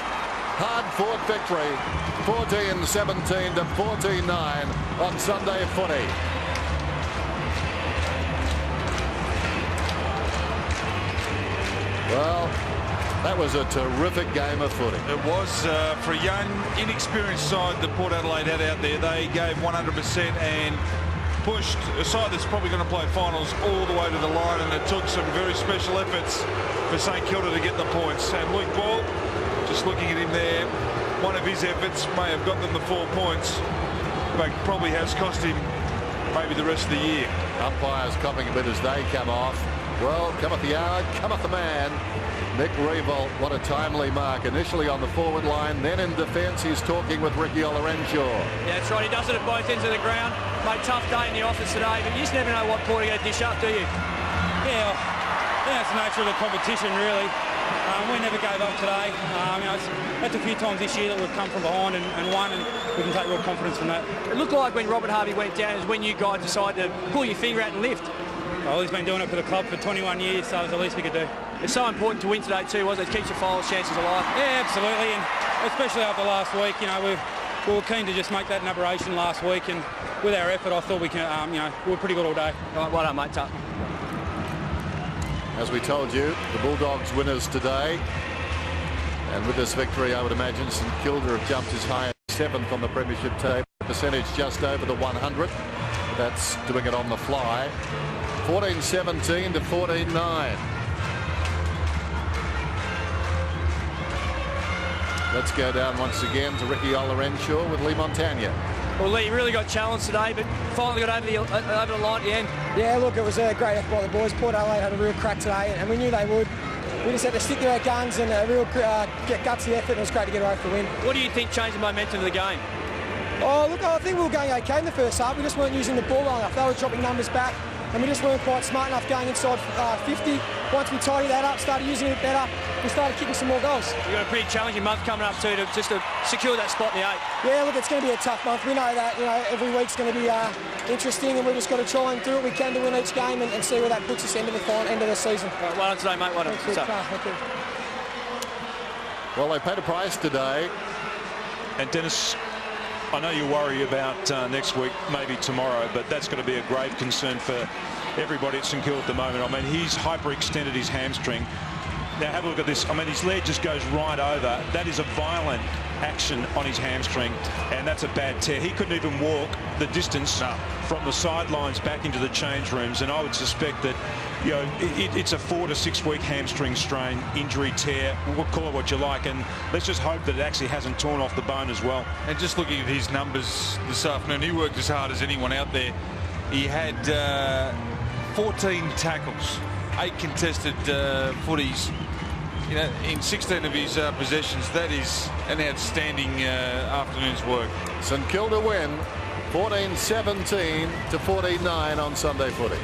Hard-fought victory, 14-17 to 14-9 on Sunday footy. Well, that was a terrific game of footy. It was for a young, inexperienced side that Port Adelaide had out there. They gave 100% and pushed a side that's probably going to play finals all the way to the line, and it took some very special efforts for St Kilda to get the points. And Luke Ball, just looking at him there, one of his efforts may have got them the 4 points, but probably has cost him maybe the rest of the year. Umpires copping a bit as they come off. Well, cometh the hour, cometh the man. Nick Revolt, what a timely mark. Initially on the forward line, then in defence. He's talking with Ricky Olorenshaw. Yeah, that's right. He does it at both ends of the ground. Mate, tough day in the office today, but you just never know what Port are going to dish up, do you? Yeah, it's the nature of the competition, really. We never gave up today. That's a few times this year that we've come from behind and won, and we can take real confidence from that. It looked like when Robert Harvey went down is when you guys decided to pull your finger out and lift. Well, he's been doing it for the club for 21 years, so it was the least we could do. It's so important to win today too, wasn't it? It keeps your finals chances alive. Yeah, absolutely, and especially after last week, we were keen to just make that an aberration last week, and with our effort, I thought we can, we were pretty good all day. All right, well done, mate. Tough. As we told you, the Bulldogs winners today. And with this victory, I would imagine St Kilda have jumped as high as 7th on the premiership table. Percentage just over the 100. That's doing it on the fly. 14-17 to 14-9. Let's go down once again to Ricky Olorenshaw with Lee Montagna. Well, Lee really got challenged today, but finally got over the line at the end. Yeah, look, it was a great effort by the boys. Port Adelaide had a real crack today, and we knew they would. We just had to stick to our guns and a real get gutsy effort, and it was great to get away for the win. What do you think changed the momentum of the game? Oh, look, I think we were going okay in the first half. We just weren't using the ball well enough. They were dropping numbers back, and we just weren't quite smart enough going inside 50. Once we tidied that up, started using it better, we started kicking some more goals. You've got a pretty challenging month coming up too, to secure that spot in the 8. Yeah, look, it's going to be a tough month. We know that, every week's going to be interesting, and we've just got to try and do what we can to win each game and see where that puts us end of the season. Right, well done today, mate. Well done. Thank you. Well, they paid a price today. And Dennis, I know you worry about next week, maybe tomorrow, but that's going to be a grave concern for everybody at St Kilda at the moment. I mean, he's hyperextended his hamstring. Now have a look at this. I mean, his leg just goes right over. That is a violent action on his hamstring, and that's a bad tear. He couldn't even walk the distance from the sidelines back into the change rooms, and I would suspect that it's a 4 to 6 week hamstring strain, injury, tear, we'll call it what you like, and let's just hope that it actually hasn't torn off the bone as well. And just looking at his numbers this afternoon, he worked as hard as anyone out there. He had 14 tackles, 8 contested footies. In 16 of his possessions. That is an outstanding afternoon's work. St Kilda win 14-17 to 14-9 on Sunday footy.